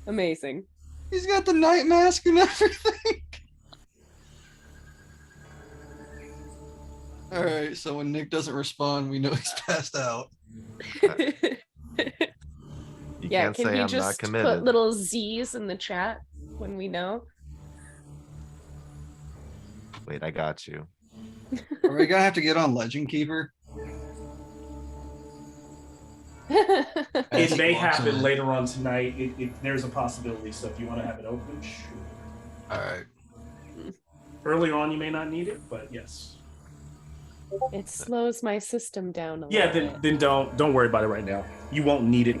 Amazing. He's got the night mask and everything. All right, so when Nick doesn't respond, we know he's passed out. You Yeah, can't can say we I'm not just committed. put little Z's in the chat when we know? Wait, I got you. Are we gonna have to get on Legend Keeper? It may happen Awesome. later on tonight. There's a possibility. So if you want to have it open, sure. All right. Earlier on, you may not need it, but yes. It slows my system down a Yeah, little bit. then don't worry about it right now. You won't need it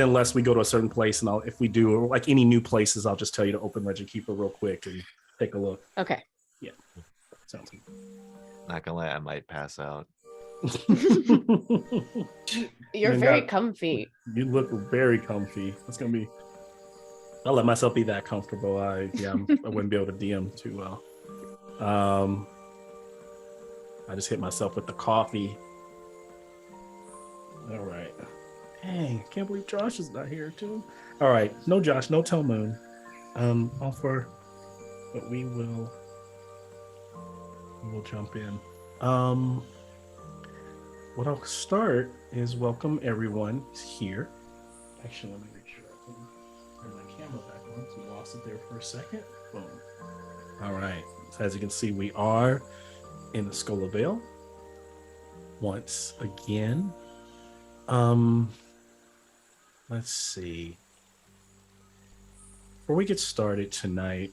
unless we go to a certain place, and if we do, or like any new places, I'll just tell you to open Legend Keeper real quick and take a look. Okay. Yeah, sounds good. Not gonna lie, I might pass out. You're very comfy. You look very comfy. It's gonna be. I'll let myself be that comfortable. I wouldn't be able to DM too well. I just hit myself with the coffee. All right. Dang, can't believe Josh is not here too. All right, no Josh, no Tell Moon. Offer, but we will jump in. What I'll start is welcome everyone here. Actually, let me make sure I can turn my camera back on. So we lost it there for a second. Boom. All right. So as you can see, we are in the Skull of Vale once again. Let's see. Before we get started tonight,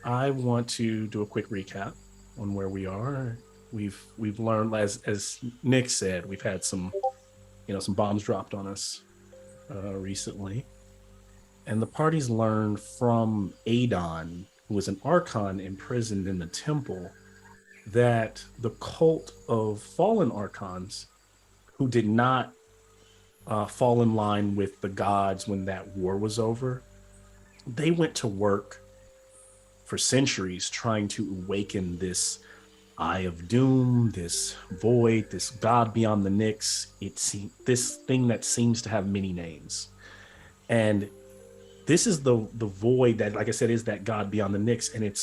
I want to do a quick recap on where we are. We've learned, as Nick said, we've had some bombs dropped on us recently, and the party's learned from Adon, who was an Archon imprisoned in the temple, that the cult of fallen Archons who did not fall in line with the gods when that war was over, they went to work for centuries trying to awaken this Eye of Doom, this void, this god beyond the Nyx. This thing that seems to have many names. And this is the void that, like I said, is that god beyond the Nyx. And it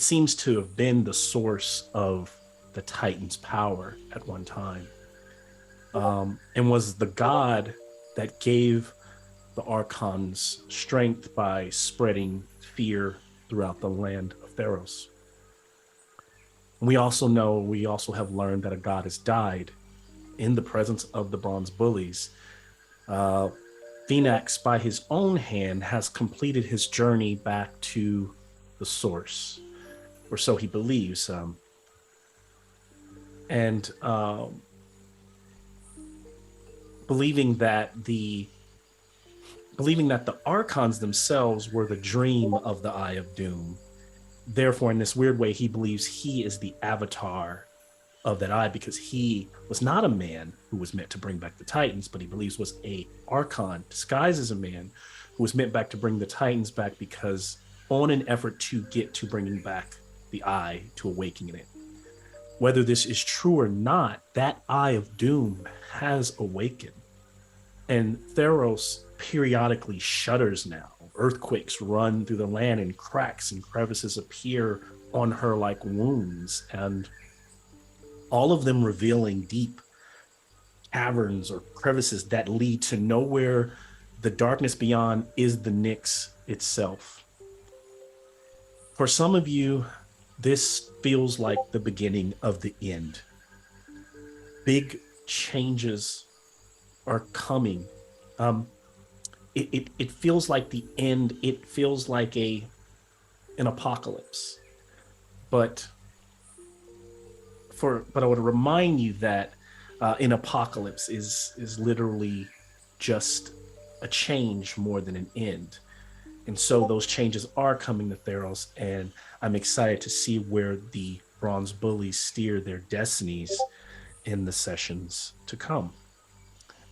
seems to have been the source of the Titan's power at one time. And was the god that gave the Archons strength by spreading fear throughout the land of THEROS. We also have learned that a god has died in the presence of the Bronze Bullies. Phoenix, by his own hand, has completed his journey back to the source, or so he believes. Believing that the Archons themselves were the dream of the Eye of Doom. Therefore, in this weird way, he believes he is the avatar of that eye, because he was not a man who was meant to bring back the Titans, but he believes was a Archon disguised as a man who was meant back to bring the Titans back, because on an effort to get to bringing back the eye, to awakening it. Whether this is true or not, that Eye of Doom has awakened. And THEROS periodically shudders now. Earthquakes run through the land, and cracks and crevices appear on her like wounds, and all of them revealing deep caverns or crevices that lead to nowhere. The darkness beyond is the Nyx itself. For some of you, this feels like the beginning of the end. Big changes are coming. It feels like the end. It feels like an apocalypse. But I would remind you that an apocalypse is literally just a change more than an end. And so those changes are coming to Theros, and I'm excited to see where the Bronze Bullies steer their destinies in the sessions to come.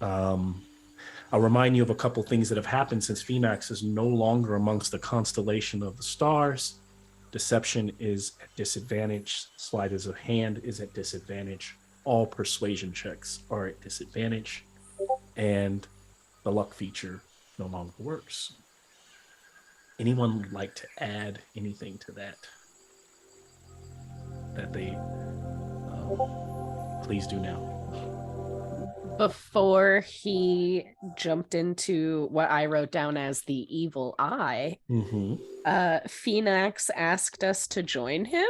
I'll remind you of a couple things that have happened since Phoenix is no longer amongst the constellation of the stars. Deception is at disadvantage. Sleight of hand is at disadvantage. All persuasion checks are at disadvantage. And the luck feature no longer works. Anyone would like to add anything to that? That they please do now. Before he jumped into what I wrote down as the evil eye, Phoenix asked us to join him?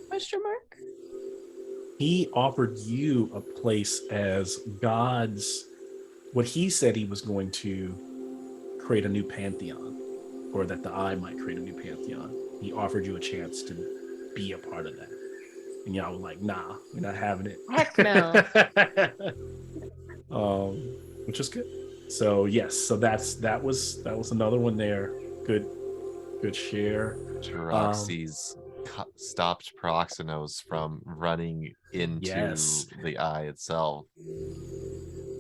Question mark? He offered you a place as God's, what he said he was going to create a new pantheon, or that the eye might create a new pantheon. He offered you a chance to be a part of that. And y'all were like, nah, we're not having it. Heck no. Which is good. So yes, so that was another one there. Good share. Taroxys stopped Proxenos from running into the eye itself,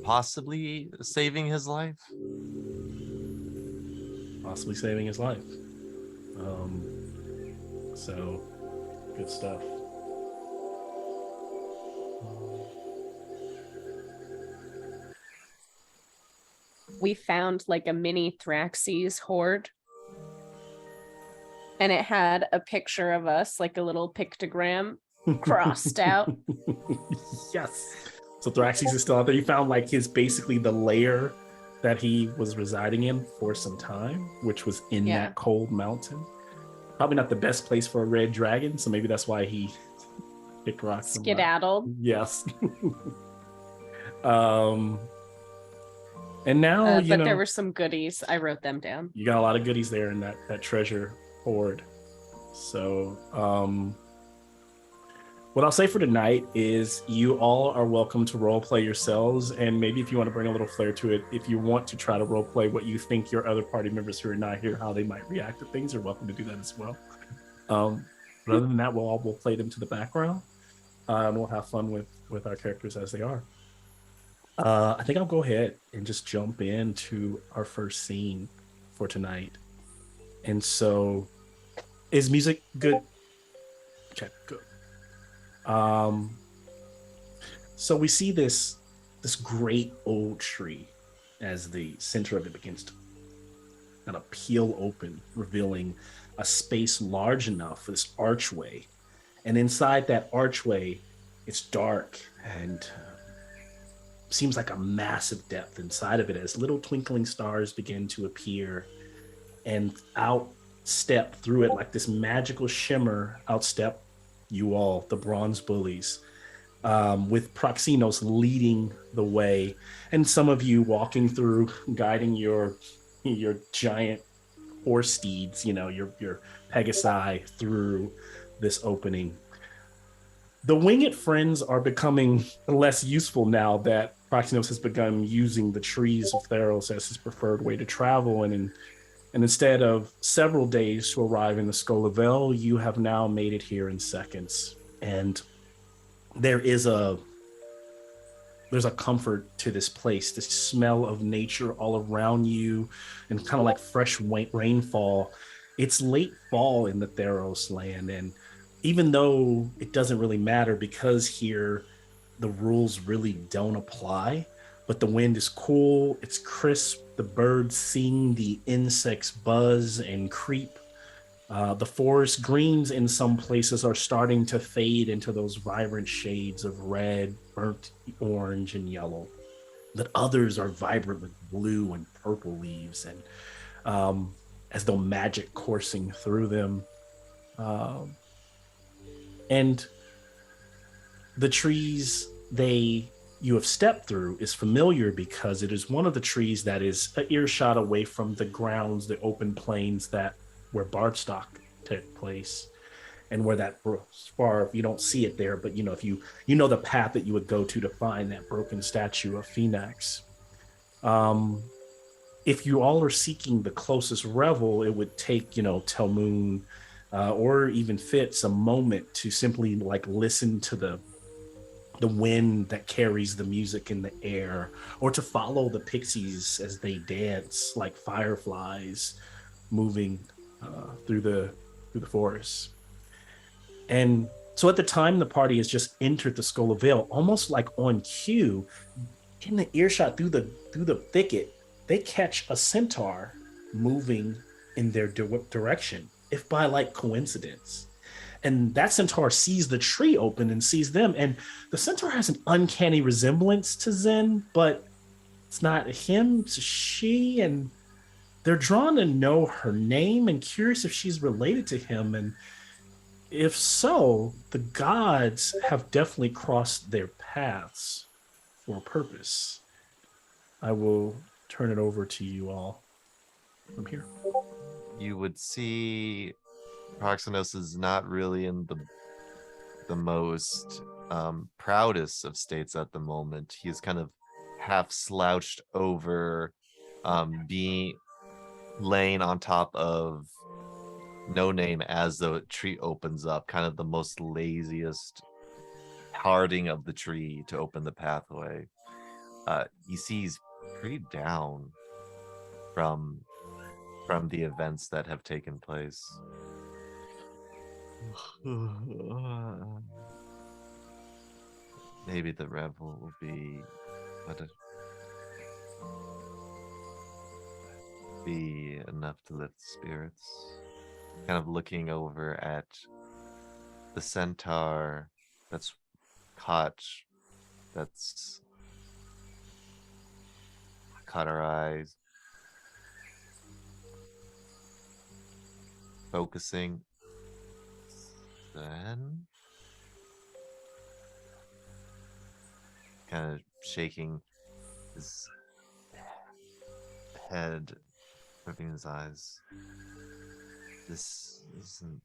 possibly saving his life. Possibly saving his life. So good stuff. We found like a mini Thraxes horde. And it had a picture of us, like a little pictogram crossed out. Yes. So Thraxes is still out there. You found like his basically the lair that he was residing in for some time, which was in that cold mountain. Probably not the best place for a red dragon, so maybe that's why he picked rocks. Skedaddled. Yes. And now you know, there were some goodies. I wrote them down. You got a lot of goodies there in that treasure hoard. So what I'll say for tonight is you all are welcome to role play yourselves, and maybe if you want to bring a little flair to it, if you want to try to role play what you think your other party members who are not here, how they might react to things, are welcome to do that as well. But other than that, we'll play them to the background, and we'll have fun with our characters as they are. I think I'll go ahead and just jump into our first scene for tonight. And so, is music good? Okay, good. So we see this great old tree as the center of it begins to kind of peel open, revealing a space large enough for this archway. And inside that archway, it's dark and seems like a massive depth inside of it as little twinkling stars begin to appear, and outstep through it like this magical shimmer. Outstep you all, the Bronze Bullies, with Proxenos leading the way, and some of you walking through, guiding your giant horse steeds, you know, your Pegasi through this opening. The winged friends are becoming less useful now that Proxenos has begun using the trees of Theros as his preferred way to travel, and instead of several days to arrive in the Skolavel, you have now made it here in seconds. And there's a comfort to this place, this smell of nature all around you, and kind of like fresh rainfall. It's late fall in the Theros land, and even though it doesn't really matter because here the rules really don't apply, but the wind is cool, it's crisp, the birds sing, the insects buzz and creep. The forest greens in some places are starting to fade into those vibrant shades of red, burnt orange, and yellow. But others are vibrant with blue and purple leaves, and as though magic coursing through them. And the trees you have stepped through is familiar because it is one of the trees that is an earshot away from the grounds, the open plains where Bardstock took place, and where that far, you don't see it there, but you know, if you know the path that you would go to find that broken statue of Phoenix. If you all are seeking the closest revel, it would take, you know, Telmoon or even Fitz a moment to simply like listen to the wind that carries the music in the air, or to follow the pixies as they dance like fireflies moving through the forest. And so at the time the party has just entered the Skull of Vale, almost like on cue, in the earshot through the thicket, they catch a centaur moving in their direction, if by like coincidence. And that centaur sees the tree open and sees them. And the centaur has an uncanny resemblance to Zen, but it's not him, it's she. And they're drawn to know her name and curious if she's related to him. And if so, the gods have definitely crossed their paths for a purpose. I will turn it over to you all from here. You would see Proxenos is not really in the most proudest of states at the moment. He is kind of half slouched over, being laying on top of No Name as the tree opens up, kind of the most laziest parting of the tree to open the pathway. You see he's pretty down from the events that have taken place. Maybe the revel will be enough to lift spirits. Kind of looking over at the centaur that's caught our eyes, focusing. Then kind of shaking his head, rubbing his eyes. This isn't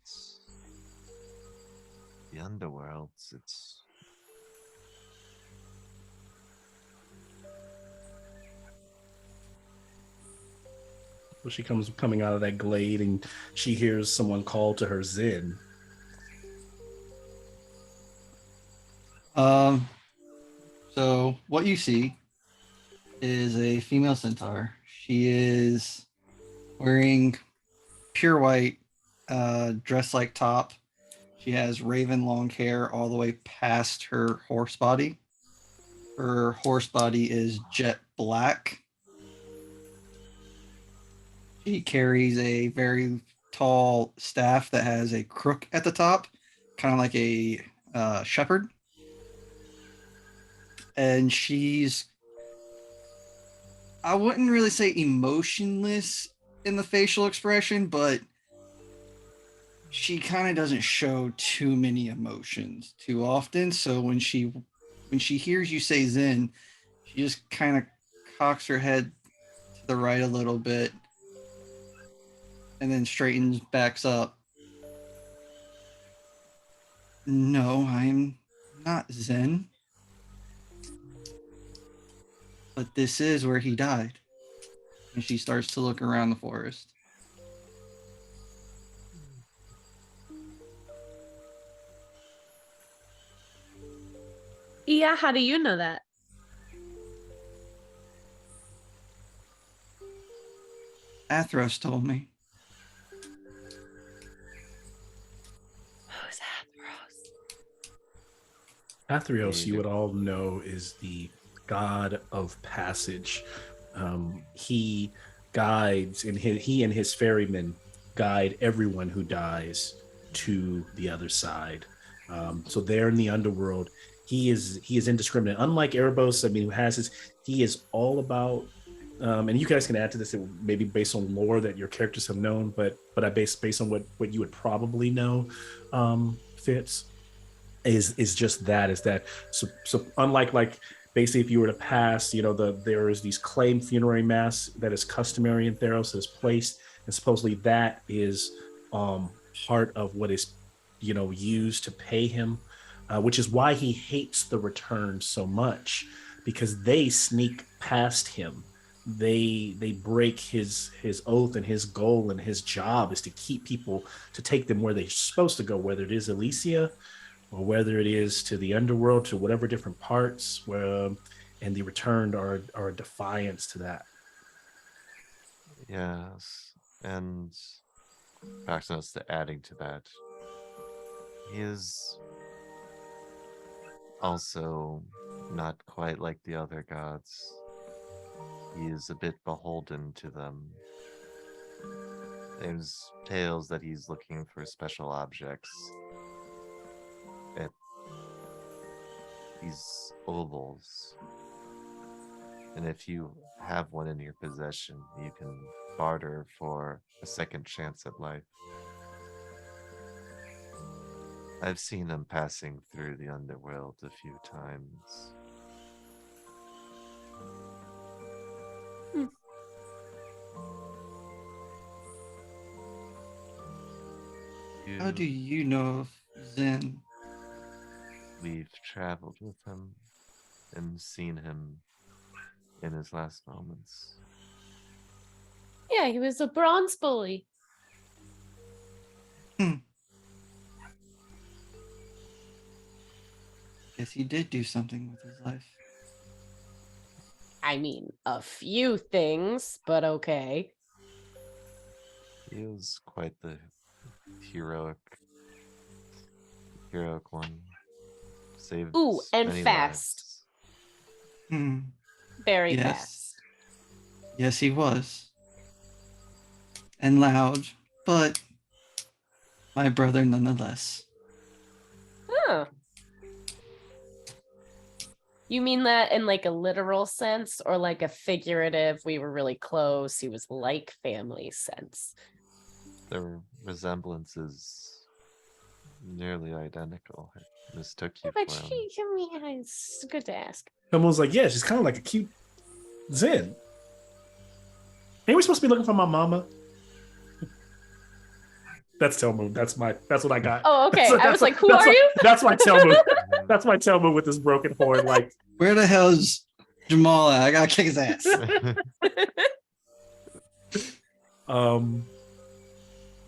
the underworld. It's So she comes coming out of that glade and she hears someone call to her Zen. So what you see is a female centaur. She is wearing pure white, dress like top. She has raven long hair all the way past her horse body. Her horse body is jet black. She carries a very tall staff that has a crook at the top, kind of like a shepherd. And she's, I wouldn't really say emotionless in the facial expression, but she kind of doesn't show too many emotions too often. So when she hears you say Zen, she just kind of cocks her head to the right a little bit and then straightens, backs up. No, I'm not Zen. But this is where he died. And she starts to look around the forest. Yeah, how do you know that? THEROS told me. Who's Athros? Athreos, you would all know, is the god of passage. He guides, and he and his ferrymen guide everyone who dies to the other side. So there in the underworld, he is indiscriminate. Unlike Erebos, I mean, who has his, he is all about. And you guys can add to this, maybe based on lore that your characters have known, but I based on what you would probably know, Fitz, is just that, so unlike like basically if you were to pass, there is these claimed funerary mass that is customary in Theros that is placed, and supposedly that is part of what is used to pay him, which is why he hates the return so much, because they sneak past him. They break his oath, and his goal and his job is to keep people, to take them where they're supposed to go, whether it is Elysia or whether it is to the underworld, to whatever different parts, and the returned are a defiance to that. Yes, and Proximus to adding to that. He is also not quite like the other gods. He is a bit beholden to them. There's tales that he's looking for special objects at these ovals. And if you have one in your possession, you can barter for a second chance at life. I've seen him passing through the underworld a few times. How do you know of Zen? We've traveled with him and seen him in his last moments. Yeah, he was a bronze bully. Guess he did do something with his life. I mean, a few things, but okay. He was quite the heroic one. Saved Ooh, and many fast. Hmm. Very Yes. fast. Yes, he was. And loud, but my brother nonetheless. Huh. You mean that in like a literal sense or like a figurative, we were really close, he was like family sense? The resemblance is nearly identical. I mistook you But for him. it's good to ask. Someone's like, yeah, she's kind of like a cute Zen. Ain't we supposed to be looking for my mama? That's Telmu. That's what I got. Oh, okay. I was like, who that's are you? That's my Telmu. That's my Telmu with this broken horn. Like, Where the hell's Jamal at? I gotta kick his ass.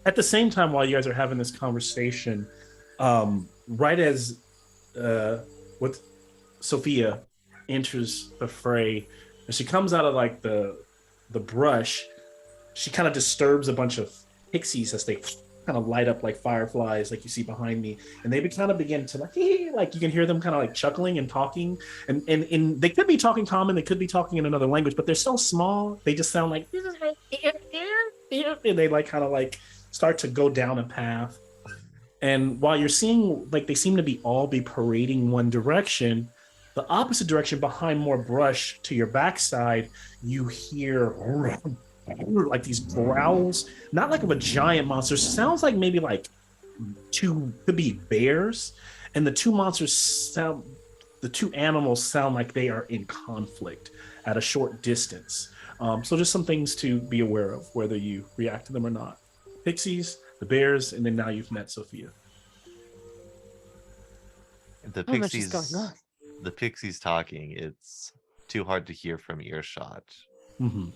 at the same time, while you guys are having this conversation, right as with Sophia enters the fray, and she comes out of like the brush, she kind of disturbs a bunch of pixies as they kind of light up like fireflies, like you see behind me, and they kind of begin to like you can hear them kind of like chuckling and talking, and they could be talking common, they could be talking in another language, but they're so small, they just sound like, and they like kind of like start to go down a path. And while you're seeing like they seem to be all be parading one direction, the opposite direction behind more brush to your backside, you hear like these growls, not like of a giant monster. Sounds like maybe like two, could be bears, and the two animals sound like they are in conflict at a short distance. So just some things to be aware of, whether you react to them or not. Pixies, the bears, and then now you've met Sophia. The How much is pixies, going on? the pixies talking. It's too hard to hear from earshot. Mm-hmm.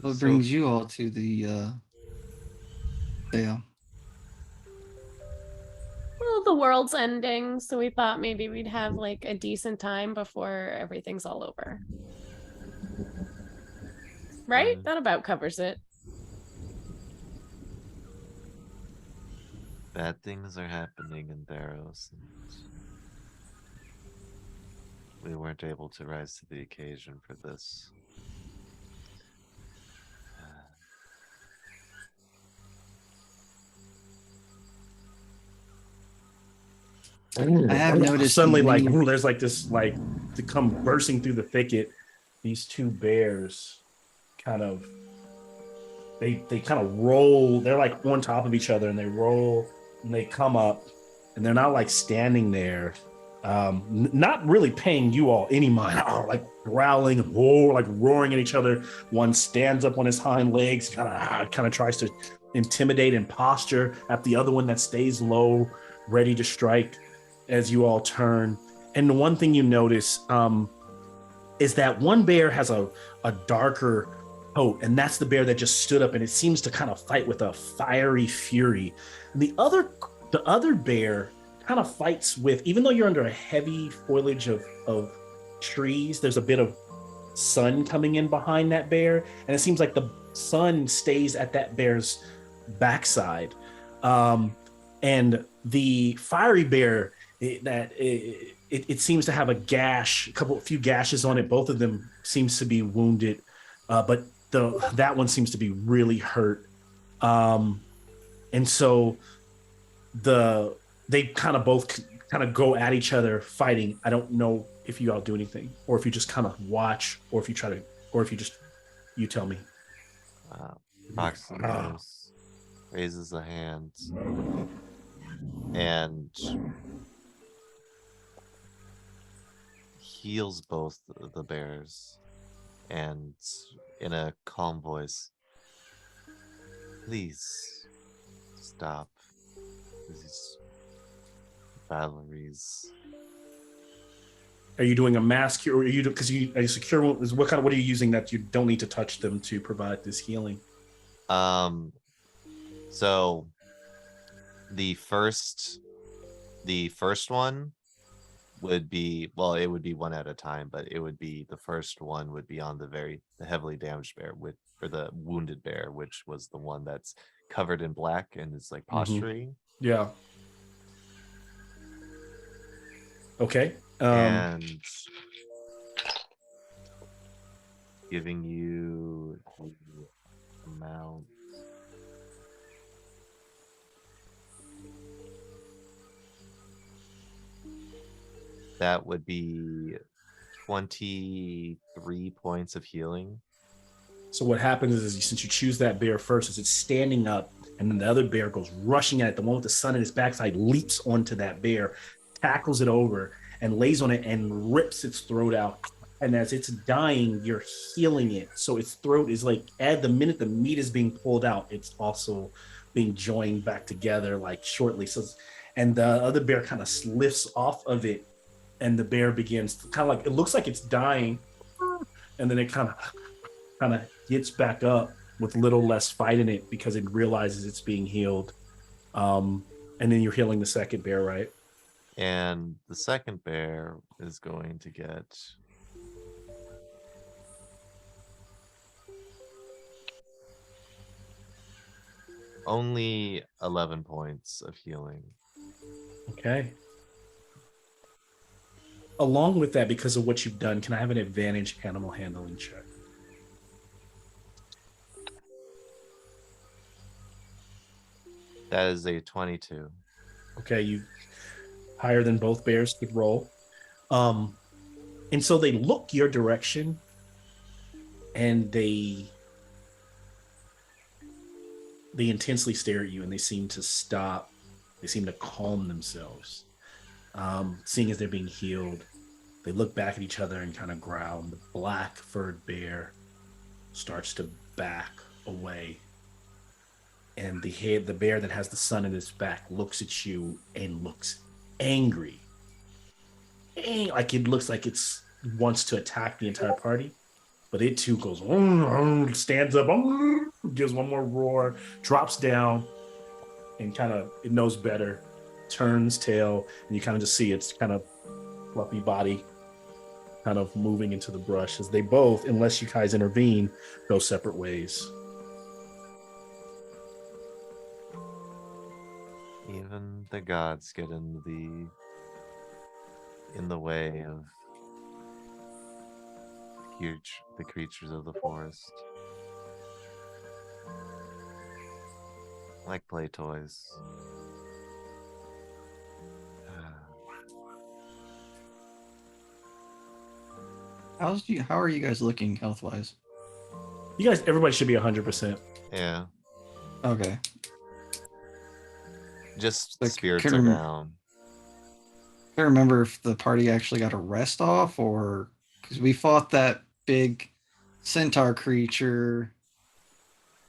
What brings you all to the dale? Well, the world's ending, so we thought maybe we'd have like a decent time before everything's all over. Right? That about covers it. Bad things are happening in THEROS, and we weren't able to rise to the occasion for this. I have noticed suddenly like many- there's like this like to come bursting through the thicket, these two bears kind of they kind of roll, they're like on top of each other, and they roll and they come up, and they're not like standing there, not really paying you all any mind, like growling and like roaring at each other. One stands up on his hind legs, kind of tries to intimidate and posture at the other one that stays low, ready to strike as you all turn. And the one thing you notice is that one bear has a darker coat, and that's the bear that just stood up, and it seems to kind of fight with a fiery fury. And the other bear kind of fights with, even though you're under a heavy foliage of trees, there's a bit of sun coming in behind that bear, and it seems like the sun stays at that bear's backside. And the fiery bear, it seems to have a gash, a few gashes on it. Both of them seems to be wounded, but that one seems to be really hurt. And so they kind of both kind of go at each other fighting. I don't know if you all do anything, or if you just kind of watch, or if you try to, or if you just, you tell me. Proximus raises a hand and heals both the bears, and in a calm voice, please stop these batteries. Are you doing a mass cure, or are you, because you a secure one is what are you using that you don't need to touch them to provide this healing? So the first one would be, well, it would be one at a time, but it would be, the first one would be on the heavily damaged bear, or the wounded bear, which was the one that's covered in black and is like posturing. Yeah. Okay. And giving you the amount. That would be 23 points of healing. So what happens is, since you choose that bear first, is it's standing up, and then the other bear goes rushing at it. The one with the sun in his backside leaps onto that bear, tackles it over, and lays on it and rips its throat out. And as it's dying, you're healing it. So its throat is like, at the minute the meat is being pulled out, it's also being joined back together like shortly. So, and the other bear kind of lifts off of it, and the bear begins to kind of like, it looks like it's dying, and then it kind of gets back up with a little less fight in it because it realizes it's being healed. And then you're healing the second bear, right? And the second bear is going to get only 11 points of healing. Okay. Along with that, because of what you've done, can I have an advantage animal handling check? That is a 22. Okay, you higher than both bears could roll. And so they look your direction, and they intensely stare at you, and they seem to stop. They seem to calm themselves. Seeing as they're being healed, they look back at each other and kind of growl. The black furred bear starts to back away. And the bear that has the sun in its back looks at you and looks angry. Like it looks like it wants to attack the entire party. But it too goes, stands up, gives one more roar, drops down, and kind of, it knows better, turns tail, and you kind of just see its kind of fluffy body kind of moving into the brush as they both, unless you guys intervene, go separate ways. Even the gods get in the way of the creatures of the forest. Like play toys. How are you guys looking health wise? You guys, everybody should be 100%. Yeah. Okay. Just Like, spirits can are rem- down. I can't remember if the party actually got a rest off, or because we fought that big centaur creature.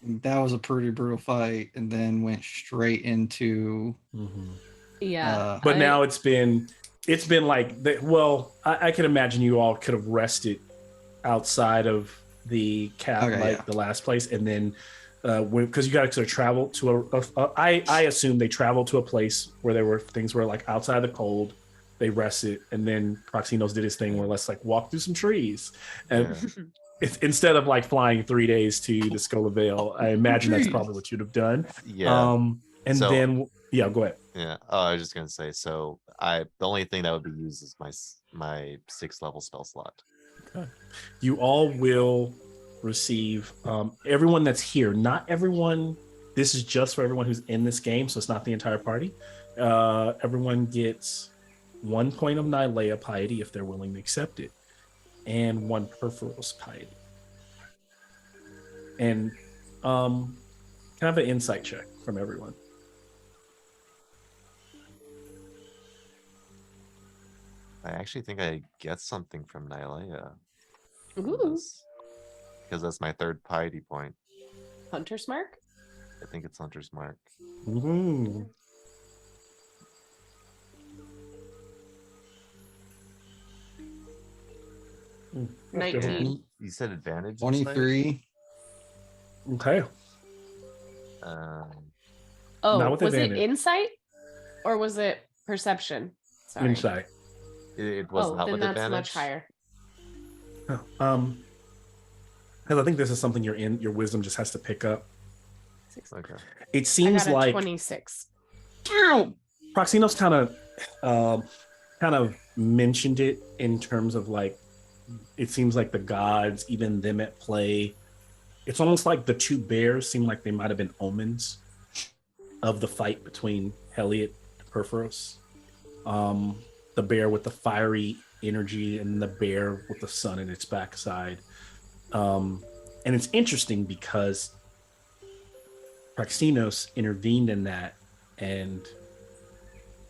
That was a pretty brutal fight, and then went straight into. Yeah. But now it's been like, well, I can imagine you all could have rested outside of the the last place, and then because you got to sort of travel to I assume they traveled to a place where there were things were like outside of the cold, they rested, and then Proxinos did his thing where let's like walk through some trees, and Yeah. instead of like flying 3 days to the Skull of Vale, I imagine that's Trees. probably what you'd have done. Yeah. And So- then yeah, go ahead. Yeah. Oh, I was just gonna say. So the only thing that would be used is my 6th level spell slot. You all will receive everyone that's here. Not everyone. This is just for everyone who's in this game, so it's not the entire party. Everyone gets 1 point of Nylea piety if they're willing to accept it, and 1 Perforos piety. And can I have an insight check from everyone? I actually think I get something from Nylea. Ooh, Because that's my 3rd piety point. Hunter's Mark. I think it's Hunter's Mark. Ooh. Mm. 19. You said advantage? insight? 23. Okay. Um, Oh, Not with was it advantage. insight or was it perception? Sorry. Insight. it was Oh, not then with that's advantage. much higher. Because I think this is something your wisdom just has to pick up. Okay. It I seems got a like 26. Proxinos kind of mentioned it in terms of like it seems like the gods, even them at play. It's almost like the 2 bears seem like they might have been omens of the fight between Heliot and Perforos. The bear with the fiery energy and the bear with the sun in its backside. And it's interesting because Proxinos intervened in that and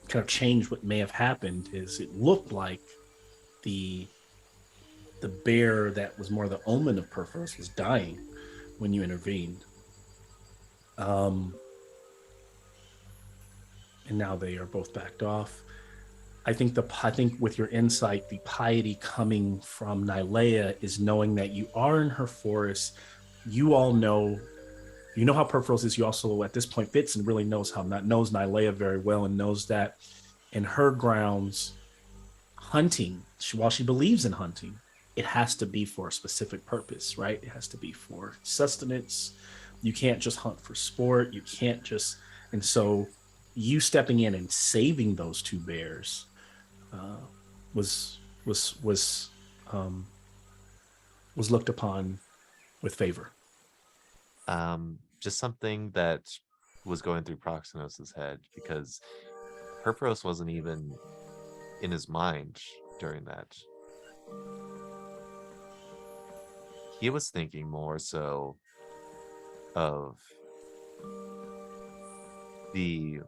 kind of changed what may have happened. Is it looked like the bear that was more the omen of Perforos was dying when you intervened. And now they are both backed off. I think with your insight, the piety coming from Nylea is knowing that you are in her forest. You all know, you know how Perforos is. You also, at this point, Fitz and really knows Nylea very well and knows that in her grounds, hunting, while she believes in hunting, it has to be for a specific purpose, right? It has to be for sustenance. You can't just hunt for sport. You can't just, and so you stepping in and saving those 2 bears was looked upon with favor. Just something that was going through Proxinos's head because Perforos wasn't even in his mind during that. He was thinking more so of the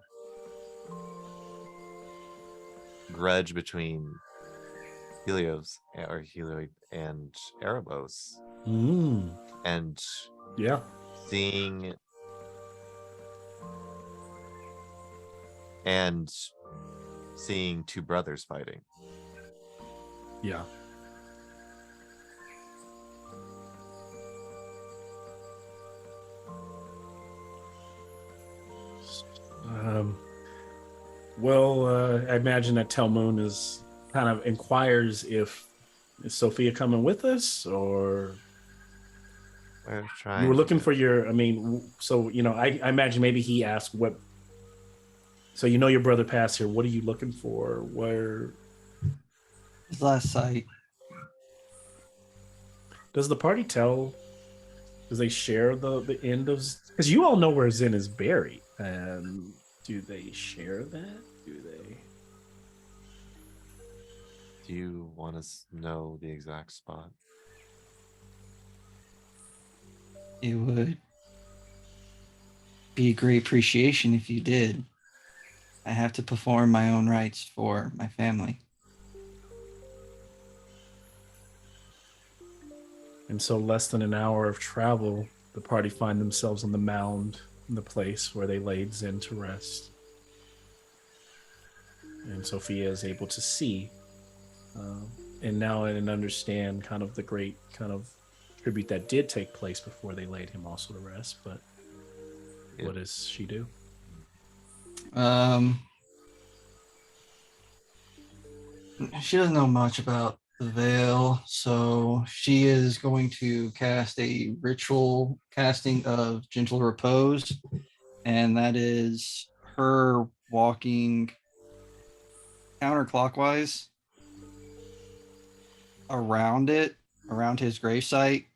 grudge between Helios and Erebos, and Yeah. seeing two brothers fighting. Yeah. I imagine that Telmoon is kind of inquires if is Sophia coming with us, or We're trying. you were to looking get- for your. I mean, so I imagine maybe he asked what. So your brother passed here. What are you looking for? Where His last sight. does the party tell? Does they share the end of? Because you all know where Zen is buried. Do they share that? Do they? Do you want to know the exact spot? It would be a great appreciation if you did. I have to perform my own rites for my family. And so, less than an hour of travel, the party find themselves on the mound in the place where they laid Zen to rest. And Sophia is able to see and understand kind of the great kind of tribute that did take place before they laid him also to rest. But what does she do? She doesn't know much about the veil, so she is going to cast a ritual casting of gentle repose, and that is her walking counterclockwise around it, around his gravesite,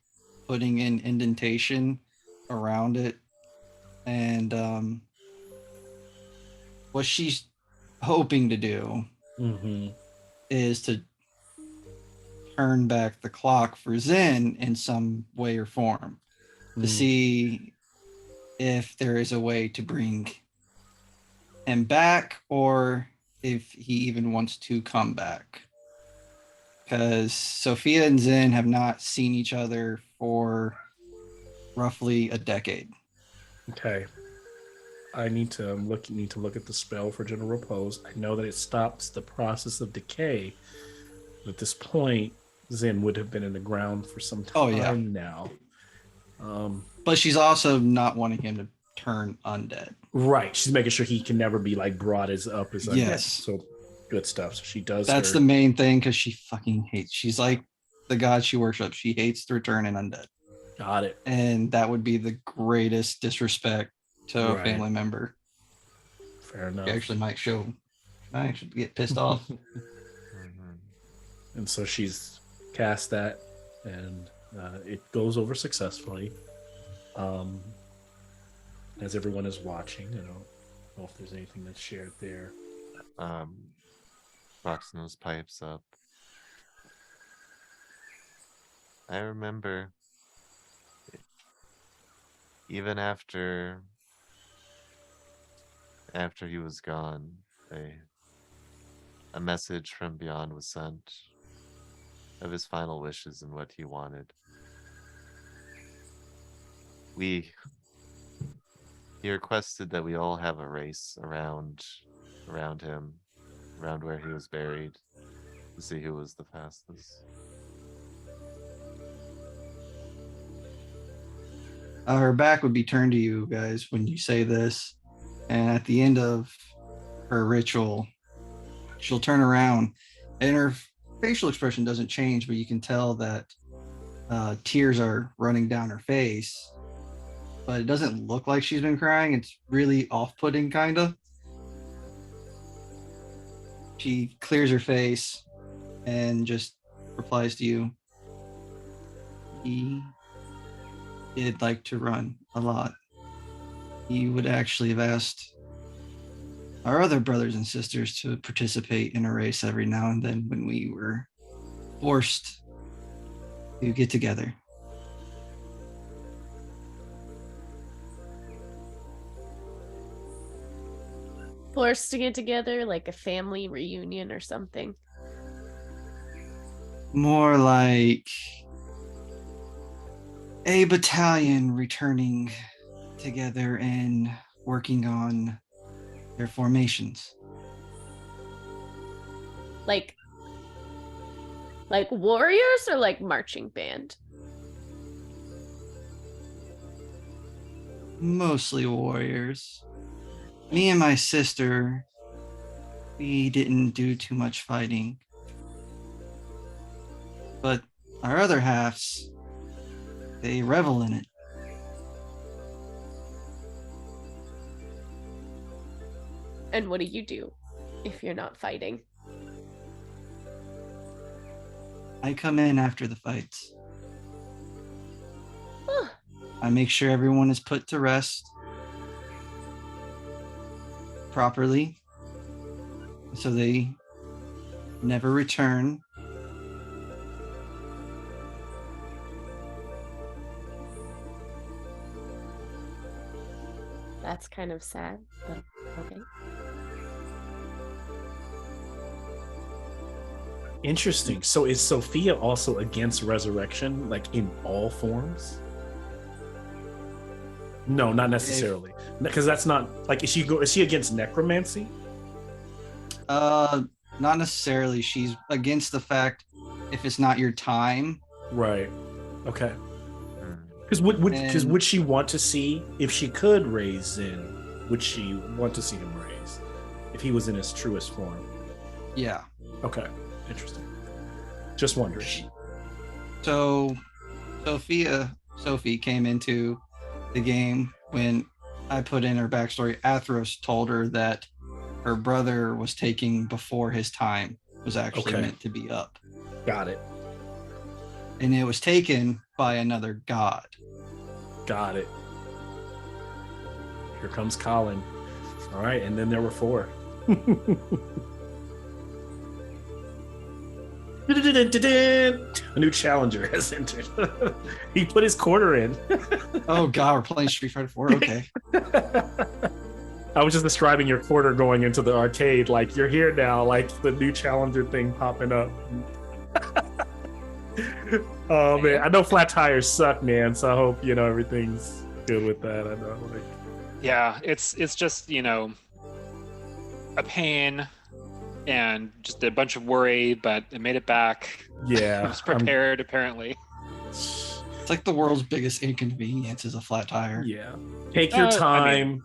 putting in indentation around it. And what she's hoping to do Mm-hmm. is to turn back the clock for Zen in some way or form to see if there is a way to bring him back or if he even wants to come back. Because Sophia and Zen have not seen each other for roughly a decade. Okay. I need to look at the spell for general repose. I know that it stops the process of decay. But at this point, Zen would have been in the ground for some time Oh, yeah. now. But she's also not wanting him to turn undead. Right. She's making sure he can never be like brought as up as undead. Yes. So good stuff. So she does. That's the main thing because she fucking hates. She's like the god she worships. She hates to return an undead. Got it. And that would be the greatest disrespect to a Right. family member. Fair enough. She actually might get pissed off. And so she's cast that, and it goes over successfully. As everyone is watching, I don't know if there's anything that's shared there. Proximo's pipes up. I remember, even after he was gone, a message from beyond was sent of his final wishes and what he wanted. He requested that we all have a race around him, around where he was buried, to see who was the fastest. Her back would be turned to you guys when you say this. And at the end of her ritual, she'll turn around and her facial expression doesn't change, but you can tell that tears are running down her face. But it doesn't look like she's been crying. It's really off-putting, kind of. She clears her face and just replies to you. He did like to run a lot. He would actually have asked our other brothers and sisters to participate in a race every now and then when we were forced to get together. Forced to get together, like a family reunion or something. More like a battalion returning together and working on their formations. Like warriors or like marching band? Mostly warriors. Me and my sister, we didn't do too much fighting. But our other halves, they revel in it. And what do you do if you're not fighting? I come in after the fights. Huh. I make sure everyone is put to rest properly so they never return. That's kind of sad, but okay. Interesting. So is Sophia also against resurrection, like in all forms? No, not necessarily. Because that's not like is she against necromancy? Not necessarily. She's against the fact if it's not your time. Right. Okay. Because would she want to see if she could raise Zen? Would she want to see him raise if he was in his truest form? Yeah. Okay. Interesting. Just wondering. So Sophie came into the game when I put in her backstory. Athros told her that her brother was taking before his time, was actually Okay. meant to be up. Got it. And it was taken by another god. Got it. Here comes Colin. All right, and then there were 4. A new challenger has entered. He put his quarter in. Oh god, we're playing Street Fighter 4. Okay. I was just describing your quarter going into the arcade, like you're here now, like the new challenger thing popping up. Oh man, I know flat tires suck, man. So I hope everything's good with that. I know, like, Yeah, it's just a pain and just a bunch of worry, but I made it back. yeah, I was prepared apparently. It's like the world's biggest inconvenience is a flat tire. Yeah, take your time.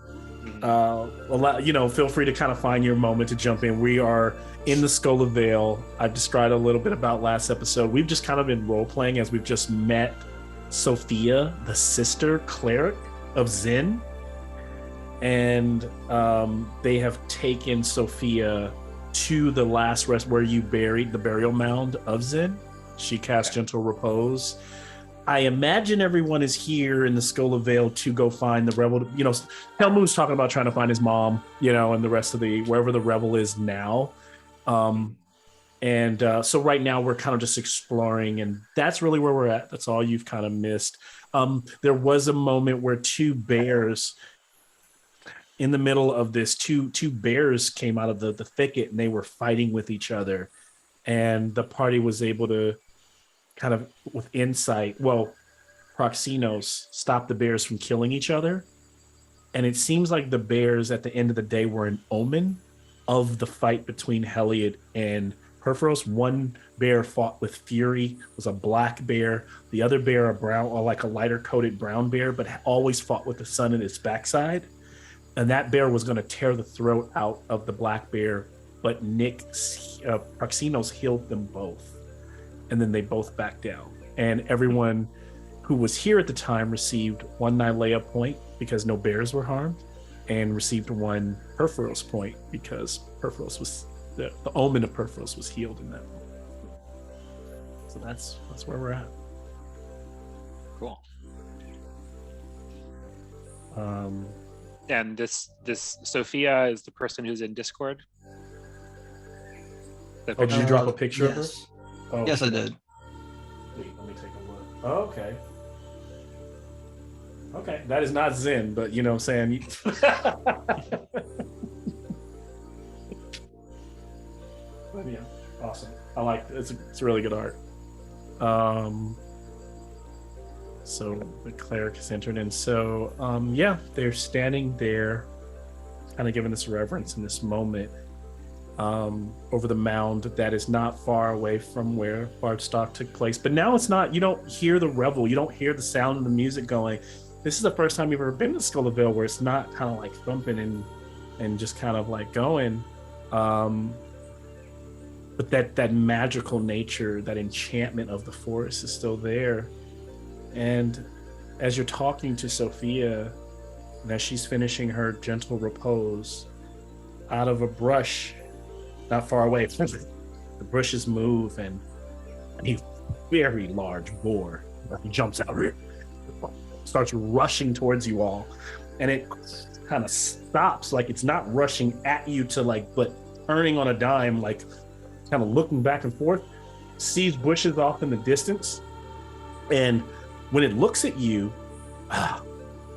Feel free to kind of find your moment to jump in. We are in the Skull of Vale. I've described a little bit about last episode. We've just kind of been role playing as we've just met Sophia, the sister cleric of Zen, and they have taken Sophia to the last rest where you buried the burial mound of Zen. She cast Gentle Repose. I imagine everyone is here in the Skull of Vale to go find the rebel. Helmut's talking about trying to find his mom, and the rest of wherever the rebel is now. So right now we're kind of just exploring, and that's really where we're at. That's all you've kind of missed. There was a moment where 2 bears in the middle of this, two bears came out of the thicket, and they were fighting with each other, and the party was able to kind of with insight, Proxinos stopped the bears from killing each other. And it seems like the bears at the end of the day were an omen of the fight between Heliod and Perforos. One bear fought with fury, was a black bear. The other bear, a brown, or like a lighter coated brown bear, but always fought with the sun in its backside. And that bear was going to tear the throat out of the black bear, but Proxinos healed them both. And then they both backed down. And everyone who was here at the time received 1 Nylea point because no bears were harmed, and received 1 Perforos point because Perforos was the omen of Perforos was healed in that moment. So that's where we're at. Cool. And this Sophia is the person who's in Discord. Oh, did you drop a picture of her? Yes. Oh, Yes, I did. Wait, let me take a look. Oh, okay. Okay, that is not Zen, but you know what I'm saying? But yeah, awesome. I like it. It's really good art. So the cleric has entered in. So yeah, they're standing there, kind of giving this reverence in this moment. Over the mound that is not far away from where Bardstock took place. But now it's not, you don't hear the revel, you don't hear the sound of the music going. This is the first time you've ever been to Skull of Vale where it's not kind of like thumping and just kind of like going. But that magical nature, that enchantment of the forest is still there. And as you're talking to Sophia, and as she's finishing her gentle repose, out of a brush not far away, the bushes move, and a very large boar jumps out, starts rushing towards you all, and it kind of stops, like it's not rushing at you but turning on a dime, like kind of looking back and forth, sees bushes off in the distance, and when it looks at you,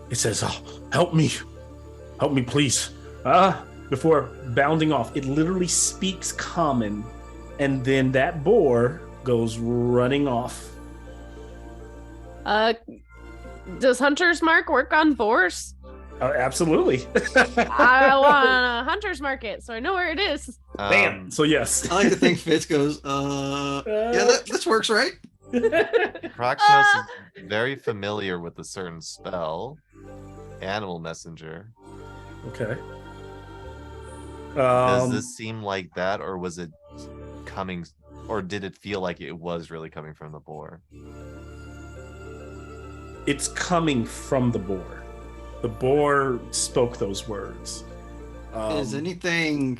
it says, "Oh, help me please." Before bounding off, it literally speaks common, and then that boar goes running off. Does Hunter's Mark work on boars? Absolutely. I want a Hunter's Market, so I know where it is. Bam. So yes. I like to think Fitz goes, yeah, this works, right? Proxinos is very familiar with a certain spell, Animal Messenger. Okay. Does this seem like that, or was it coming or did it feel like it was really coming from the boar? It's coming from the boar. The boar spoke those words. Is anything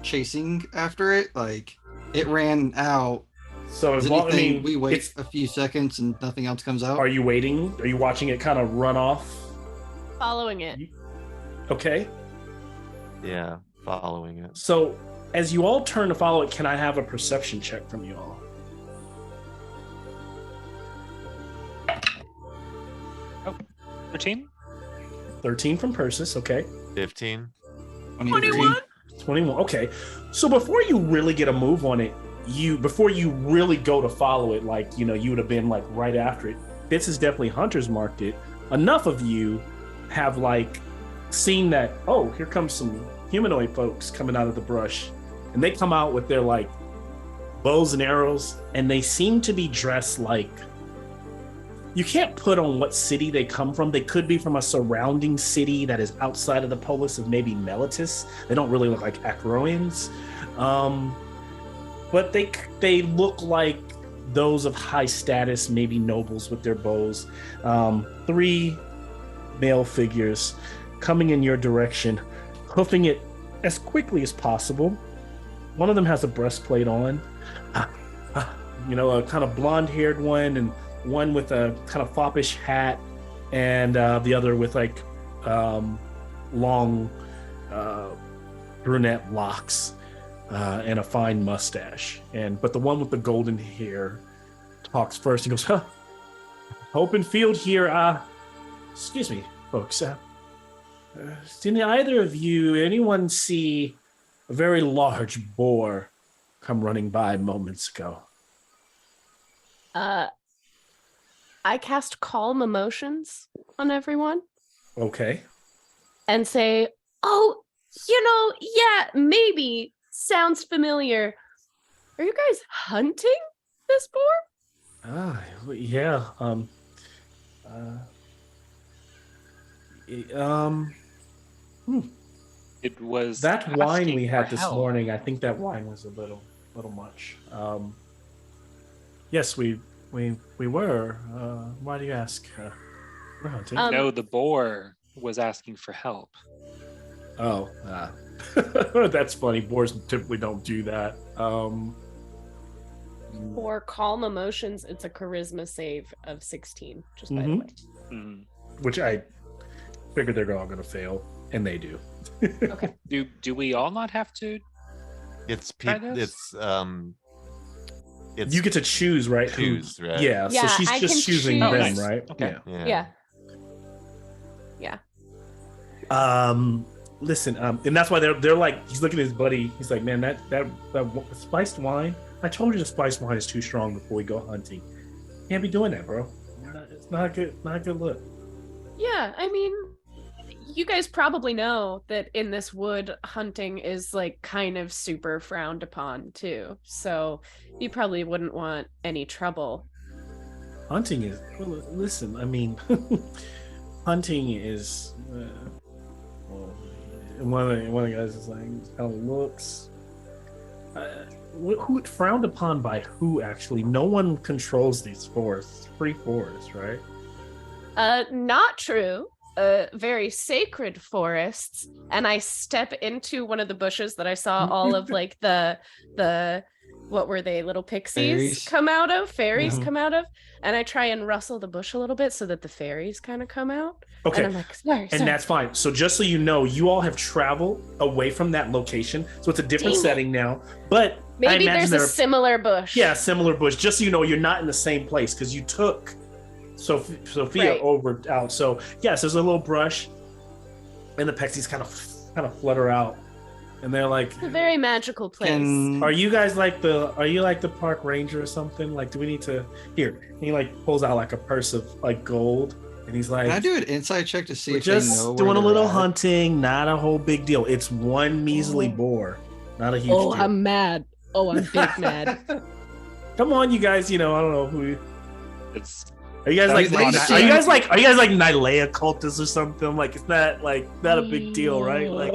chasing after it? Like it ran out. So Is as long, I anything mean, we wait it's, a few seconds and nothing else comes out? are you waiting? Are you watching it kind of run off? Following it. Okay. Yeah, following it. So as you all turn to follow it, can I have a perception check from you all? 13? 13 from Persis, okay. 15. 21? 21. Okay. So before you really get a move on it, before you really go to follow it, like, you would have been like right after it. This is definitely Hunter's marked it. Enough of you have like seen that, oh, here comes some humanoid folks coming out of the brush. And they come out with their like bows and arrows, and they seem to be dressed like, you can't put on what city they come from. They could be from a surrounding city that is outside of the polis of maybe Melitus. They don't really look like Acroians. But they look like those of high status, maybe nobles with their bows. 3 male figures coming in your direction, hoofing it as quickly as possible. One of them has a breastplate on, a kind of blonde-haired one, and one with a kind of foppish hat, and the other with like long brunette locks and a fine mustache. But the one with the golden hair talks first. He goes, open field here. Excuse me, folks. Did either of you, anyone see a very large boar come running by moments ago? I cast calm emotions on everyone Okay. and say, oh, yeah, maybe. Sounds familiar. Are you guys hunting this boar? Yeah. It was That wine asking we had for this help. morning, I think that wine was a little much. Yes, we were. Why do you ask? We're hunting. No, the boar was asking for help. That's funny. Boars typically don't do that. For calm emotions, it's a charisma save of 16, just by the way. Mhm. Which I figured they're all going to fail, and they do. Okay. Do we all not have to? It's Kind of? it's You get to choose, right? choose, right? Yeah, Yeah, so she's I just can choosing choose. them, Oh, nice. right? Okay. Yeah. Yeah. Listen, and that's why they're like, he's looking at his buddy. He's like, man, that spiced wine. I told you the spiced wine is too strong before we go hunting. Can't be doing that, bro. It's not a good look. Yeah, I mean, you guys probably know that in this wood, hunting is like kind of super frowned upon too. So you probably wouldn't want any trouble. Hunting is, well, listen, I mean, hunting is. One of the guys is like, kind of looks. Who frowned upon by who? Actually, no one controls these forests. Free forests, right? Not true. Very sacred forests. And I step into one of the bushes that I saw all of like the what were they, little pixies Fairies. come out of, fairies Mhm. come out of, and I try and rustle the bush a little bit so that the fairies kind of come out. Okay. And I'm like, sorry. And that's fine. So just so you know, you all have traveled away from that location, so it's a different Dang it. setting now. But I maybe imagine there's a similar bush. yeah, similar bush. Just so you know, you're not in the same place because you took Sophia Right. out. So yes, there's a little brush, and the pixies kind of flutter out, and they're like, It's a very magical place. "Are you guys like the park ranger or something? Like, do we need to here?" And he like pulls out like a purse of like gold, and he's like, Can I do an inside check to see "We're if they just know doing a where little they're at? hunting, not a whole big deal. It's one measly boar, not a huge deal." I'm mad. Oh, I'm big mad. Come on, you guys. I don't know who. It's Are you guys like? They Are you guys like? Are you guys like Nylea cultists or something? Like it's not a big deal, right? Like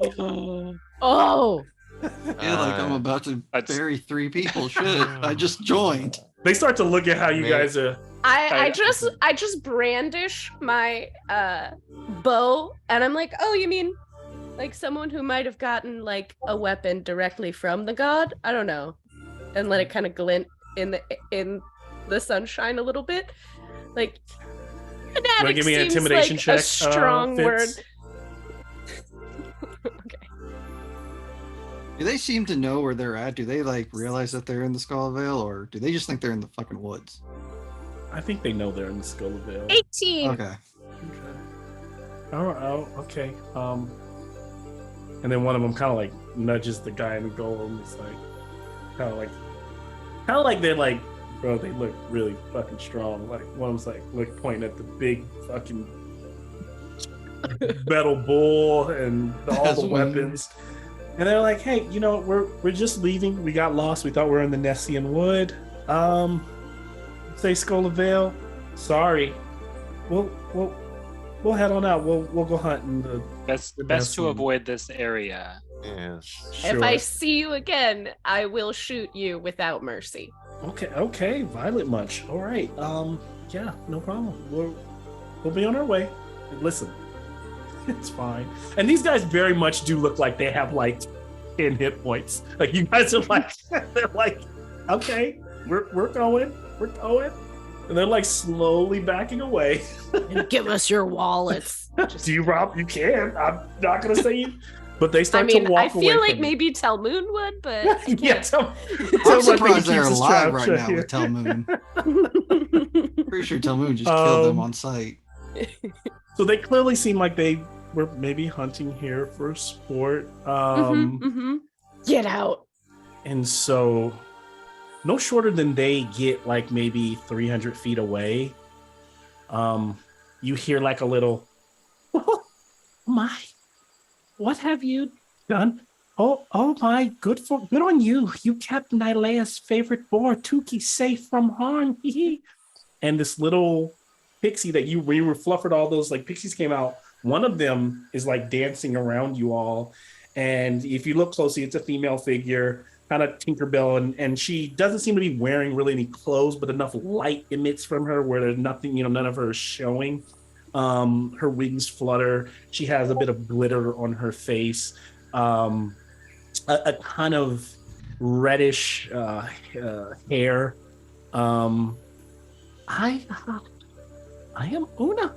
Oh, feel like I'm about to That's- bury 3 people. Shit, I just joined. They start to look at how you guys are. I just brandish my bow, and I'm like, oh, you mean like someone who might have gotten like a weapon directly from the god? I don't know, and let it kind of glint in the sunshine a little bit, like. Wanna give me an intimidation like check, a strong word. Fitz? Okay. Do they seem to know where they're at? Do they like realize that they're in the Skull Vale, or do they just think they're in the fucking woods? I think they know they're in the Skull Vale. 18. Okay. Oh, okay. And then one of them kind of like nudges the guy in the golem. It's like, kind of like they're like, bro, they look really fucking strong. Like one of them's like, look, pointing at the big fucking metal bull and all That's the weird. weapons. And they're like, hey, you know, we're just leaving. We got lost. We thought we were in the Nessian Wood. Say Skull of Vale. Sorry. We'll head on out. We'll go hunting. Best to Nessian. avoid this area. Yeah. If I see you again, I will shoot you without mercy. Okay, Violet Munch. All right. Yeah, no problem. We'll be on our way. Listen, it's fine. And these guys very much do look like they have like 10 hit points. Like you guys are like, they're like, okay, we're going. And they're like slowly backing away. And give us your wallets. Do you, Rob? You can. I'm not gonna say you. But they start to walk I away. feel like from maybe Telmoon would, but I yeah, can't. I'm surprised they're alive right now here. with Telmoon. Pretty sure Telmoon just killed them on sight. So they clearly seem like they were maybe hunting here for sport. Get out. And so no shorter than they get like maybe 300 feet away. You hear like a little, oh my, what have you done? Oh my, good on you. You kept Nylea's favorite boar, Tuki, safe from harm. And this little pixie that when you were fluffered, all those like pixies came out. One of them is like dancing around you all. And if you look closely, it's a female figure, kind of Tinkerbell, and she doesn't seem to be wearing really any clothes, but enough light emits from her where there's nothing, none of her is showing. Her wings flutter. She has a bit of glitter on her face. A kind of reddish hair. I am Una.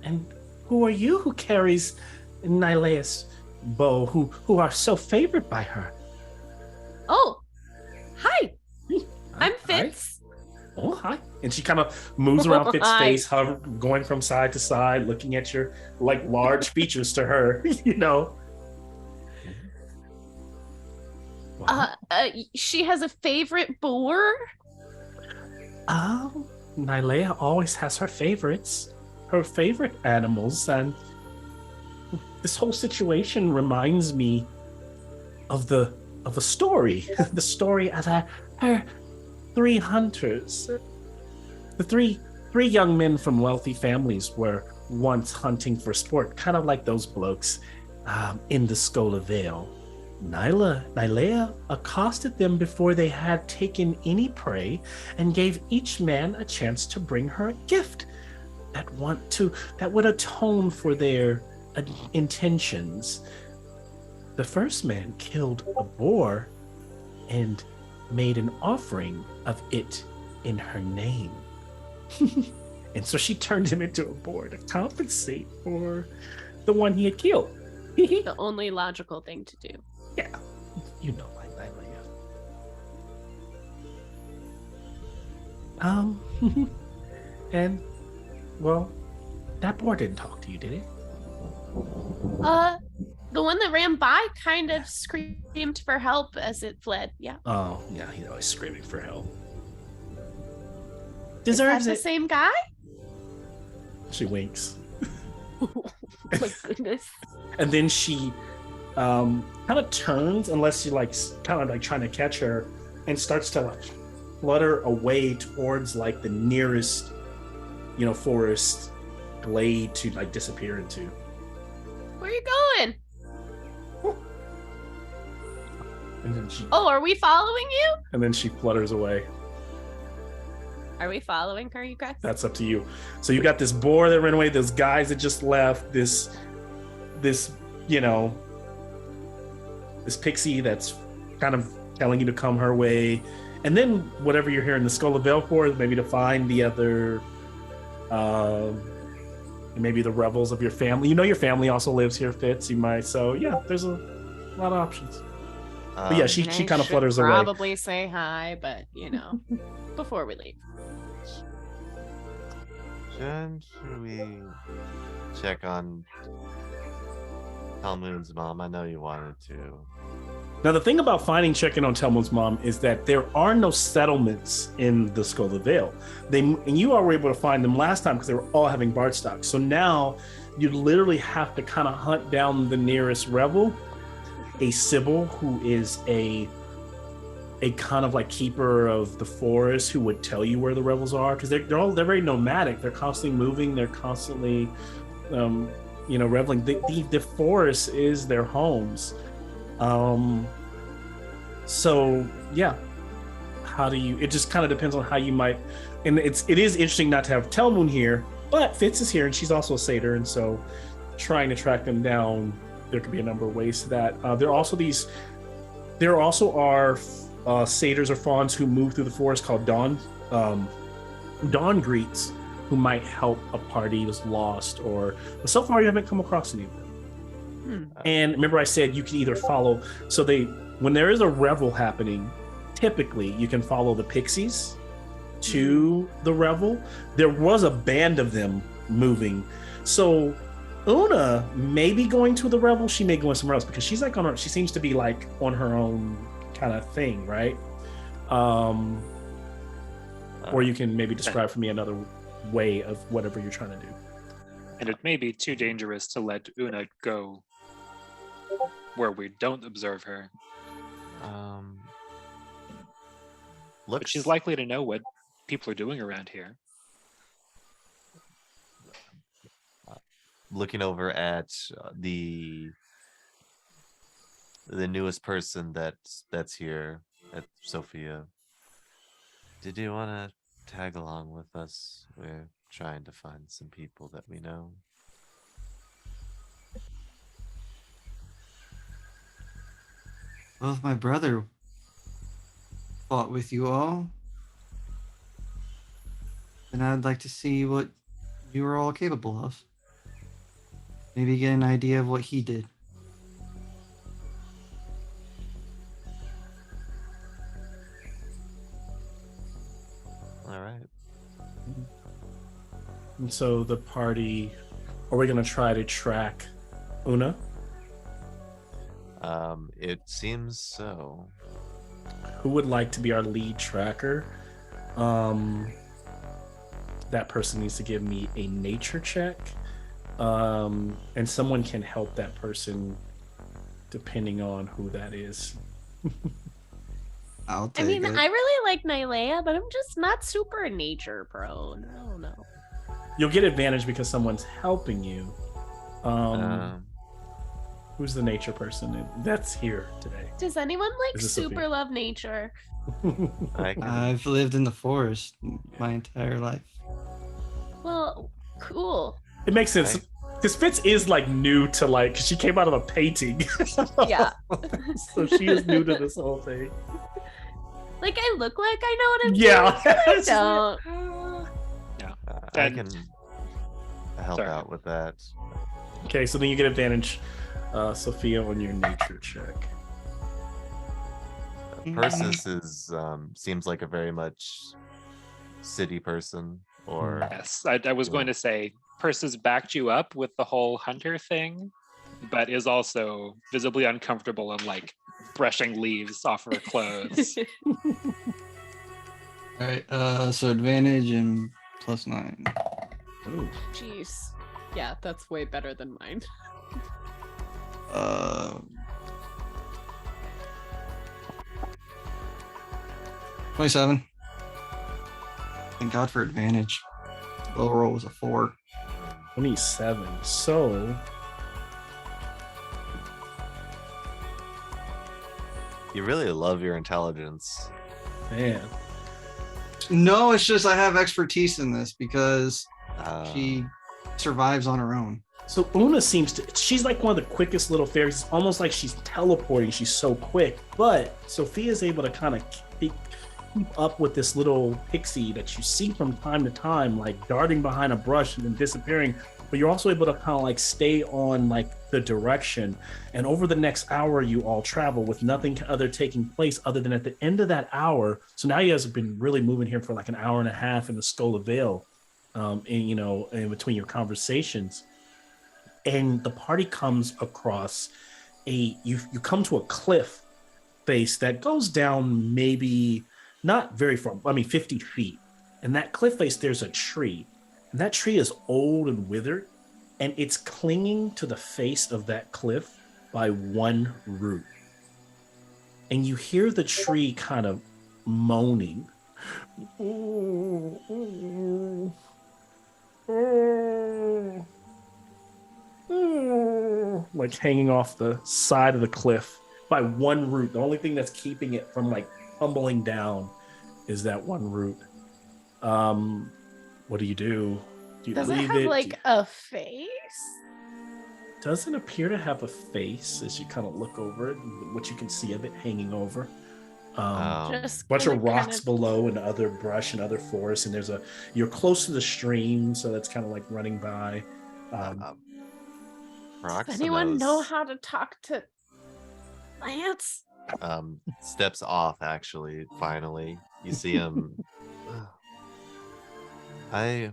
And who are you who carries Nylea's bow, who are so favored by her? Oh, hi. I'm Fitz. Oh, hi. And she kind of moves around Fitz's Hi. face, going from side to side, looking at your like large features to her, She has a favorite boar. Oh, Nylea always has her favorites, her favorite animals, and this whole situation reminds me of a story, the story of her 3 hunters. The three young men from wealthy families were once hunting for sport, kind of like those blokes in the Skola Vale. Nylea accosted them before they had taken any prey and gave each man a chance to bring her a gift that would atone for their intentions. The first man killed a boar and made an offering of it in her name. And so she turned him into a boar to compensate for the one he had killed. The only logical thing to do. Yeah, you know my Nylea. And, well, that boar didn't talk to you, did it? The one that ran by kind of screamed for help as it fled. Yeah. Oh, yeah, he's always screaming for help. Is that Deserves the it. same guy? She winks. Oh my goodness. And then she kind of turns, unless you kind of trying to catch her, and starts to flutter away towards the nearest, forest glade to disappear into. Where are you going? And then she Oh, are we following you? and then she flutters away. Are we following her, you guys? That's up to you. So you got this boar that ran away, those guys that just left, this you know, this pixie that's kind of telling you to come her way, and then whatever you're here in the Skull of Veil for is maybe to find the other, maybe the rebels of your family. You know, your family also lives here, Fitz. You might. So yeah, there's a lot of options. But yeah, she And I kind of should flutters away. Probably say hi, but you know, before we leave. Should we check on Talmoon's mom? I know you wanted to. Now, the thing about checking on Telmo's mom is that there are no settlements in the Skull of Vale. And you all were able to find them last time because they were all having Bard stock. So now you literally have to kind of hunt down the nearest rebel, a Sybil who is a kind of like keeper of the forest who would tell you where the rebels are, because they're very nomadic. They're constantly moving. They're constantly, reveling. The forest is their homes. So yeah, how do you? It just kind of depends on how you might. And it is interesting not to have Telmoon here, but Fitz is here, and she's also a satyr, and so trying to track them down, there could be a number of ways to that. There also are satyrs or fawns who move through the forest called dawn greets, who might help a party that's lost, but so far you haven't come across any of them. And remember I said you can either follow, so when there is a revel happening, typically you can follow the pixies to the revel. There was a band of them moving, so Una may be going to the revel. She may go somewhere else because she's she seems to be like on her own kind of thing, right? Or you can maybe describe for me another way of whatever you're trying to do. And it may be too dangerous to let Una go where we don't observe her. But she's likely to know what people are doing around here. Looking over at the newest person that's here, at Sophia. Did you want to tag along with us? We're trying to find some people that we know. Well, if my brother fought with you all, then I'd like to see what you were all capable of. Maybe get an idea of what he did. All right. And so the party, are we going to try to track Una? It seems so. Who would like to be our lead tracker? That person needs to give me a nature check. And someone can help that person depending on who that is. I'll take it. I really like Nylea, but I'm just not super nature prone. I don't know. You'll get advantage because someone's helping you. Who's the nature person that's here today? Does anyone like super Sophia? love nature? I've lived in the forest my entire life. Well, cool. It makes sense. Because Fitz is like new to cause she came out of a painting. Yeah. So she is new to this whole thing. Like I look like I know what I'm Yeah. doing, but I don't. Yeah. I can help out with that. Okay, so then you get advantage, Sophia, on your nature check. Persis is seems like a very much city person, or Yes, I was going to say, Persis backed you up with the whole hunter thing, but is also visibly uncomfortable and brushing leaves off her clothes. All right, so advantage and +9. Ooh. Jeez. Yeah, that's way better than mine. 27. Thank God for advantage. Low roll was a 4. 27. So You really love your intelligence. Man. No, it's just I have expertise in this because she Uh, survives on her own. So Una she's like one of the quickest little fairies. It's almost like she's teleporting. She's so quick. But Sophia's able to kind of keep up with this little pixie that you see from time to time, like darting behind a brush and then disappearing. But you're also able to kind of like stay on like the direction. And over the next hour, you all travel with nothing other taking place other than at the end of that hour. So now you guys have been really moving here for like an hour and a half in the Stola Vale, in between your conversations. And the party comes across you come to a cliff face that goes down maybe not very far, 50 feet. And that cliff face, there's a tree. And that tree is old and withered, and it's clinging to the face of that cliff by one root. And you hear the tree kind of moaning. Like hanging off the side of the cliff by one root. The only thing that's keeping it from like tumbling down is that one root. What do you do? Do you Does it leave have it? like a face? Doesn't appear to have a face as you kind of look over it, what you can see of it hanging over. Just Bunch of kinda- rocks below and other brush and other forests, and you're close to the stream, so that's kind of like running by. Does anyone know Proximos, how to talk to plants? steps off. Actually, finally, you see him. I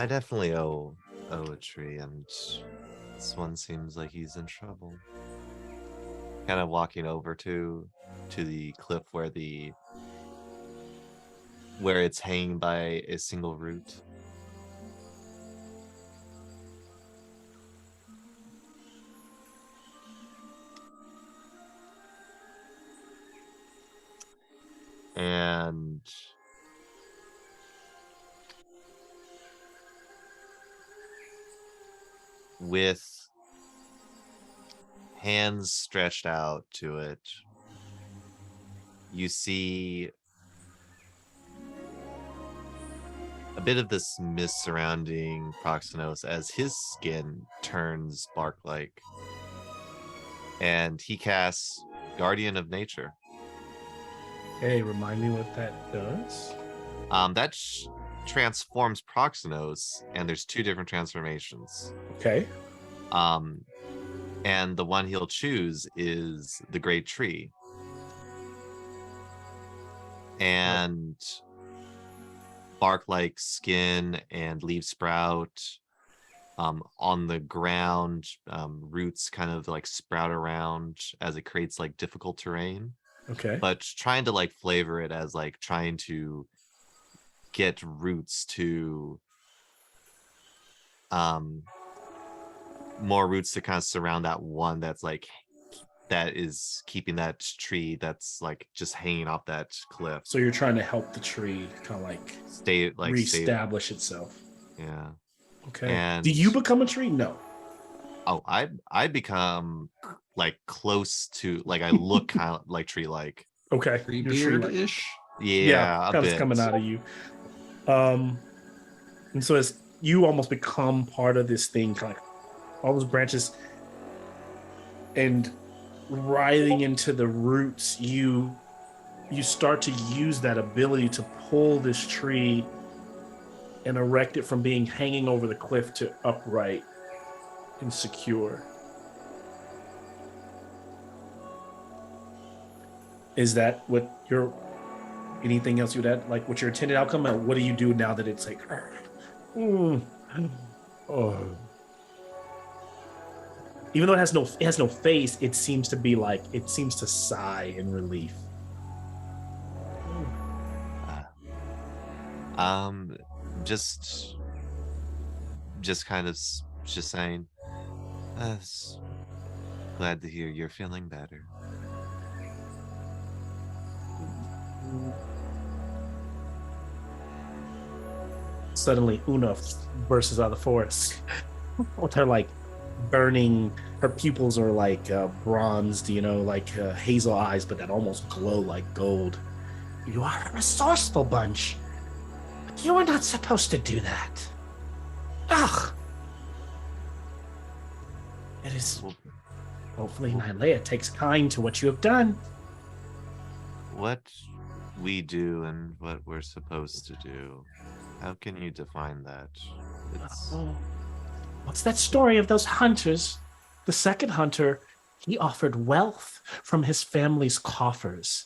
definitely owe a tree, and this one seems like he's in trouble. Kind of walking over to the cliff where it's hanging by a single root. And with hands stretched out to it, you see a bit of this mist surrounding Proxenos as his skin turns bark-like. And he casts Guardian of Nature. Hey, remind me what that does. That transforms Proxenos, and there's two different transformations. Okay. And the one he'll choose is the Great Tree. And bark-like skin and leaves sprout. On the ground, roots kind of like sprout around as it creates like difficult terrain. Okay. But trying to like flavor it as like trying to get roots to more roots to kind of surround that one that is keeping that tree that's like just hanging off that cliff. So you're trying to help the tree kind of like reestablish itself. Yeah. Okay. And do you become a tree? No. Oh, I become like close to, like I look kind of like tree-like. Okay. Treebeard-ish? Yeah, a kind of bit. coming out of you. And so as you almost become part of this thing, kind of like all those branches and writhing into the roots, you start to use that ability to pull this tree and erect it from being hanging over the cliff to upright and secure. Is that what anything else you'd add? Like what's your intended outcome? And what do you do now that it's like, oh. Even though it has no face, it seems to sigh in relief. Just kind of just saying, glad to hear you're feeling better. Suddenly Una bursts out of the forest with her like burning. Her pupils are like bronzed, like hazel eyes, but that almost glow like gold. You are a resourceful bunch, but you are not supposed to do that. Ugh. It is. Hopefully, Nylea takes kind to what you have done. What we do and what we're supposed to do. How can you define that? It's What's that story of those hunters? The second hunter, he offered wealth from his family's coffers.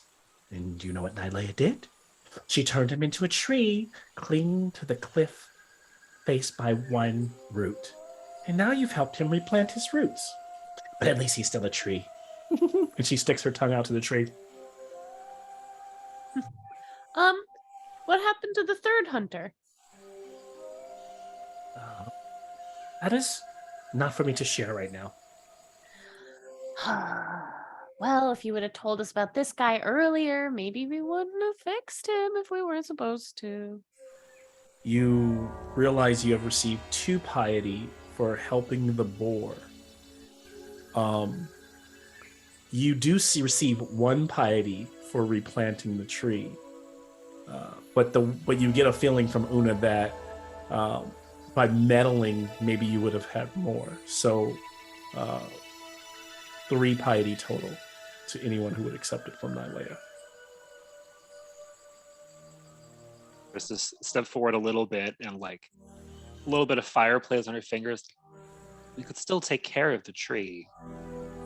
And do you know what Nylea did? She turned him into a tree, clinging to the cliff face by one root. And now you've helped him replant his roots. But at least he's still a tree. And she sticks her tongue out to the tree. What happened to the third hunter? That is not for me to share right now. Well, if you would have told us about this guy earlier, maybe we wouldn't have fixed him if we weren't supposed to. You realize you have received 2 piety for helping the boar. You do receive 1 piety for replanting the tree. But you get a feeling from Una that by meddling, maybe you would have had more. So 3 piety total to anyone who would accept it from Nylea. Just step forward a little bit and like a little bit of fire plays on her fingers. We could still take care of the tree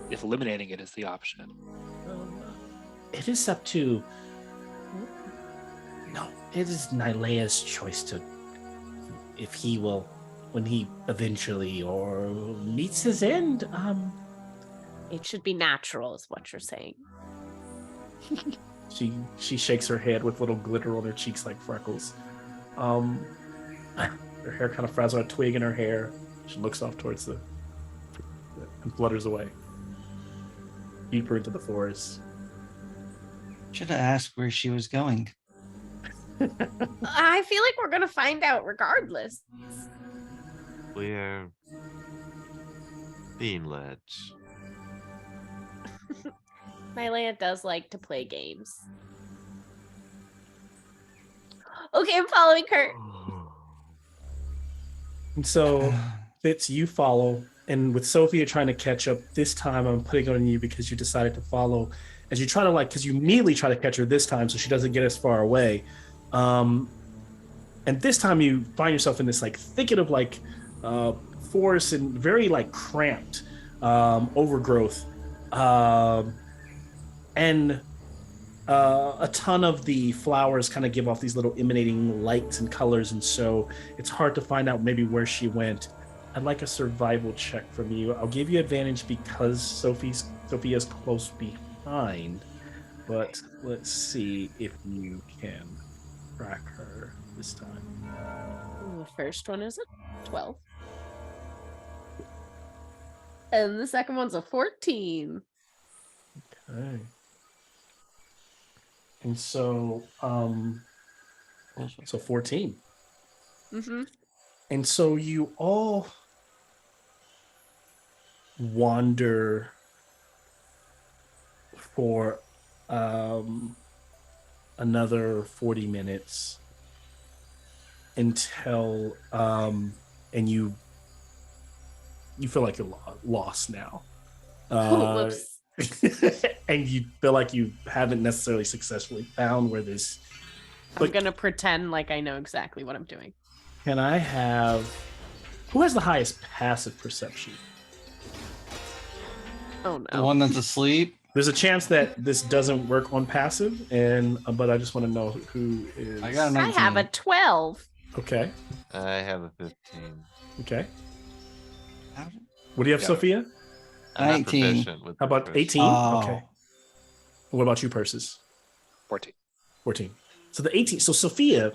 if eliminating it is the option. It is up to... No, it is Nylea's choice to... If he will, when he eventually or meets his end, It should be natural, is what you're saying. She shakes her head with little glitter on her cheeks like freckles. Her hair kind of frazzles, a twig in her hair. She looks off towards and flutters away. Deeper into the forest. Should have asked where she was going. I feel like we're gonna find out regardless. We're being led. Nylea does like to play games. Okay, I'm following her. And so, Fitz, you follow. And with Sophia trying to catch up, this time I'm putting it on you because you decided to follow. As you try to because you immediately try to catch her this time so she doesn't get as far away. And this time you find yourself in this thicket of forest and very cramped overgrowth. And a ton of the flowers kind of give off these little emanating lights and colors, and so it's hard to find out maybe where she went. I'd like a survival check from you. I'll give you advantage because Sophia's close behind, but let's see if you can track her this time. The first one is a 12. And the second one's a 14. Okay. And so 14. Mm-hmm. And so you all wander for another 40 minutes until and you feel like you're lost now. Whoops. And you feel like you haven't necessarily successfully found where this... I'm gonna pretend like I know exactly what I'm doing. Can I have... Who has the highest passive perception? Oh The no. one that's asleep. There's a chance that this doesn't work on passive, but I just want to know who is... I got a I 19. have a 12. Okay. I have a 15. Okay. What do you have, Yeah. Sophia? I'm not 19. proficient with How about proficiency. 18? Oh. Okay. What about you, Persis? 14. 14. So the 18. So Sophia,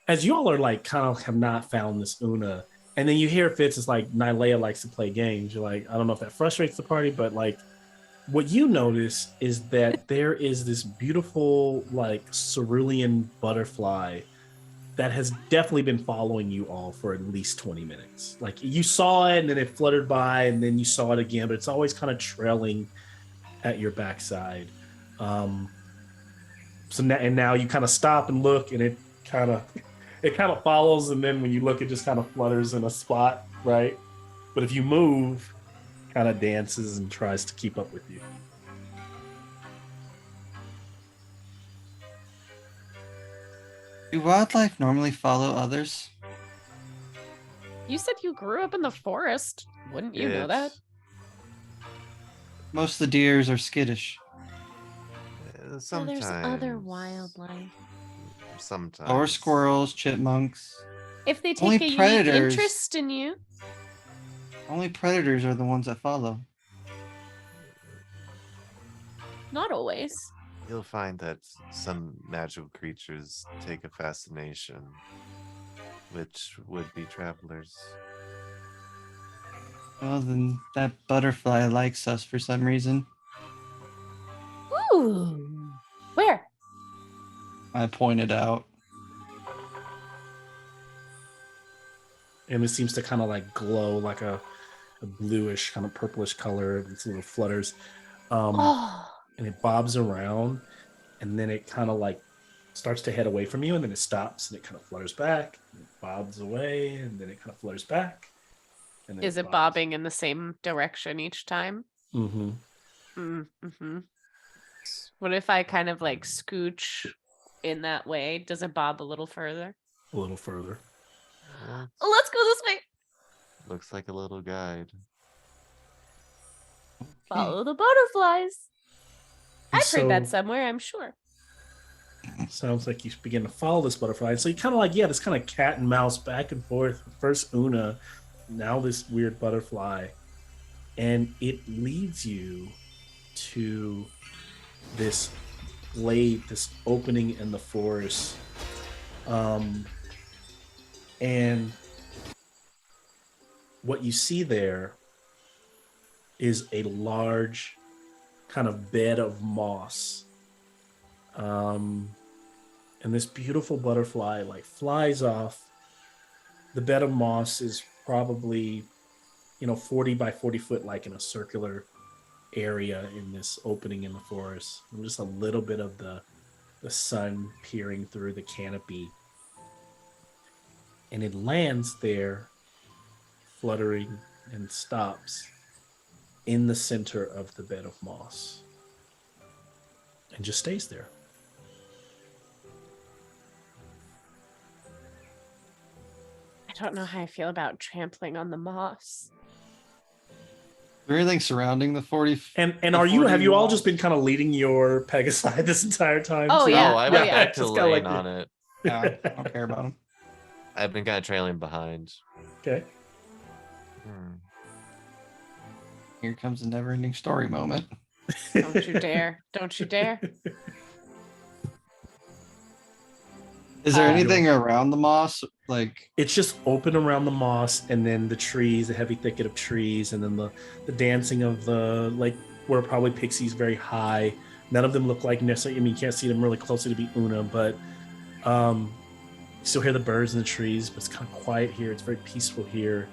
as you all are kind of have not found this Una, and then you hear Fitz is Nylea likes to play games. You're I don't know if that frustrates the party, but what you notice is that there is this beautiful cerulean butterfly that has definitely been following you all for at least 20 minutes. Like you saw it and then it fluttered by and then you saw it again, but it's always kind of trailing at your backside. So now you kind of stop and look and it kind of follows, and then when you look, it just kind of flutters in a spot, right? But if you move, kind of dances and tries to keep up with you. Do wildlife normally follow others? You said you grew up in the forest. Wouldn't you know that? Most of the deers are skittish. Yeah, Sometimes. there's other wildlife. Sometimes. Or squirrels, chipmunks. If they Only take a unique predators. interest in you. Only predators are the ones that follow. Not always. You'll find that some magical creatures take a fascination, which would be travelers. Well, then that butterfly likes us for some reason. Ooh. Where? I pointed out. And it seems to kind of like glow like a bluish, kind of purplish color. Its little flutters. And it bobs around, and then it kind of like starts to head away from you, and then it stops and it kind of flutters back, and it bobs away, and then it kind of flutters back. And then Is it bobs. bobbing in the same direction each time? Mm-hmm. Mm-hmm. What if I kind of like scooch in that way? Does it bob a little further? A little further. Let's go this way. Looks like a little guide. Follow the butterflies. I've So- heard that somewhere, I'm sure. Sounds like you begin to follow this butterfly. So you kind of like, this kind of cat and mouse back and forth. First Una, now this weird butterfly. And it leads you to this glade, this opening in the forest. And what you see there is a large kind of bed of moss. And this beautiful butterfly like flies off. The bed of moss is probably, 40 by 40 foot, like in a circular area in this opening in the forest. And just a little bit of the sun peering through the canopy. And it lands there, fluttering, and stops in the center of the bed of moss. And just stays there. I don't know how I feel about trampling on the moss. Is there anything surrounding the 40? And the have you 40 all wall? just been kind of leading your Pegasi this entire time? Oh, too? yeah. Oh, I Oh, went yeah. back to Just kinda lane like on it. Yeah, I don't care about them. I've been kind of trailing behind. Okay. Here comes the never-ending story moment. Don't you dare. Don't you dare. Is there Uh, anything around the moss? Like, It's just open around the moss, and then the trees, a heavy thicket of trees, and then the dancing of the, like, where probably pixies very high. None of them look like necessarily, you can't see them really closely to be Una, but you still hear the birds in the trees, but it's kind of quiet here. It's very peaceful here.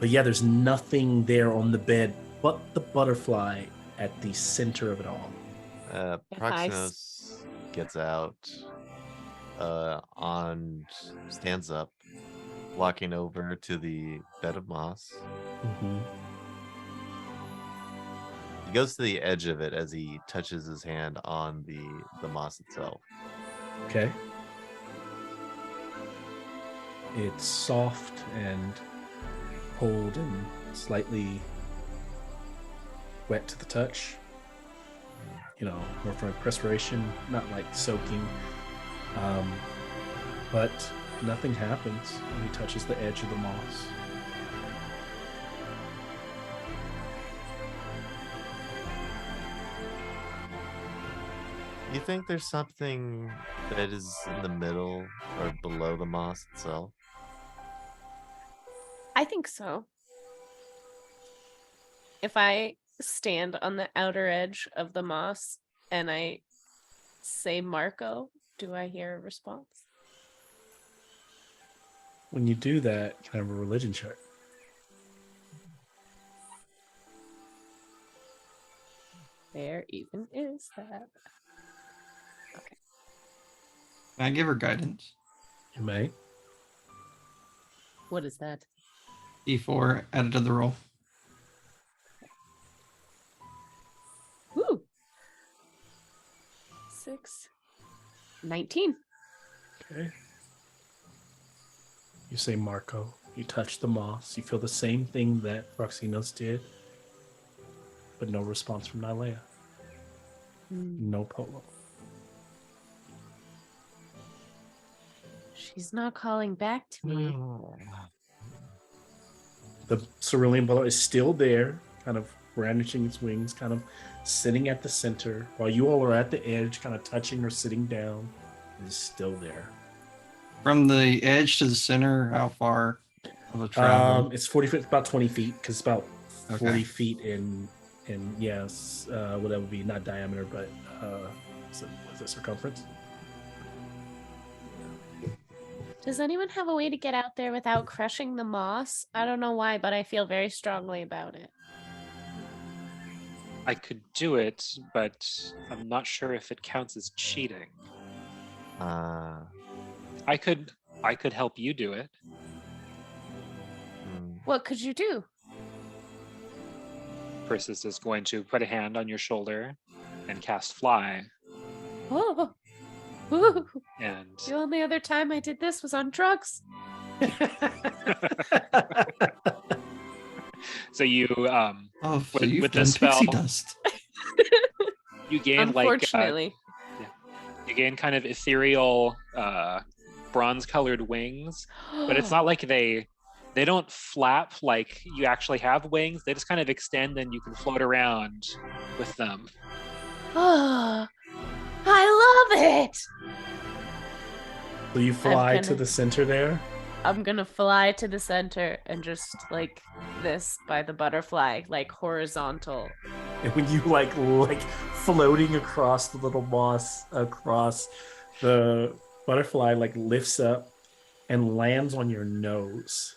But yeah, there's nothing there on the bed but the butterfly at the center of it all. Proximos gets out, stands up, walking over to the bed of moss. Mm-hmm. He goes to the edge of it as he touches his hand on the moss itself. Okay. It's soft and cold and slightly wet to the touch. More from perspiration, not like soaking. But nothing happens when he touches the edge of the moss. You think there's something that is in the middle or below the moss itself? I think so. If I stand on the outer edge of the moss and I say Marco, do I hear a response? When you do that, can I have a religion check? Where even is that? Can I give her guidance? You may. What is that? D4 added to the roll. Woo! 6. 19. Okay. You say Marco. You touch the moss. You feel the same thing that Roxinos did, but no response from Nylea. No Polo. She's not calling back to me. The cerulean butler is still there, kind of brandishing its wings, kind of sitting at the center, while you all are at the edge, kind of touching or sitting down. It is still there. From the edge to the center, how far of a travel? It's 40 feet, about 20 feet, because it's about 40 Okay. feet in yes, what that would be, not diameter, but what's the circumference? Does anyone have a way to get out there without crushing the moss? I don't know why, but I feel very strongly about it. I could do it, but I'm not sure if it counts as cheating. I could help you do it. What could you do? Persis is going to put a hand on your shoulder and cast fly. Oh, ooh. And The only other time I did this was on drugs. so you Oh, so with you've the done spell- pixie dust. you gain Unfortunately. you gain kind of ethereal bronze colored wings, but it's not like they don't flap like you actually have wings. They just kind of extend and you can float around with them. Oh, I love it. So you fly to kinda- the center there. I'm gonna fly to the center and just like this by the butterfly, like horizontal. And when you like floating across the little moss, across the butterfly, like lifts up and lands on your nose.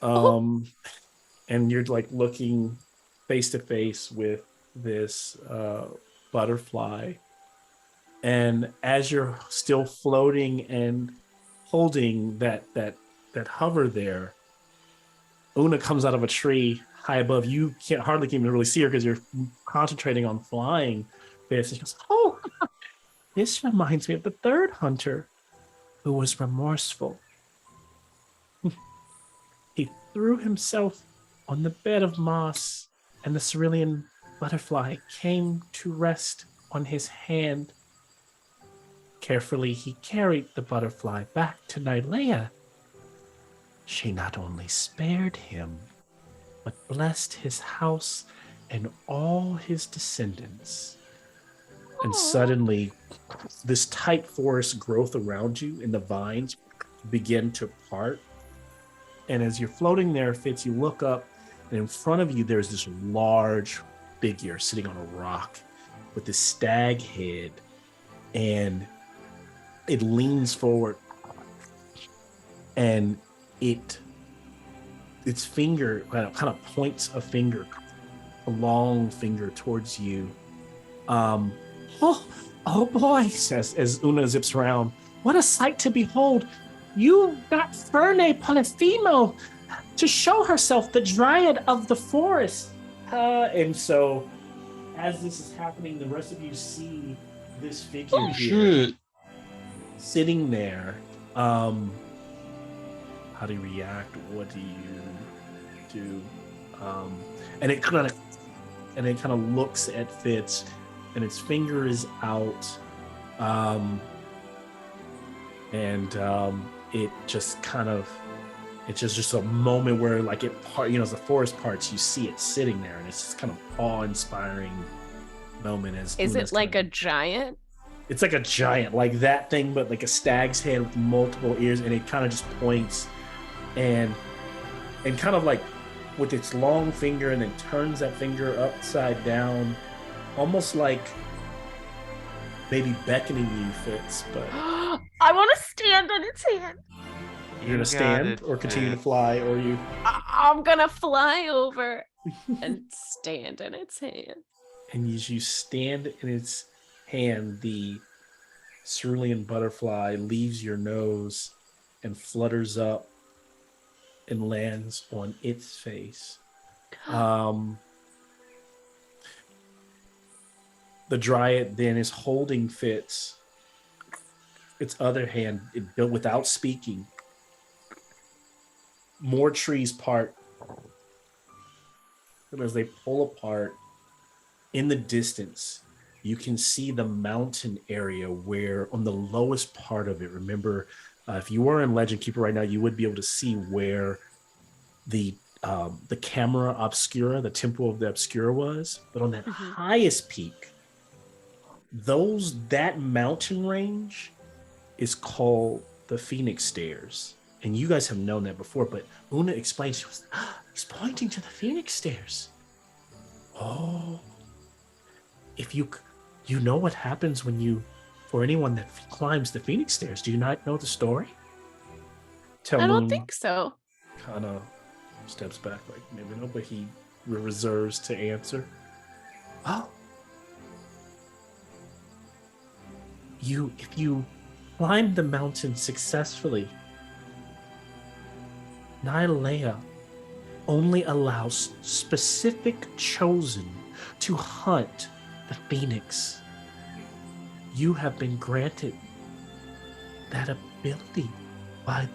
And you're like looking face to face with this butterfly. And as you're still floating and holding that hover there, Una comes out of a tree high above. You can't hardly even really see her because you're concentrating on flying this. And she goes, "Oh, this reminds me of the third hunter who was remorseful. He threw himself on the bed of moss, and the cerulean butterfly came to rest on his hand. Carefully, he carried the butterfly back to Nylea. She not only spared him, but blessed his house and all his descendants." And suddenly, this tight forest growth around you and the vines begin to part. And as you're floating there, Fitz, you look up, and in front of you, there's this large figure sitting on a rock with this stag head, and it leans forward, and its finger kind of points a finger, a long finger towards you. Oh boy, says as Una zips around. What a sight to behold! You got Ferne Polyphemo to show herself the dryad of the forest. And so, as this is happening, the rest of you see this figure Oh here shit! sitting there. How do you react? What do you do? And it kind of looks at Fitz, and its finger is out, it just kind of, it's just a moment where like it part, as the forest parts, you see it sitting there, and it's just kind of awe-inspiring moment. As Is Una's it like kind a giant? It's like a giant, like that thing, but like a stag's head with multiple ears, and it kind of just points and kind of like with its long finger, and then turns that finger upside down, almost like maybe beckoning you, Fitz. But I want to stand on its hand. You're gonna stand or continue to fly, or you? I'm gonna fly over and stand in its hand. And as you stand in its hand, the cerulean butterfly leaves your nose and flutters up and lands on its face. The dryad then is holding Fitz, its other hand, without speaking. More trees part. And as they pull apart, in the distance, you can see the mountain area where on the lowest part of it, remember, if you were in Legend Keeper right now, you would be able to see where the Camera Obscura, the Temple of the Obscura was. But on that highest peak, that mountain range is called the Phoenix Stairs. And you guys have known that before, but Una explains, she was, he's pointing to the Phoenix Stairs. Oh, if you know what happens for anyone that climbs the Phoenix Stairs, do you not know the story? I don't think so. Kind of steps back like, maybe no, but he reserves to answer. Oh, if you climb the mountain successfully, Nylea only allows specific chosen to hunt the Phoenix. You have been granted that ability by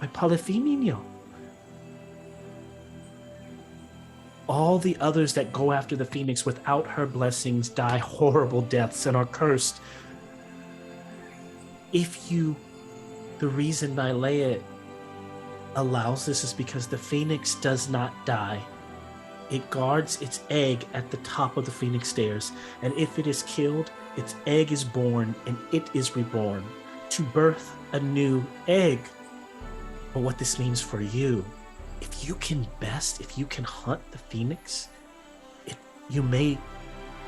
Polypheminio. All the others that go after the Phoenix without her blessings die horrible deaths and are cursed. The reason Nylea allows this is because the Phoenix does not die. It guards its egg at the top of the Phoenix Stairs, and if it is killed, its egg is born and it is reborn to birth a new egg. But what this means for you, if you can hunt the Phoenix, you may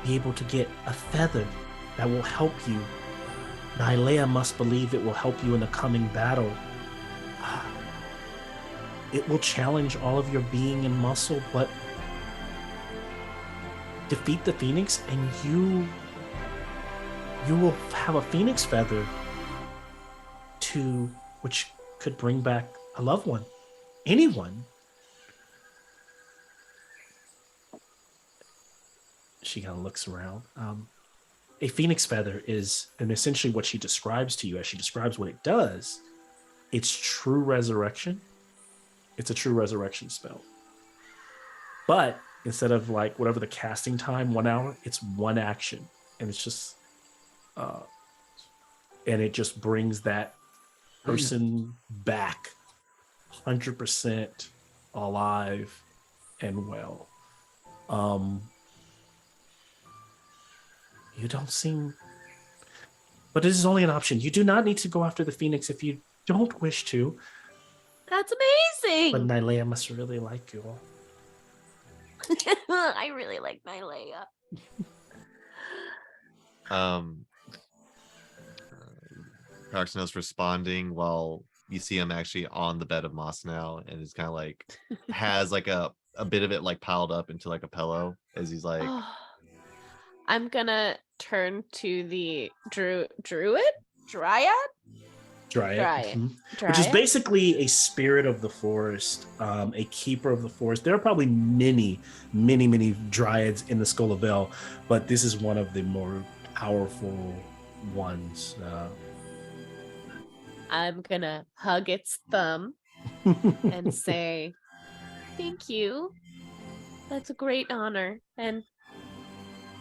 be able to get a feather that will help you. Nylea must believe it will help you in the coming battle. It will challenge all of your being and muscle, but defeat the Phoenix and you will have a Phoenix feather which could bring back a loved one. Anyone. She kind of looks around. A Phoenix feather is, and essentially what she describes to you as she describes what it does, it's true resurrection. It's a true resurrection spell. But instead of like whatever the casting time, 1 hour, it's one action. And it's just, and it just brings that person back 100% alive and well. You don't seem, but this is only an option. You do not need to go after the Phoenix if you don't wish to. That's amazing. But Nylea must really like you all. I really like Nylea. Proxenos responding while you see him actually on the bed of moss now, and it's kind of like has like a bit of it like piled up into like a pillow as he's like. I'm gonna turn to the Dryad, Mm-hmm. Which is basically a spirit of the forest, a keeper of the forest. There are probably many dryads in the Skull of El, but this is one of the more powerful ones. I'm gonna hug its thumb and say, "Thank you. That's a great honor. And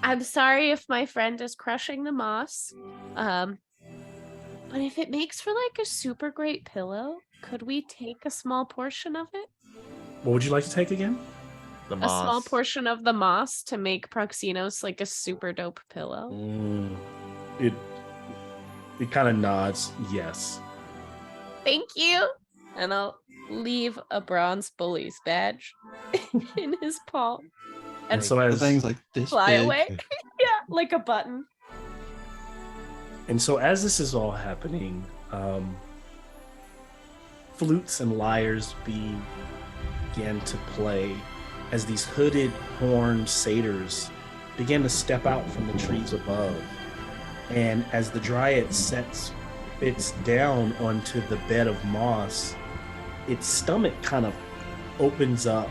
I'm sorry if my friend is crushing the moss. But if it makes for like a super great pillow, could we take a small portion of it? What would you like to take again? The moss. A small portion of the moss to make Proxenos like a super dope pillow. It kind of nods, yes. Thank you. And I'll leave a Bronze Bullies badge in his palm. And so as things like this fly big. away. Yeah, like a button. And so as this is all happening, flutes and lyres began to play as these hooded, horned satyrs began to step out from the trees above. And as the dryad sets its down onto the bed of moss, its stomach kind of opens up,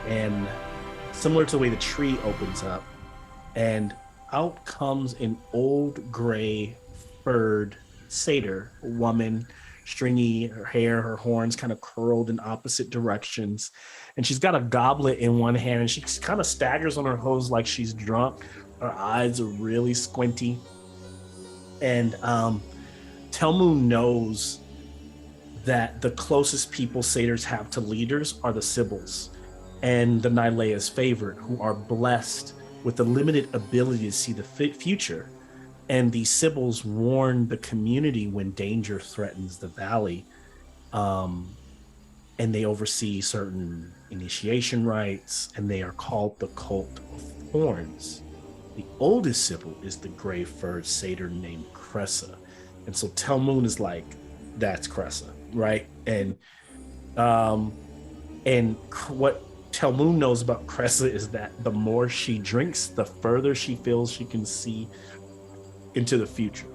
and similar to the way the tree opens up, and out comes an old gray furred satyr woman, stringy, her hair, her horns kind of curled in opposite directions, and she's got a goblet in one hand, and she kind of staggers on her hose like she's drunk. Her eyes are really squinty, and Telmoon knows that the closest people satyrs have to leaders are the Sibyls and the Nylea's favorite, who are blessed with the limited ability to see the future. And the Sibyls warn the community when danger threatens the valley. And they oversee certain initiation rites, and they are called the Cult of Thorns. The oldest Sibyl is the gray-furred satyr named Cressa. And so Telmoon is like, that's Cressa, right? And what Telmoon knows about Cressa is that the more she drinks, the further she feels she can see into the future.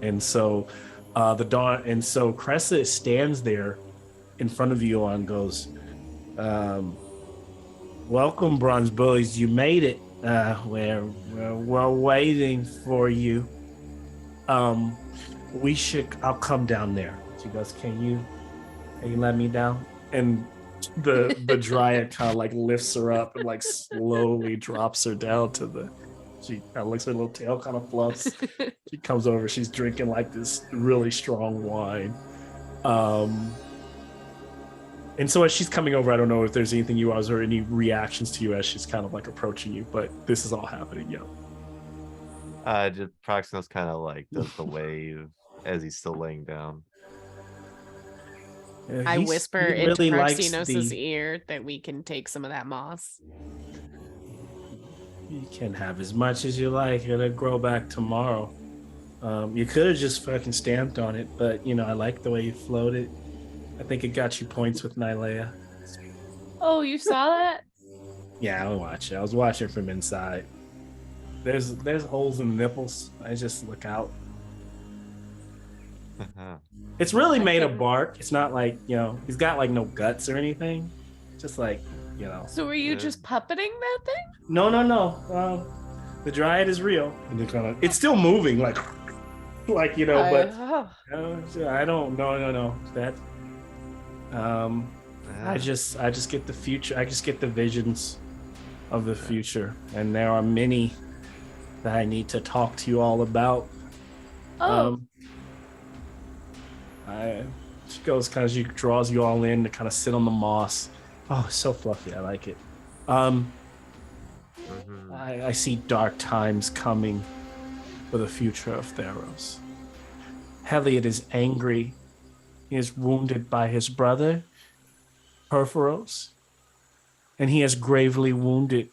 And so Cressa stands there in front of you and goes, welcome, Bronze Bullies, you made it. We're waiting for you. I'll come down there. She goes, can you let me down? And the dryad kind of like lifts her up and like slowly drops her down to she kind of looks, her little tail kind of fluffs. She comes over, she's drinking like this really strong wine. And so as she's coming over, I don't know if there's anything you guys or any reactions to you as she's kind of like approaching you, but this is all happening, yeah. Just Proximos kind of like does the wave as he's still laying down. I whisper into Proximos' ear that we can take some of that moss. You can have as much as you like. It'll grow back tomorrow. You could have just fucking stamped on it, but I like the way you floated. I think it got you points with Nylea. Oh, you saw that? Yeah, I watched it. I was watching from inside. There's holes in the nipples. I just look out. It's really made of bark. It's not like, he's got like no guts or anything. Just like, So were you just puppeting that thing? No. The dryad is real. And it's still moving like but I don't know. That I just get the future. I just get the visions of the future, and there are many that I need to talk to you all about. She goes she draws you all in to kind of sit on the moss. Oh, so fluffy. I like it. I see dark times coming for the future of Theros. Heliod is angry. He is wounded by his brother, Perforos, and he has gravely wounded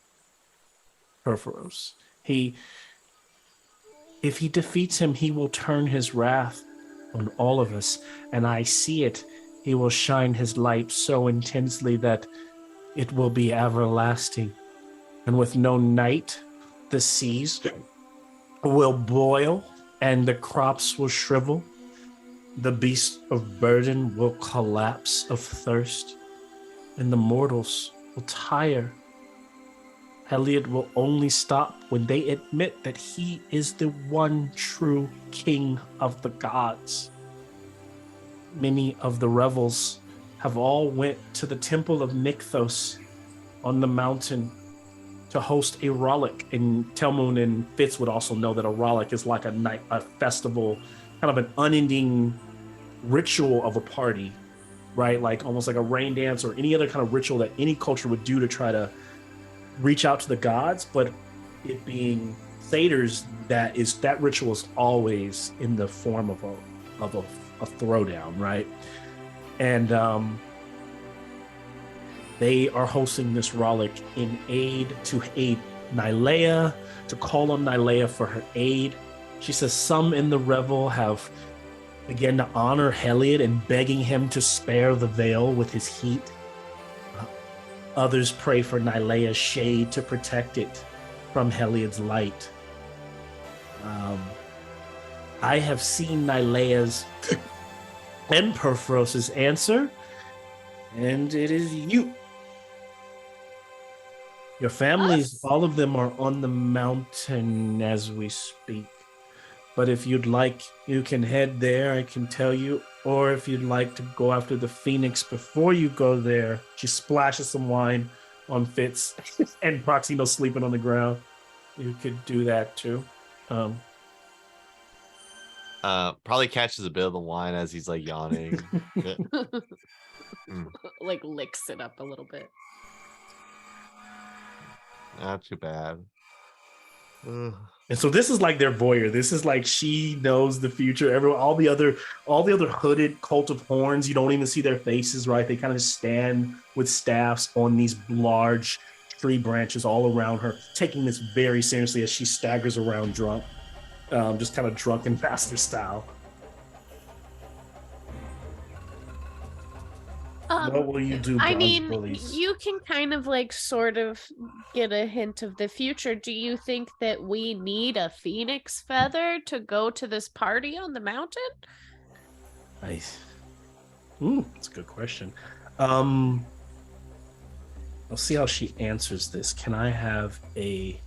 Perforos. If he defeats him, he will turn his wrath on all of us, and I see it. He will shine his light so intensely that it will be everlasting. And with no night, the seas will boil and the crops will shrivel. The beasts of burden will collapse of thirst, and the mortals will tire. Heliod will only stop when they admit that he is the one true king of the gods. Many of the rebels have all went to the temple of Nykthos on the mountain to host a rollick. And Telmoon and Fitz would also know that a rollick is like a festival, kind of an unending ritual of a party, right? Like almost like a rain dance or any other kind of ritual that any culture would do to try to reach out to the gods. But it being satyrs, that ritual is always in the form of a throwdown, right? And they are hosting this rollick to aid Nylea, to call on Nylea for her aid. She says some in the revel have begin to honor Heliod and begging him to spare the veil with his heat. Others pray for Nylea's shade to protect it from Heliod's light. I have seen Nylea's and Perforos's answer, and it is you. Your families, Us? all of them are on the mountain as we speak. But if you'd like, you can head there, I can tell you. Or if you'd like to go after the Phoenix before you go there, she splashes some wine on Fitz and Proximo sleeping on the ground. You could do that too. Probably catches a bit of the wine as he's like yawning. Like licks it up a little bit. Not too bad. And so this is like their voyeur. This is like she knows the future. Everyone, all the other hooded cult of horns, you don't even see their faces, right? They kind of stand with staffs on these large tree branches all around her, taking this very seriously as she staggers around drunk, just kind of drunken master style. What will you do, I Bronze mean, Bullies? you can kind of like sort of get a hint of the future. Do you think that we need a phoenix feather to go to this party on the mountain? Nice. That's a good question. I'll see how she answers this. Can I have a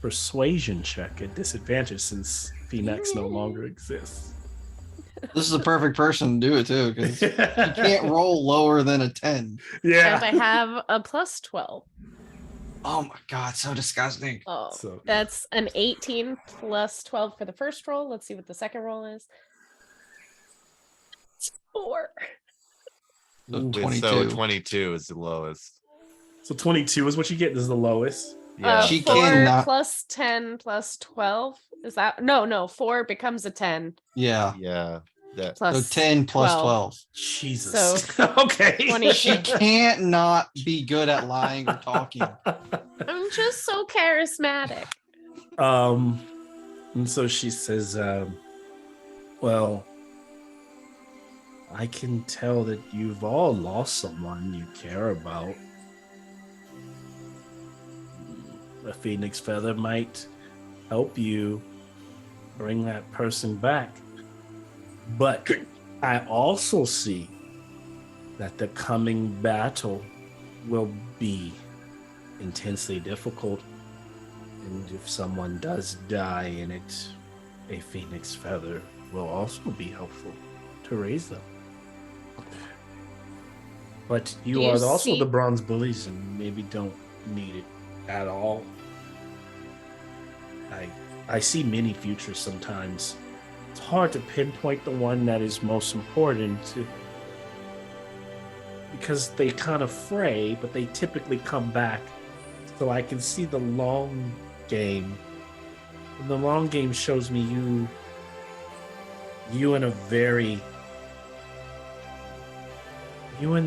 persuasion check at disadvantage since Phoenix no longer exists? This is the perfect person to do it too, because you can't roll lower than a 10. Yeah. And I have a plus 12. Oh my god, so disgusting. Oh, So- that's an 18 plus 12 for the first roll. Let's see what the second roll is. It's 4. So So 22. 22 is the lowest. So 22 is what you get. This is the lowest. Yeah. She 4 cannot- plus 10 plus 12. Is that no 4 becomes a 10 Yeah. Yeah. That, So plus 10 plus 12. Jesus. So, okay. 20. She can't not be good at lying or talking. I'm just so charismatic. And so she says, well, I can tell that you've all lost someone you care about. A phoenix feather might help you bring that person back. But I also see that the coming battle will be intensely difficult. And if someone does die in it, a phoenix feather will also be helpful to raise them. But you Do you are also see- the bronze bullies and maybe don't need it at all. I see many futures sometimes. It's hard to pinpoint the one that is most important because they kind of fray, but they typically come back. So I can see the long game. And the long game shows me you and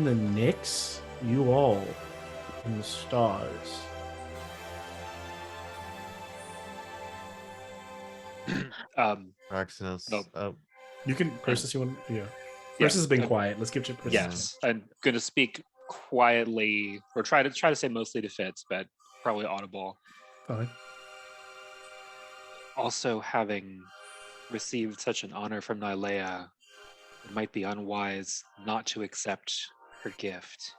the Knicks, you all in the stars. Praxis. No. You can Persis, you want? Yeah. Yeah, Persis has been uh, quiet. Let's give you Persis. Yes, I'm gonna speak quietly, or try to say mostly to Fitz, but probably audible. Fine. Also, having received such an honor from Nylea, it might be unwise not to accept her gift.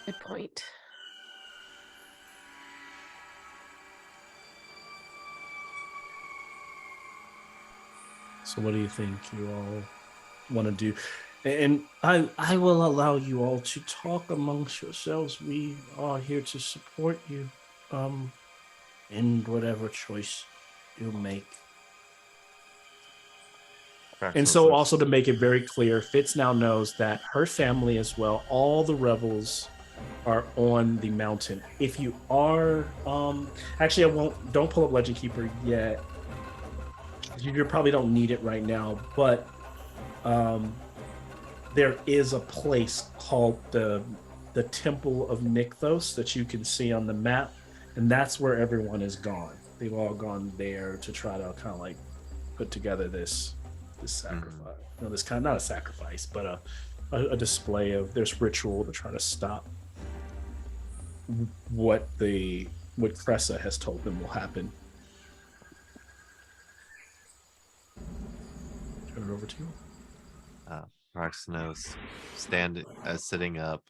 Good point. So what do you think you all want to do? And I will allow you all to talk amongst yourselves. We are here to support you in whatever choice you make. And so also to make it very clear, Fitz now knows that her family as well, all the rebels are on the mountain. If you are actually don't pull up Legend Keeper yet. You probably don't need it right now, but there is a place called the Temple of Nykthos that you can see on the map, and that's where everyone is gone. They've all gone there to try to kind of like put together this sacrifice. No, this kind, not a sacrifice, but a display of this ritual to try to stop what Cressa has told them will happen. Turn it over to you. Proxenos sitting up.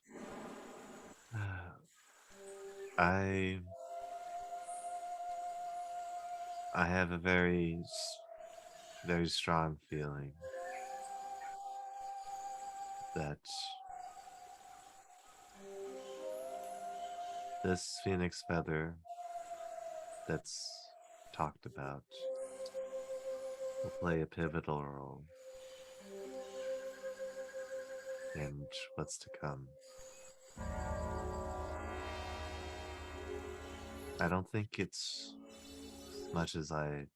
I have a very strong feeling that this phoenix feather that's talked about will play a pivotal role in what's to come. I don't think it's as much as I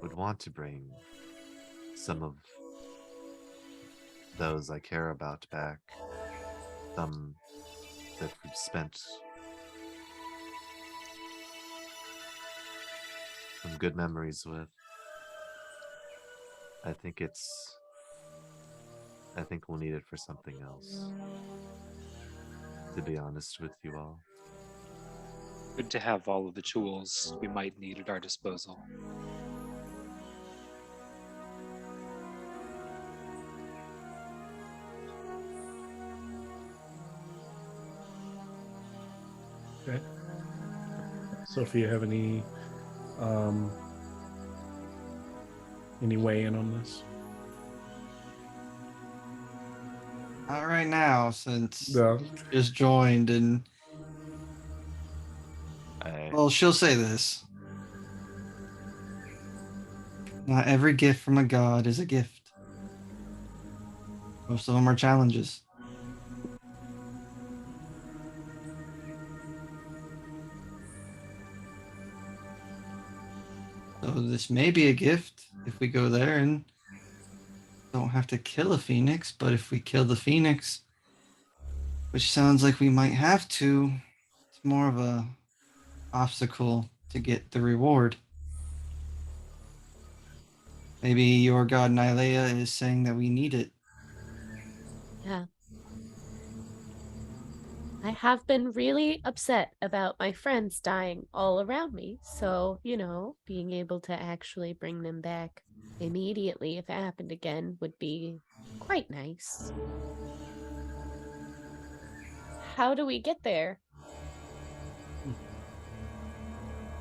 would want to bring some of those I care about back, some that we've spent some good memories with. I think we'll need it for something else, to be honest with you all. Good to have all of the tools we might need at our disposal. Okay. Sophie, you have any weigh in on this? Not right now, since No. just joined, and well, she'll say this. Not every gift from a god is a gift. Most of them are challenges. So this may be a gift if we go there and don't have to kill a phoenix, but if we kill the phoenix, which sounds like we might have to, it's more of a obstacle to get the reward. Maybe your god Nylea is saying that we need it. Yeah. I have been really upset about my friends dying all around me. So, being able to actually bring them back immediately if it happened again would be quite nice. How do we get there?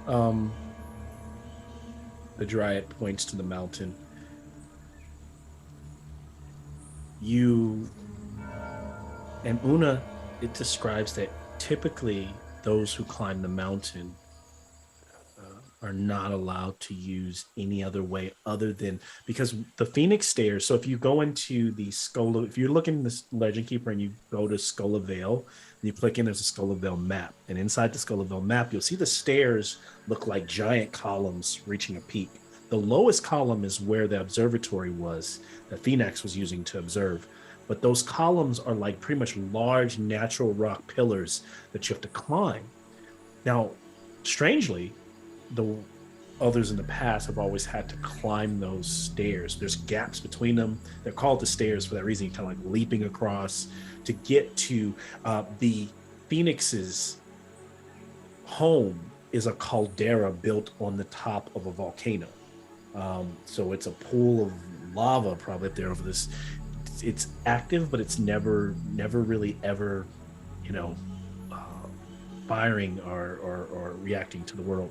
The dryad points to the mountain. You and Una, it describes that typically those who climb the mountain are not allowed to use any other way other than, because the Phoenix Stairs. So if you go into the if you're looking at this Legend Keeper and you go to Skull of Vale, and you click in, there's a Skull of Vale map. And inside the Skull of Vale map, you'll see the stairs look like giant columns reaching a peak. The lowest column is where the observatory was that Phoenix was using to observe. But those columns are like pretty much large natural rock pillars that you have to climb. Now, strangely, the others in the past have always had to climb those stairs. There's gaps between them. They're called the stairs for that reason. You're kind of like leaping across to get to the Phoenix's home is a caldera built on the top of a volcano. So it's a pool of lava probably up there over this. It's active, but it's never really ever, firing or reacting to the world.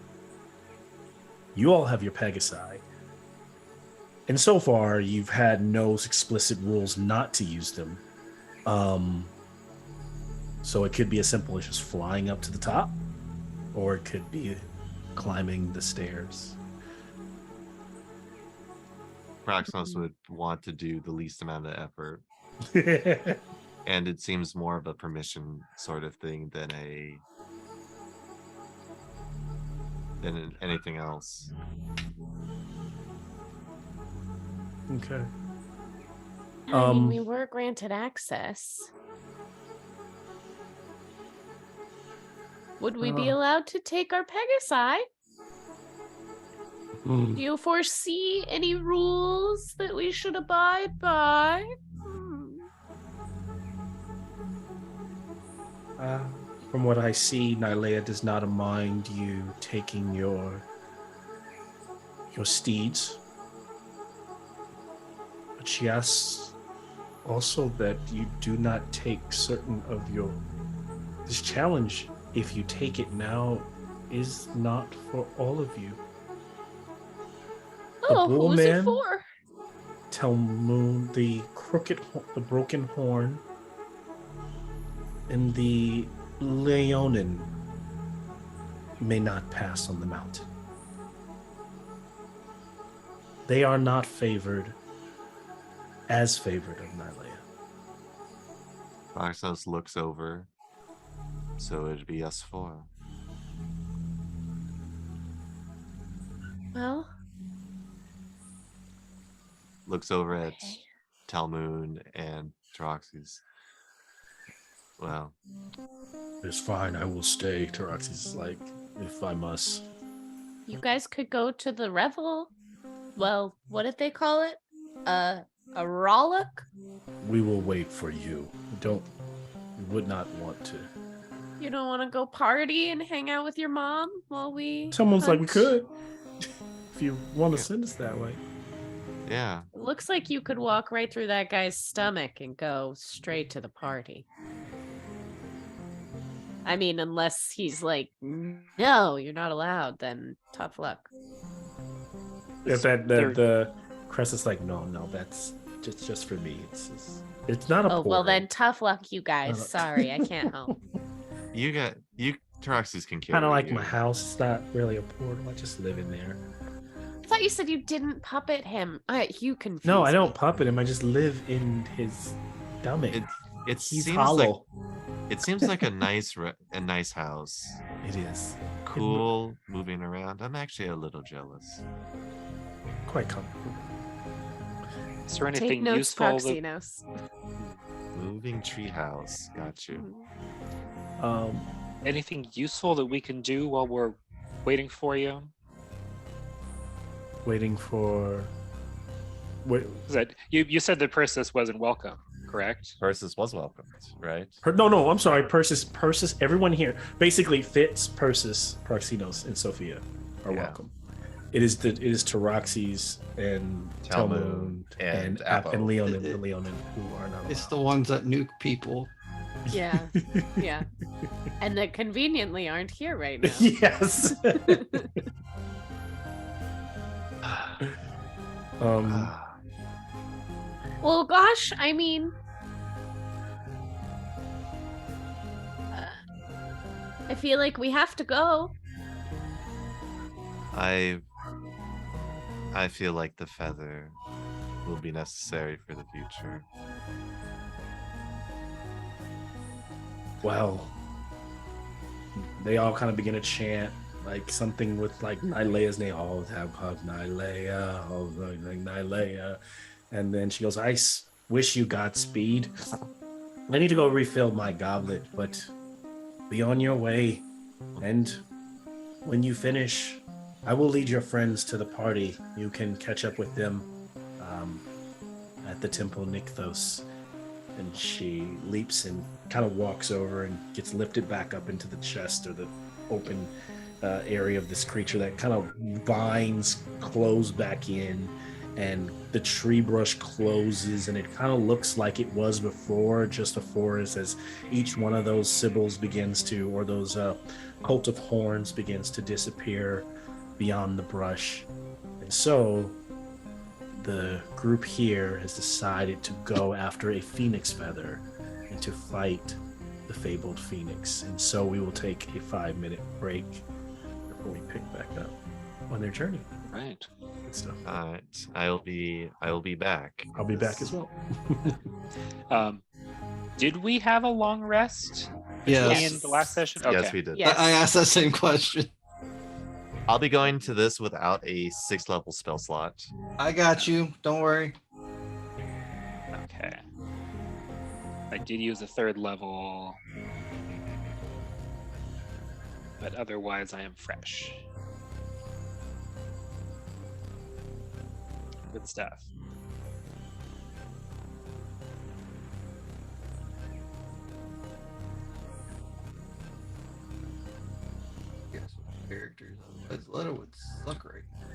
You all have your Pegasi. And so far, you've had no explicit rules not to use them. So it could be as simple as just flying up to the top, or it could be climbing the stairs. Proxenos would want to do the least amount of effort. And it seems more of a permission sort of thing than anything else. Okay. I mean, we were granted access. Would we be allowed to take our Pegasi? Do you foresee any rules that we should abide by? From what I see, Nylea does not mind you taking your steeds. But she asks also that you do not take certain of your... This challenge, if you take it now, is not for all of you. Oh, bull who's it man? for? Talmoon, the broken horn, and the Leonin may not pass on the mountain. They are not as favored of Nylea. Proximos looks over. So it'd be us four. Well, Looks over at okay. Talmoon and Taroxys. Well, It's fine, I will stay. Taroxys is like, if I must. You guys could go to the revel. Well, what did they call it? A rollick? We will wait for you. We would not want to. You don't want to go party and hang out with your mom while we... Someone's like, we hunt? could. If you want to send us that way. yeah. It looks like you could walk right through that guy's stomach and go straight to the party. I mean, unless he's like, no, you're not allowed, then tough luck. If the Crest is like, no, that's just for me. It's not a Oh, portal. well then tough luck, you guys. No. Sorry, I can't help. You Taroxys can carry Kind of like you. my house. It's not really a portal. I just live in there. I thought you said you didn't puppet him. You confused No, I don't me. puppet him. I just live in his stomach. It He's seems hollow. It seems like a nice house. It is Cool, moving around. I'm actually a little jealous. quite comfortable. Is there Take anything notes, useful that Proxinos. Moving treehouse. Got you. anything useful that we can do while we're waiting for you? Waiting for. Wait, Is that you said that Persis wasn't welcome, correct? Persis was welcomed, right? no, I'm sorry. Persis. Everyone here, basically Fitz, Persis, Proxinos, and Sophia are Yeah. welcome. It is Taroxys and Talmoon Talmoon and and Apo. Leonin, the Leonin who are not. It's allowed. the ones that nuke people. Yeah, yeah. And that conveniently aren't here right now. Yes. Ah, Well, gosh, I mean, I feel like we have to go. I feel like the feather will be necessary for the future. Well, they all kind of begin to chant like something with like Nylea's name. All have Nylea, all like Nylea, and then she goes, wish you Godspeed. I need to go refill my goblet, but be on your way. And when you finish, I will lead your friends to the party. You can catch up with them at the Temple Nykthos. And she leaps and kind of walks over and gets lifted back up into the chest or the open area of this creature. That kind of vines close back in, and the tree brush closes, and it kind of looks like it was before, just a forest, as each one of those sibyls begins to, or those cult of horns begins to disappear beyond the brush. And so the group here has decided to go after a phoenix feather and to fight the fabled phoenix. And so we will take a 5-minute break before we pick back up on their journey. Right. Good stuff. All right, I will be back. I'll be back as well. Did we have a long rest Yes. in the last session? Yes, we did. Yes. I asked that same question. I'll be going to this without a 6th-level spell slot. I got you. Don't worry. Okay. I did use a 3rd level, but otherwise I am fresh. Good stuff. Yes, with characters. Otherwise, Leto would suck right now.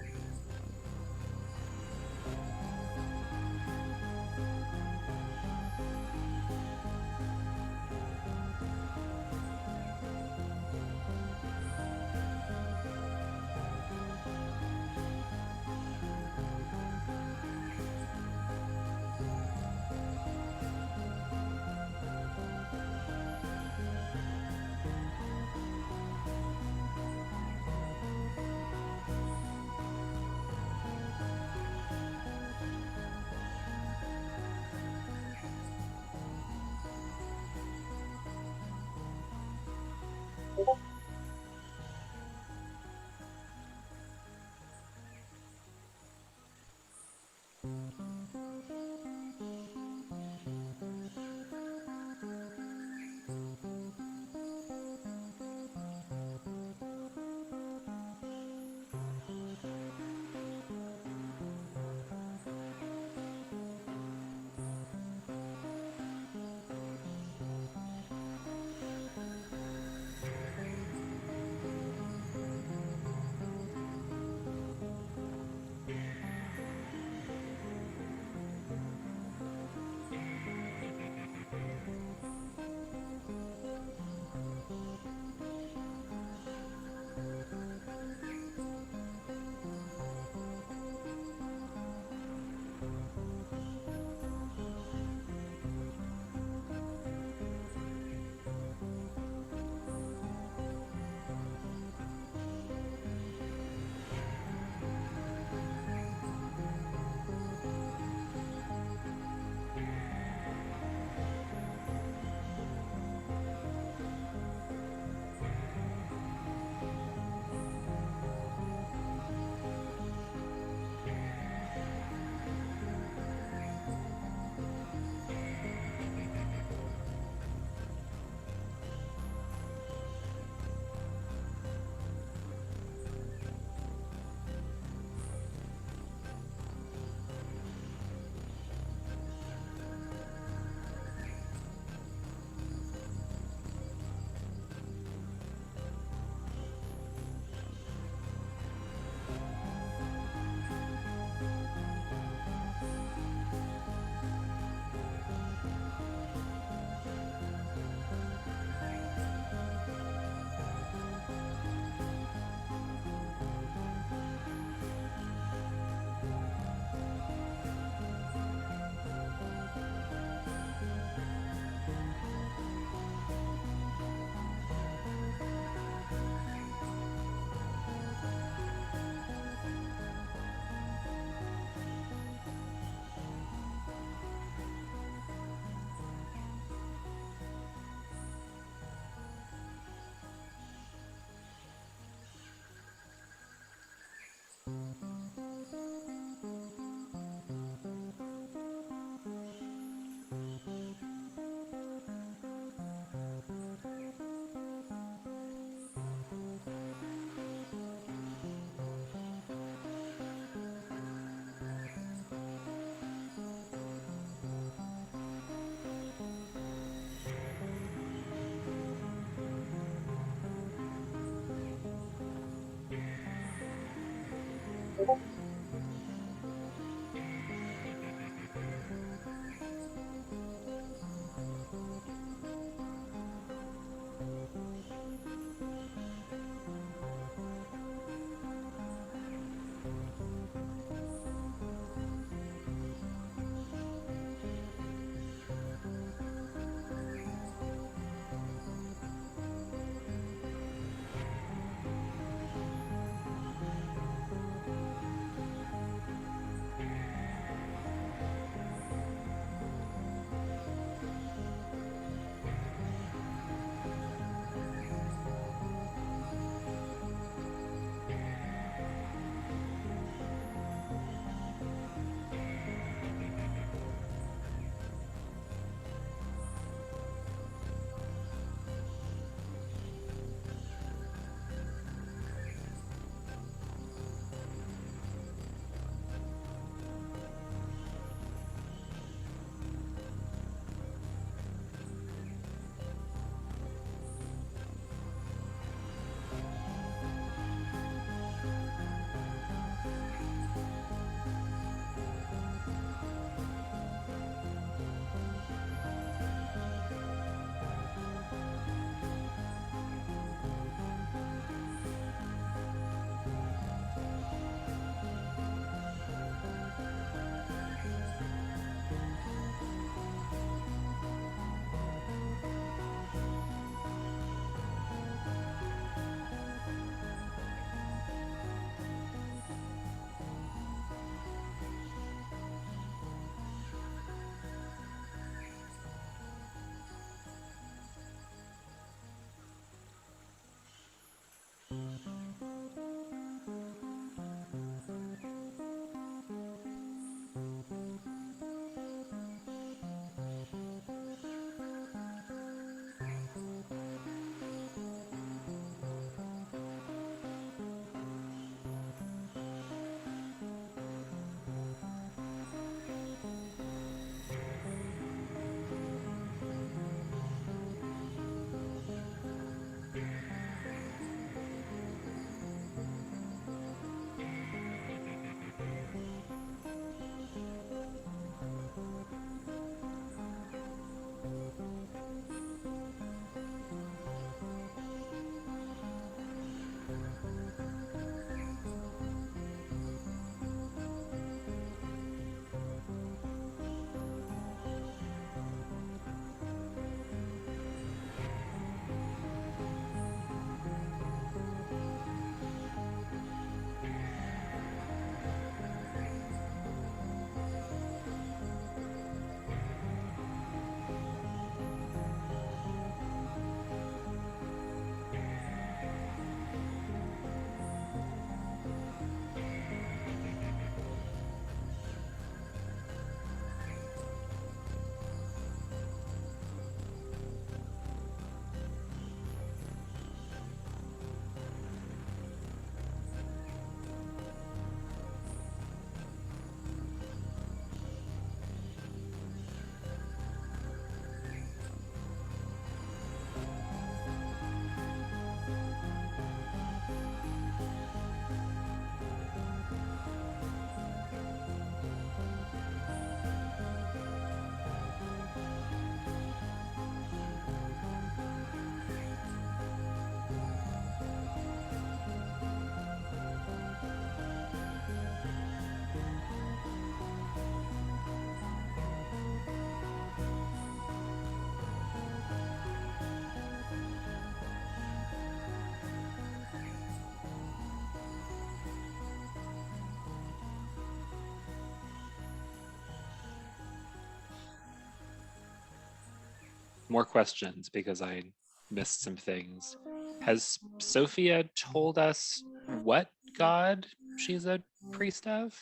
More questions because I missed some things. Has Sophia told us what god she's a priest of?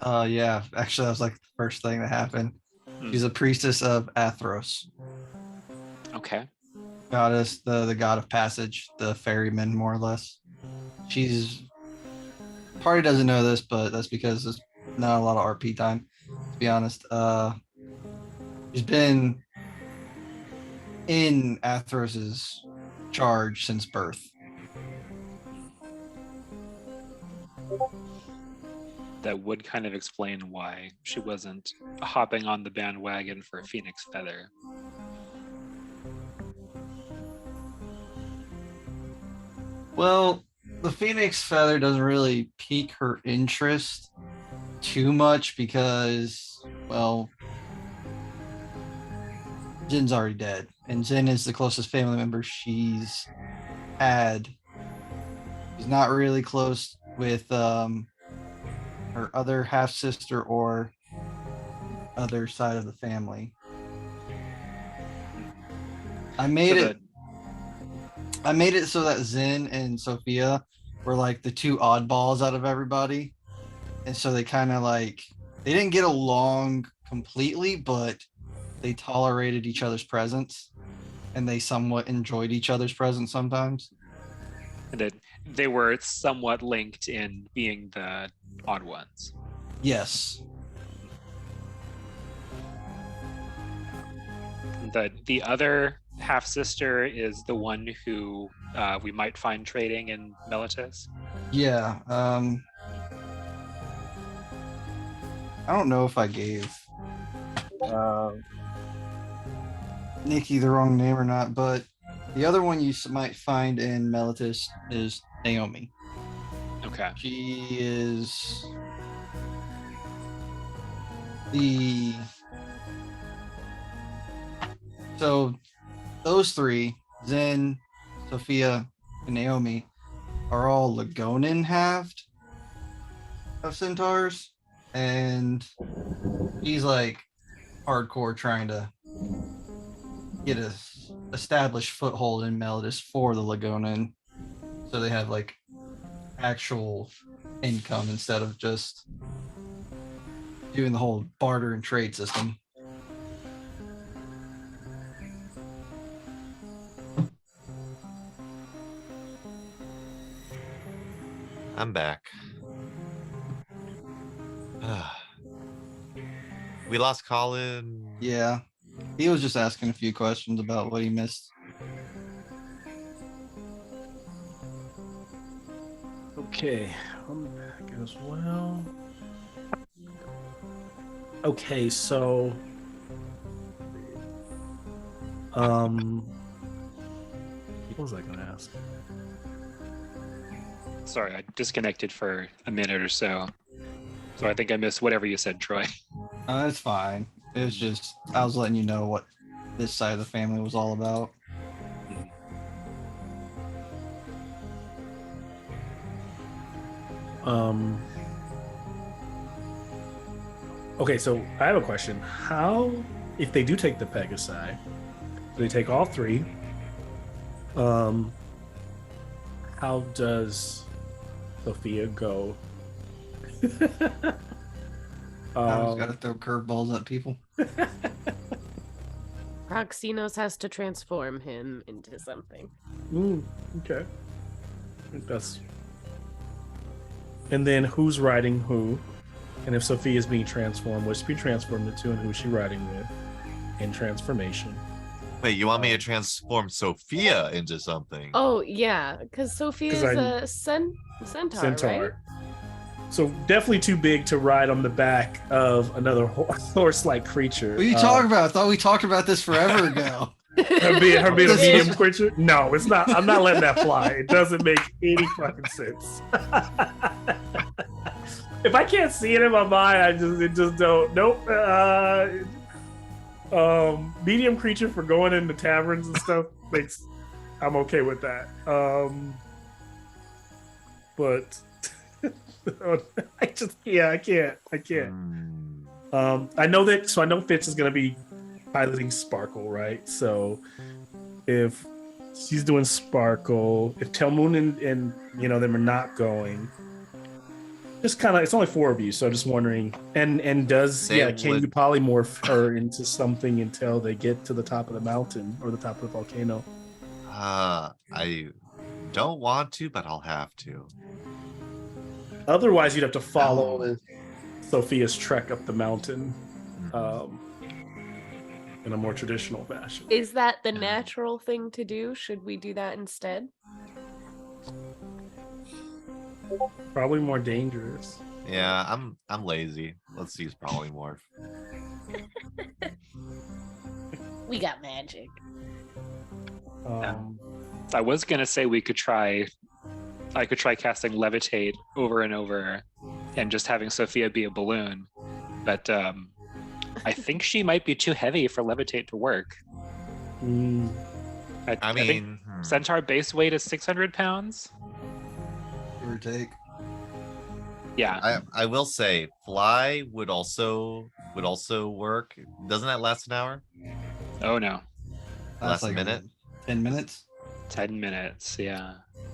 Yeah, actually, that was like the first thing that happened. Hmm. She's a priestess of THEROS, Okay. goddess, the god of passage, the ferryman, more or less. She's party doesn't know this, but that's because there's not a lot of RP time, to be honest. She's been in Athros's charge since birth. That would kind of explain why she wasn't hopping on the bandwagon for Phoenix Feather. Well, the Phoenix Feather doesn't really pique her interest too much because, well, Jin's already dead, and Jin is the closest family member she's had. She's not really close with her other half sister or other side of the family. I made So it. I made it so that Zen and Sophia were like the two oddballs out of everybody, and so they kind of like they didn't get along completely, but they tolerated each other's presence, and they somewhat enjoyed each other's presence sometimes. that they were somewhat linked in being the odd ones. Yes. The other half sister is the one who we might find trading in Melitus. Yeah. I don't know if I gave Nikki the wrong name or not, but the other one you might find in Melitus is Naomi. Okay. She is the so those three, Zen, Sophia, and Naomi, are all Lagonin halved of centaurs, and he's like hardcore trying to get a established foothold in Melodis for the Lagonan, so they have like actual income instead of just doing the whole barter and trade system. I'm back. We lost Colin. Yeah, he was just asking a few questions about what he missed. Okay, I'm back as well. Okay, so what was I gonna ask? Sorry, I disconnected for a minute or so. So I think I missed whatever you said, Troy. It's fine. It was just I was letting you know what this side of the family was all about. Okay, so I have a question. How, if they do take the Pegasi, they take all three? How does Sophia go? I just gotta throw curveballs at people. Proxinos has to transform him into something. Okay. I think that's. And then who's riding who? And if Sophia is being transformed, what's she being transformed into, and who's she riding with in transformation? Wait, you want me to transform Sophia into something? Oh yeah, because Sophia is a centaur, right? So definitely too big to ride on the back of another horse-like creature. What are you talking about? I thought we talked about this forever ago. Her being a medium creature? No, it's not. I'm not letting that fly. It doesn't make any fucking sense. If I can't see it in my mind, it just don't. Nope. Medium creature for going into taverns and stuff makes. I'm okay with that. But I can't. I know that. So I know Fitz is gonna be piloting Sparkle, right? So if she's doing Sparkle, if Telmoon and them are not going, just kind of, it's only 4 of you, so just wondering. And can you polymorph her into something until they get to the top of the mountain or the top of the volcano? I don't want to, but I'll have to. Otherwise, you'd have to follow Sophia's trek up the mountain. In a more traditional fashion. Is that the natural thing to do? Should we do that instead? Probably more dangerous. Yeah, I'm lazy. Let's use polymorph. We got magic. I was gonna say I could try casting levitate over and over and just having Sophia be a balloon, but I think she might be too heavy for levitate to work. I think centaur base weight is 600 pounds. Give or take. Yeah. I will say fly would also work. Doesn't that last an hour? Oh no. Last like a minute? 10 minutes? 10 minutes, yeah.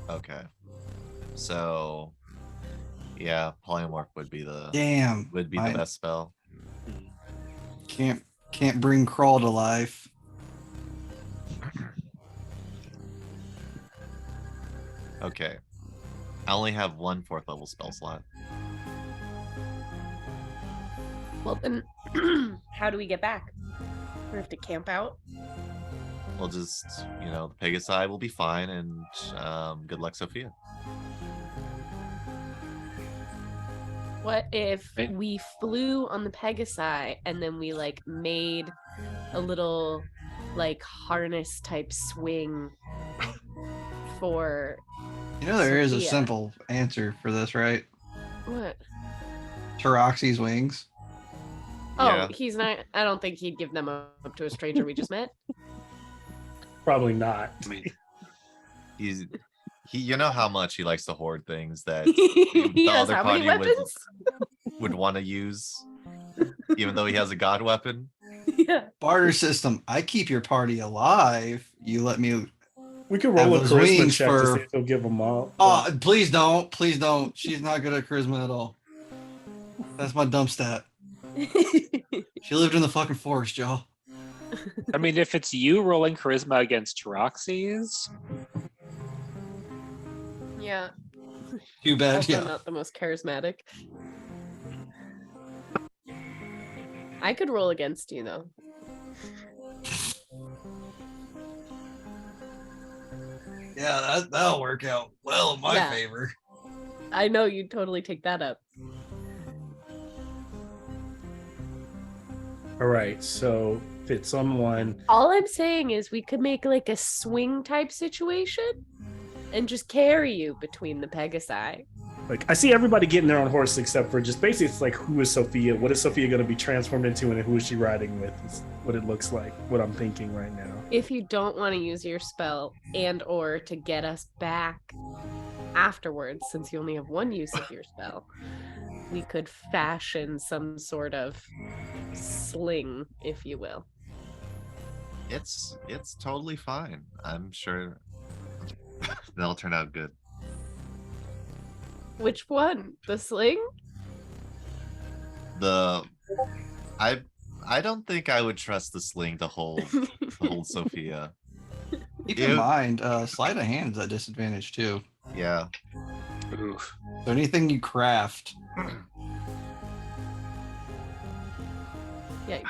Okay. So yeah, polymorph would be the best spell. Can't bring Crawl to life. Okay. I only have 1 4th level spell slot. Well then, how do we get back? We have to camp out? We'll just, the Pegasi will be fine, and good luck, Sophia. What if we flew on the Pegasi and then we made a little harness type swing for there is a Sophia? simple answer for this, right? What? Taroxy's wings. Oh, Yeah. he's not. I don't think he'd give them up to a stranger we just met. Probably not. I mean, You know how much he likes to hoard things that He the has other how many party weapons? would want to use, even though he has a god weapon. Yeah. Barter system. I keep your party alive. You let me. We could Have roll a those charisma wings check to for- see if they'll give them all. Oh, please don't. Please don't. She's not good at charisma at all. That's my dump stat. She lived in the fucking forest, y'all. I mean, if it's you rolling charisma against Roxy's, Yeah. Too bad. Also Yeah. not the most charismatic. I could roll against you though. Yeah, that'll work out well in my Yeah. favor. I know you'd totally take that up. All right, so if it's on one, All I'm saying is we could make like a swing type situation and just carry you between the Pegasi. like I see everybody getting there on horse except for just basically it's like who is Sophia? What is Sophia going to be transformed into, and who is she riding with? Is what it looks like. What I'm thinking right now. If you don't want to use your spell and or to get us back afterwards, since you only have one use of your spell, we could fashion some sort of sling, if you will. It's totally fine. I'm sure that'll turn out good. Which one? The sling? I don't think I would trust the sling to hold Sophia. Keep Ew. in mind, sleight of hand is at disadvantage too. Yeah. oof. So anything you craft, Yikes.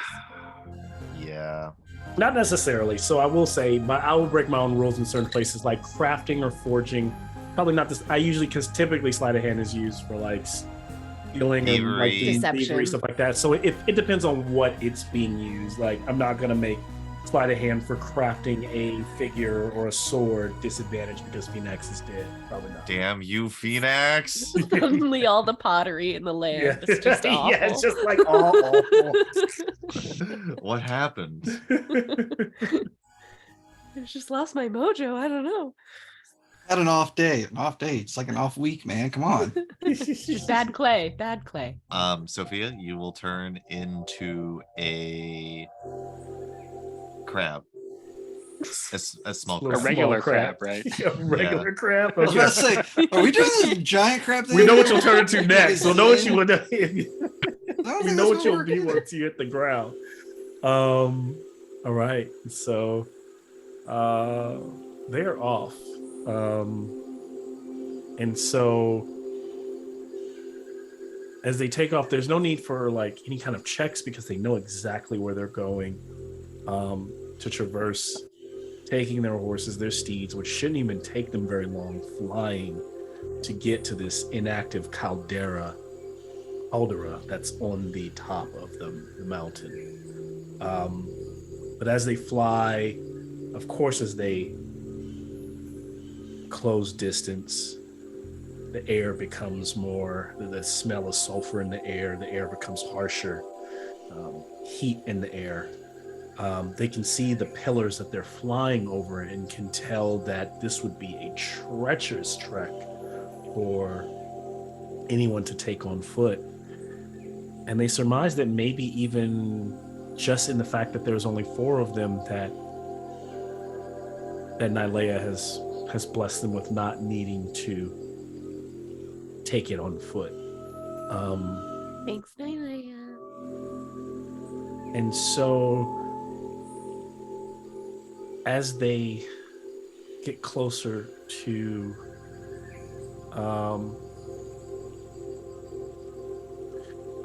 Yeah. Not necessarily. So I will say, I will break my own rules in certain places, like crafting or forging. Probably not this. I usually, because typically sleight of hand is used for like stealing and like Thievery. doing Deception. thievery, stuff like that. So it depends on what it's being used. Like I'm not gonna make sleight of hand for crafting a figure or a sword disadvantage because Phoenix is dead. Probably not. Damn you, Phoenix. Suddenly all the pottery in the land is just awful. Yeah, it's just like all awful. What happened? I just lost my mojo. I don't know. had an off day. An off day. It's like an off week, man. Come on. Just bad clay. Bad clay. Sophia, you will turn into a crab. A small A A crab. regular Small crab, right? A regular crab. I was Okay. about to say, are we doing this giant crab thing? We know what you'll turn into next. We'll know what you would. I don't We think know that's what you'll gonna be work once you hit the ground. All right. So they're off. And so as they take off, there's no need for like any kind of checks because they know exactly where they're going to traverse, taking their horses, their steeds, which shouldn't even take them very long flying to get to this inactive caldera that's on the top of the mountain. But as they fly, of course, as they close distance, the air becomes more, the smell of sulfur in the air becomes harsher, heat in the air. They can see the pillars that they're flying over and can tell that this would be a treacherous trek for anyone to take on foot. And they surmise that maybe even just in the fact that there's only 4 of them that Nylea has blessed them with not needing to take it on foot. Thanks, Nylea. And so as they get closer to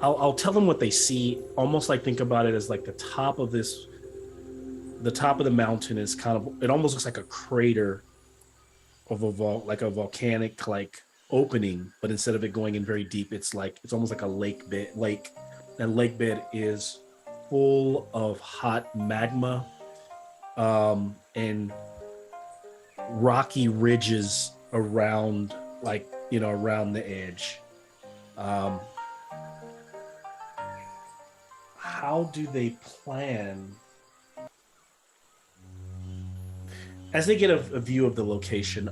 I'll tell them what they see, almost like think about it as like the top of the mountain is kind of, it almost looks like a crater of a volcanic like opening, but instead of it going in very deep, it's almost like a lake. That lake bed is full of hot magma and rocky ridges around around the edge. How do they plan as they get a view of the location?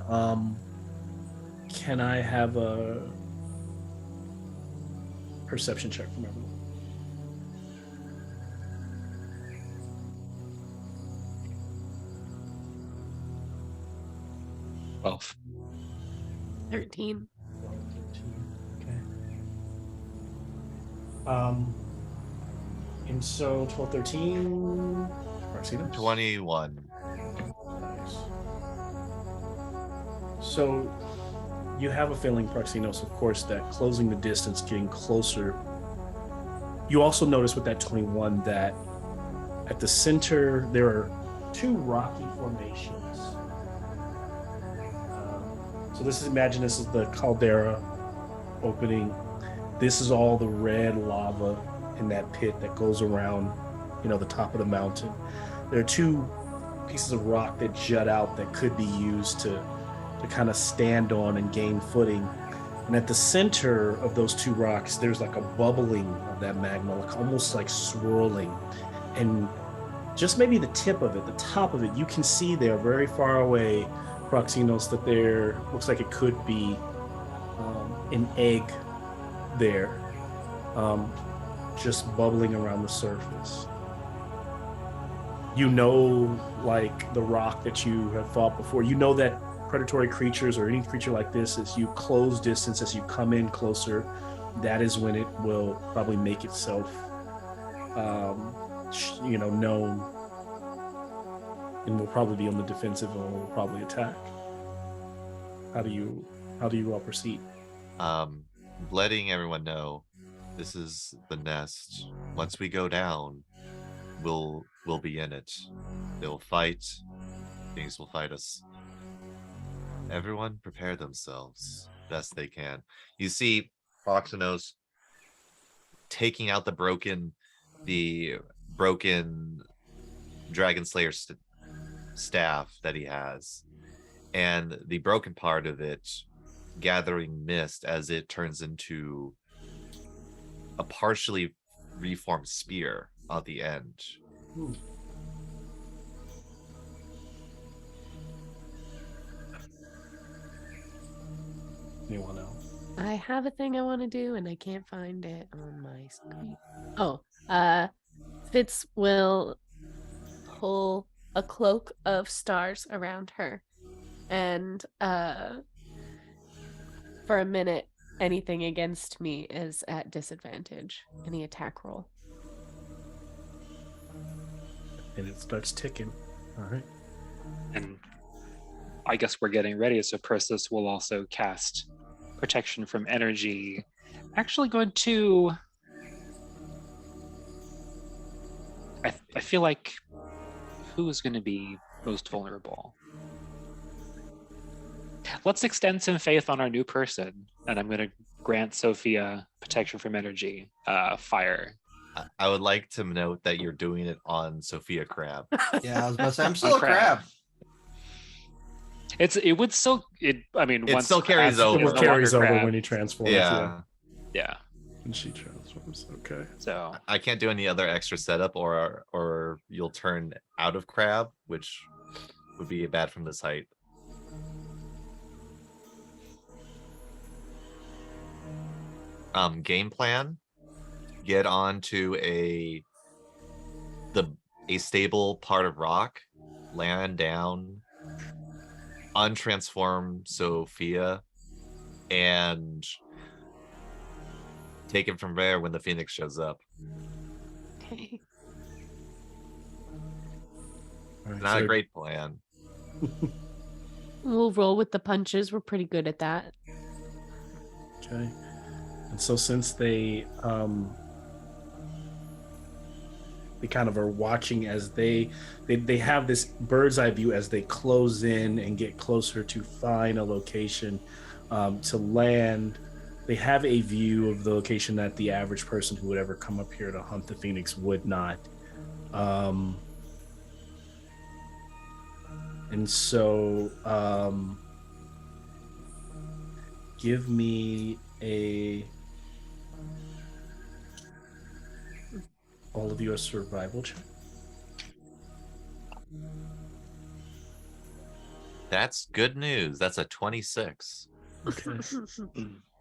Can I have a perception check from everyone? 12. 13. 12, 13. Okay. And so 12, 13. Marcinos? 21. Nice. So you have a feeling, Proxinos, of course, that closing the distance, getting closer. You also notice with that 21 that at the center there are two rocky formations. So imagine this is the caldera opening. This is all the red lava in that pit that goes around, the top of the mountain. There are two pieces of rock that jut out that could be used to kind of stand on and gain footing. And at the center of those two rocks, there's like a bubbling of that magma, like almost like swirling. And just maybe the tip of it, the top of it, you can see there very far away, Proxinos, that there looks like it could be an egg there, just bubbling around the surface. Like the rock that you have fought before, that predatory creatures or any creature like this, as you close distance, as you come in closer, that is when it will probably make itself known, and will probably be on the defensive and will probably attack. How do you all proceed? Letting everyone know this is the nest. Once we go down, we'll be in it. They'll fight. Things will fight us. Everyone prepare themselves best they can. You see Proxinos taking out the broken Dragon Slayer staff that he has, and the broken part of it gathering mist as it turns into a partially reformed spear at the end. Ooh. Anyone else? I have a thing I want to do and I can't find it on my screen. Oh, Fitz will pull a cloak of stars around her, and for a minute, anything against me is at disadvantage. Any attack roll. And it starts ticking. All right. And I guess we're getting ready, so Persis will also cast protection from energy. Actually going to... I feel like who is going to be most vulnerable? Let's extend some faith on our new person, and I'm going to grant Sophia protection from energy, fire. I would like to note that you're doing it on Sophia Crab. Yeah, I was about to say, I'm still a crab. It still carries It over. carries over when he transforms. Yeah. When she transforms. Okay. So I can't do any other extra setup, or you'll turn out of crab, which would be bad from this height. Game plan: get onto a stable part of rock, land down, untransform Sophia, and take it from there when the Phoenix shows up. Okay. All right, Not a great plan. We'll roll with the punches. We're pretty good at that. Okay. And so since they kind of are watching as they have this bird's eye view as they close in and get closer to find a location to land. They have a view of the location that the average person who would ever come up here to hunt the Phoenix would not. And so give me all of you a survival check. That's good news. That's a 26. Okay.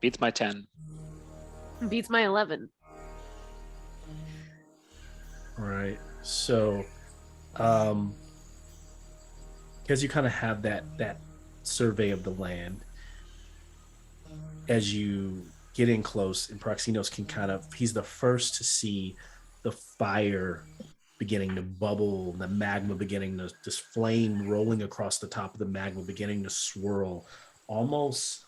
Beats my 10. Beats my 11. All right. So, because you kind of have that survey of the land. As you get in close, and Proxinos can he's the first to see the fire beginning to bubble, the magma beginning to, this flame rolling across the top of the magma beginning to swirl, almost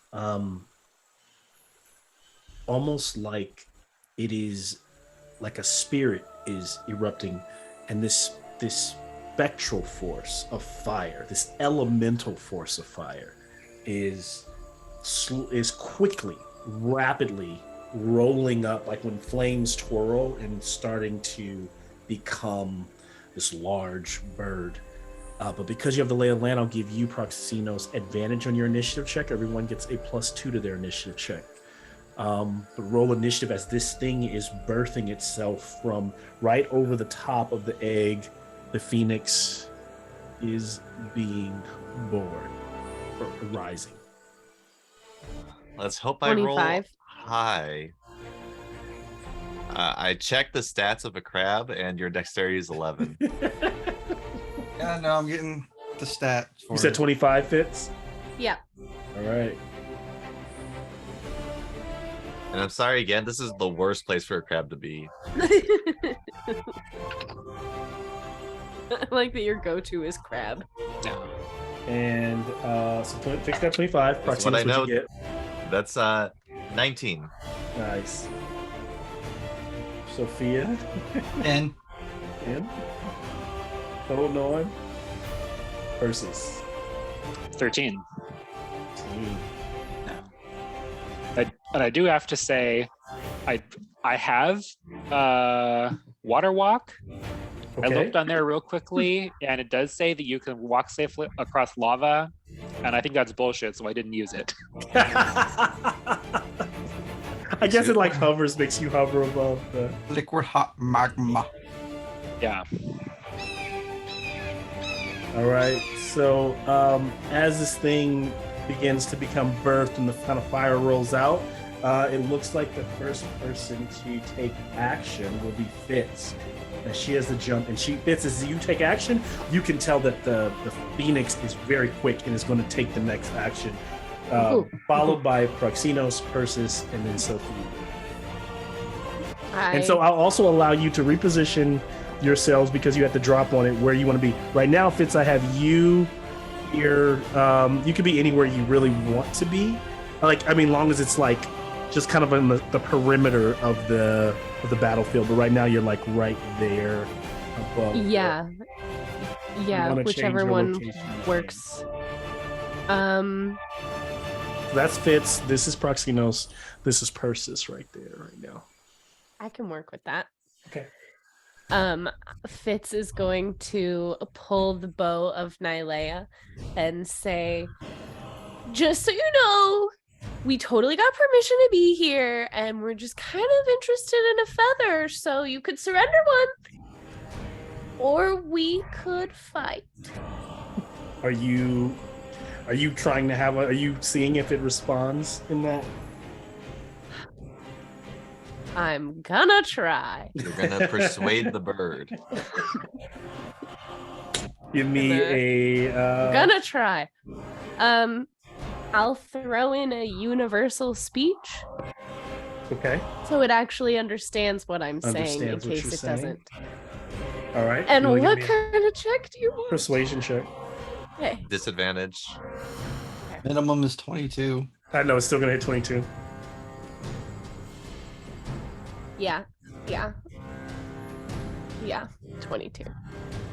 like it is like a spirit is erupting, and this spectral force of fire, this elemental force of fire, is quickly, rapidly rolling up, like when flames twirl, and starting to become this large bird. But because you have the lay of the land, I'll give you, Proxinos, advantage on your initiative check. Everyone gets a +2 to their initiative check. But roll initiative as this thing is birthing itself from right over the top of the egg. The phoenix is being born, or rising. Let's hope I roll 25. high. I checked the stats of a crab, and your dexterity is 11. Yeah, no, I'm getting the stat. You said 25 fits? Yeah. All right. And I'm sorry again, this is the worst place for a crab to be. I like that your go-to is crab. No. And so fix that 25. That's Proximus, what I what'd know. you get? That's 19. Nice. Sophia? 10. 10. Hold on. Persis. 13. 13. But I do have to say, I have water walk. Okay. I looked on there real quickly, and it does say that you can walk safely across lava, and I think that's bullshit, so I didn't use it. I guess it like hovers, makes you hover above the Liquid hot magma. Yeah. All right. So as this thing begins to become birthed and the kind of fire rolls out, it looks like the first person to take action will be Fitz. And she has the jump, and Fitz, as you take action, you can tell that the Phoenix is very quick and is going to take the next action, followed by Proxinos, Persis, and then Sophie. And so I'll also allow you to reposition yourselves, because you have to drop on it where you want to be. Right now, Fitz, I have you here. You could be anywhere you really want to be. Like, I mean, long as it's like just kind of in the perimeter of the battlefield. But right now, you're like right there above. Yeah. Yeah, whichever one works. So that's Fitz. This is Proxinos. This is Persis right there, right now. I can work with that. Okay. Fitz is going to pull the bow of Nylea and say, just so you know, we totally got permission to be here, and we're just kind of interested in a feather, so you could surrender one, or we could fight. Are you trying to are you seeing if it responds in that? I'm gonna try. You're gonna persuade the bird. Give me Gonna try. I'll throw in a universal speech. Okay. So it actually understands what I'm saying in case it doesn't. All right. And what kind of check do you want? Persuasion check. Okay. Disadvantage. Minimum is 22. I know it's still gonna hit 22. Yeah. 22.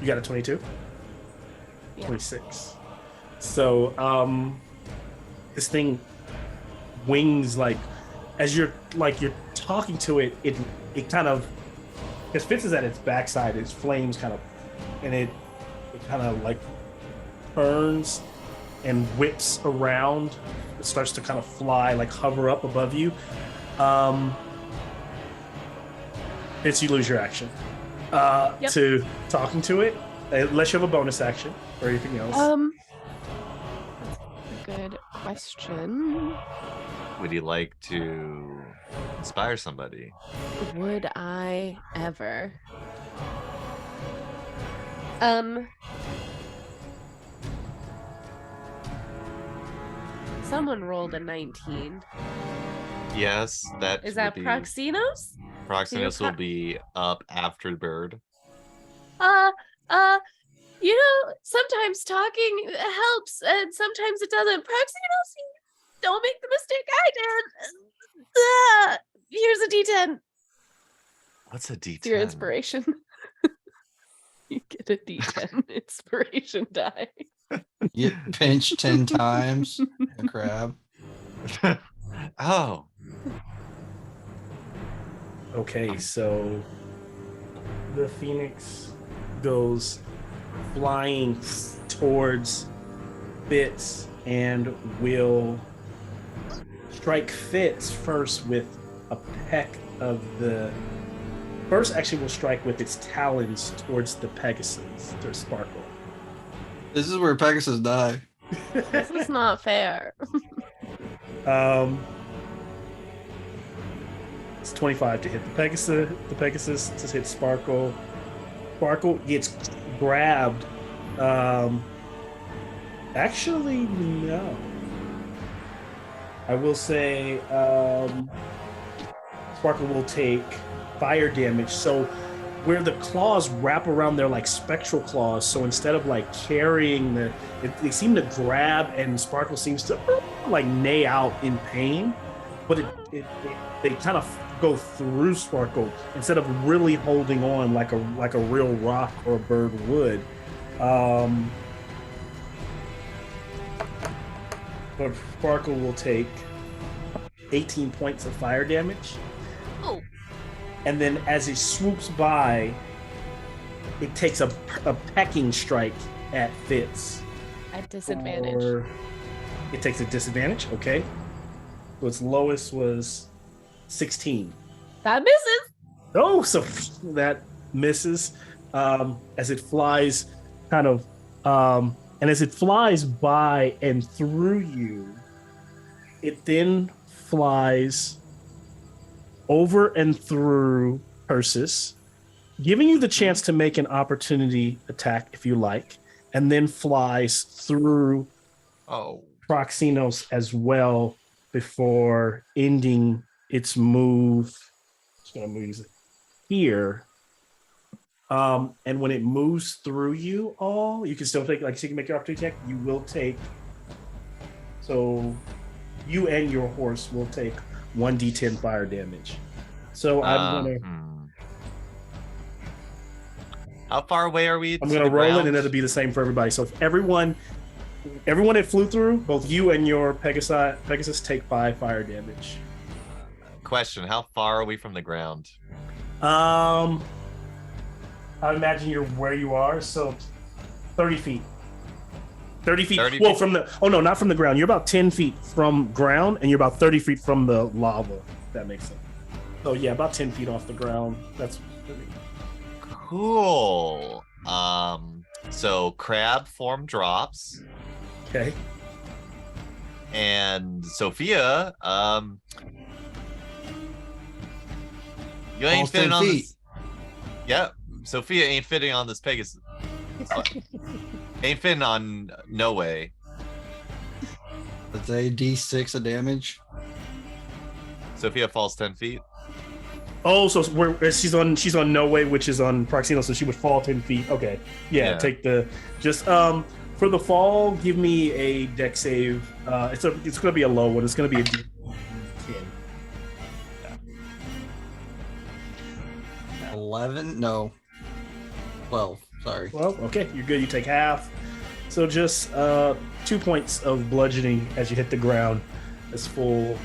You got a 22? Yeah. 26. So this thing wings, like as you're talking to it, it kind of, because Fitz is at its backside, its flames kind of, and it kind of like turns and whips around. It starts to kind of fly, like hover up above you. Fitz, you lose your action to talking to it, unless you have a bonus action or anything else. That's a good question. Would you like to inspire somebody? Would I ever? Someone rolled a 19. Yes, that Is would that be Proxinos? Proximus will be up after Bird. Uh, sometimes talking helps and sometimes it doesn't. Proxinos, don't make the mistake I did. Here's a D10. What's a D10? It's your inspiration. You get a D10 inspiration die. You pinch 10 times. A crab. Oh, Okay, so the phoenix goes flying towards Fitz and will strike Fitz first with a peck of the. First, actually, will strike with its talons towards the Pegasus, or Sparkle. This is where Pegasus die. This is not fair. It's 25 to hit the Pegasus. The Pegasus to hit Sparkle. Sparkle gets grabbed. Actually, no. I will say Sparkle will take fire damage. So where the claws wrap around their like spectral claws, so instead of like carrying they seem to grab, and Sparkle seems to like neigh out in pain, but they kind of go through Sparkle instead of really holding on like a real rock or bird would. But Sparkle will take 18 points of fire damage. Oh. And then as it swoops by, it takes a pecking strike at Fitz. At disadvantage. Or it takes a disadvantage, okay. So its lowest was 16. That misses. Oh, so that misses as it flies kind of and as it flies by and through you, it then flies over and through Persis, giving you the chance to make an opportunity attack if you like, and then flies through Proxinos as well before ending its move. Just gonna move here. And when it moves through you all, you can still take, like, so you can make your opportunity attack. You will take, so you and your horse will take 1d10 fire damage. So I'm gonna. How far away are we? I'm gonna roll it, and it'll be the same for everybody. So if everyone that flew through, both you and your Pegasus take 5 fire damage. Question: how far are we from the ground? I imagine you're where you are, so 30 feet. 30 feet. 30 well, feet? from the not from the ground. You're about 10 feet from ground, and you're about 30 feet from the lava. If that makes sense. So yeah, about 10 feet off the ground. That's cool. So crab form drops. Okay. And Sophia, you ain't fitting on this. Yep. Sophia ain't fitting on this Pegasus. Ain't fitting on no way. That's a d6 of damage. Sophia falls 10 feet. Oh, so she's on no way, which is on Proxino, so she would fall 10 feet. Okay. Yeah. Take the for the fall, give me a deck save. It's gonna be a low one. It's gonna be a D10. 11? No. 12. Sorry. Well, okay, you're good. You take half. So just 2 points of bludgeoning as you hit the ground. As full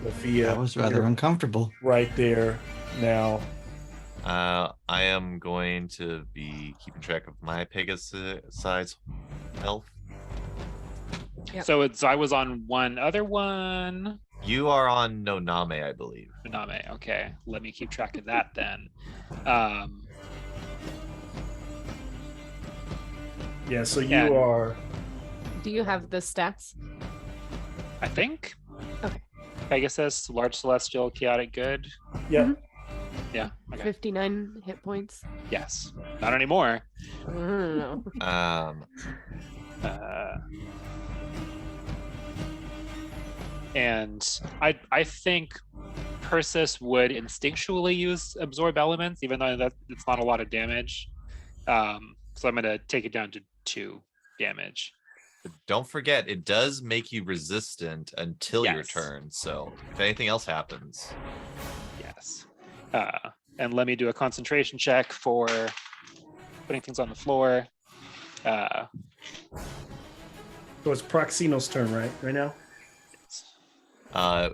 Sophia. That was rather uncomfortable. Right there now. I am going to be keeping track of my Pegasus health. Yep. So I was on one other one. You are on Noname, I believe. Noname, okay. Let me keep track of that then. Yeah, so you are. Do you have the stats? I think. Okay. Pegasus, large celestial, chaotic good. Yeah. Mm-hmm. Yeah. Okay. 59 hit points. Yes. Not anymore. I don't know. And I think Persis would instinctually use absorb elements, even though that it's not a lot of damage. So I'm gonna take it down to 2 damage. Don't forget, it does make you resistant until your Yes. turn. So if anything else happens, Yes. And let me do a concentration check for putting things on the floor. So it's Proxino's turn, right? Right now?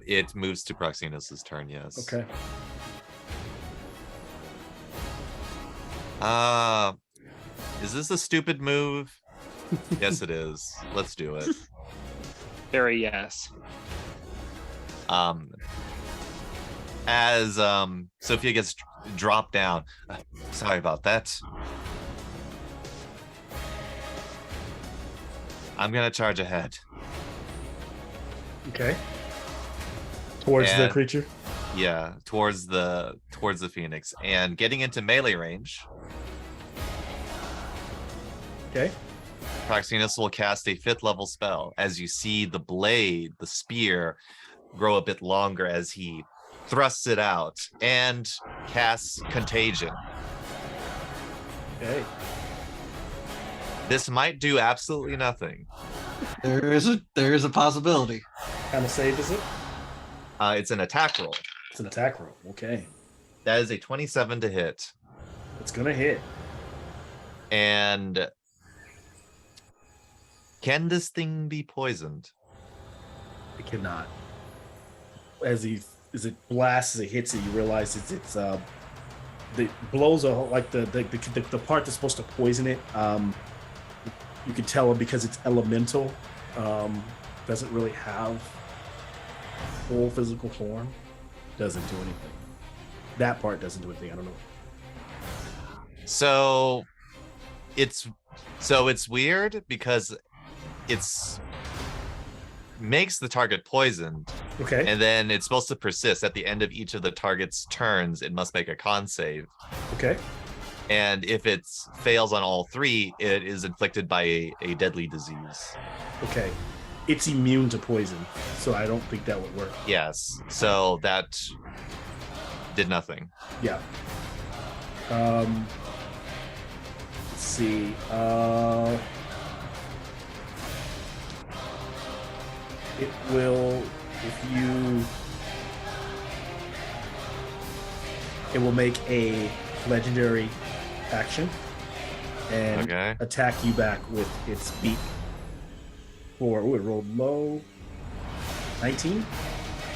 it moves to Proxinos's turn. Yes. Okay. Is this a stupid move? Yes, it is. Let's do it. Very yes. As Sophia gets dropped down. Sorry about that. I'm gonna charge ahead. Okay. Towards the And- creature. Yeah, towards the Phoenix and getting into melee range. Okay. Proxinos will cast a 5th level spell as you see the blade, the spear, grow a bit longer as he thrusts it out and casts Contagion. Okay. This might do absolutely nothing. There is a possibility. Kind of save is it? It's an attack roll. It's an attack roll. Okay. That is a 27 to hit. It's gonna hit. And can this thing be poisoned? It cannot. As it blasts, as it hits it, you realize it's the blows are like the part that's supposed to poison it. You can tell it because it's elemental. Doesn't really have full physical form. Doesn't do anything. That part doesn't do anything. I don't know. So it's weird because it's makes the target poisoned, Okay. and then it's supposed to persist. At the end of each of the target's turns, it must make a con save. Okay. And if it fails on all 3, it is inflicted by a deadly disease. Okay. It's immune to poison, so I don't think that would work. Yes. So that did nothing. Yeah. Let's see. It will, it will make a legendary action and Okay. attack you back with its beak. For it rolled low. 19.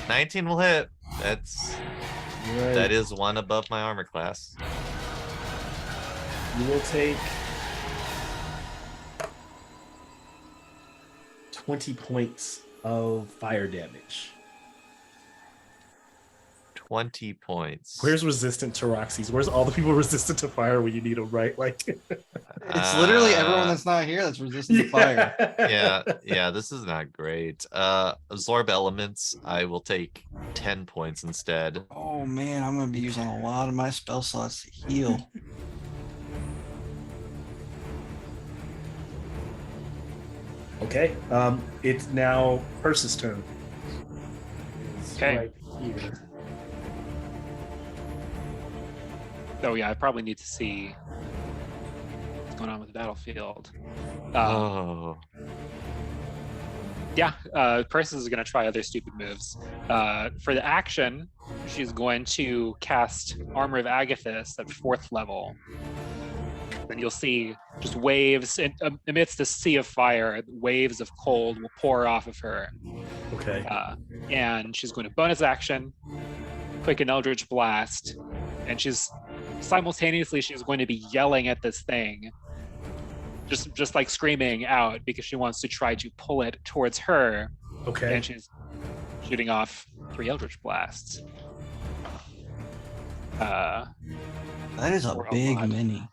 19 will hit. Right. That is 1 above my armor class. You will take 20 points of fire damage. 20 points. Where's resistant to Roxy's? Where's all the people resistant to fire when you need them, right? Like, It's literally everyone that's not here that's resistant to fire. yeah, this is not great. Absorb elements. I will take 10 points instead. Oh man, I'm gonna be using a lot of my spell slots to heal. Okay. It's now Persis' turn. It's Okay. right here. Oh yeah, I probably need to see what's going on with the battlefield. Oh, Yeah, Persis is going to try other stupid moves. For the action, she's going to cast Armor of Agathis at 4th level. Then you'll see just waves amidst a sea of fire. Waves of cold will pour off of her. Okay. And she's going to bonus action, quicken Eldritch Blast, and she's simultaneously going to be yelling at this thing, just like screaming out because she wants to try to pull it towards her. Okay. And she's shooting off 3 Eldritch Blasts. That is a Or a big lot. mini.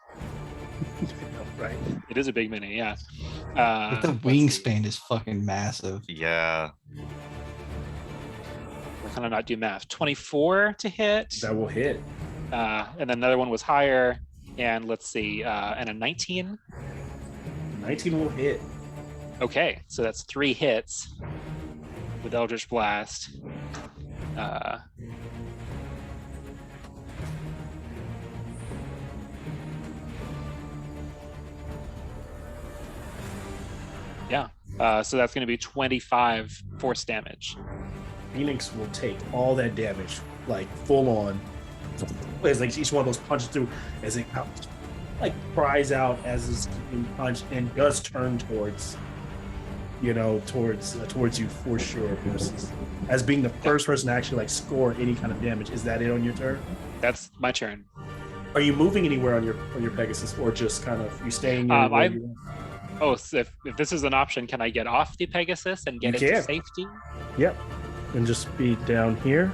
Right. It is a big mini, yeah. But the let's see. wingspan is fucking massive. yeah. We're kind of not do math. 24 to hit, That will hit. and then another one was higher. And let's see, and a 19. 19 will hit. Okay, so that's 3 hits. with Eldritch Blast. Yeah. So that's going to be 25 force damage. Phoenix will take all that damage, like full on. As like each one of those punches through, as it like cries out as it's being punched, and does turn towards you for sure. As being the first person to actually like score any kind of damage. Is that it on your turn? That's my turn. Are you moving anywhere on your Pegasus, or just kind of you staying? Oh, so if this is an option, can I get off the Pegasus and get it to safety? Yep, and just be down here.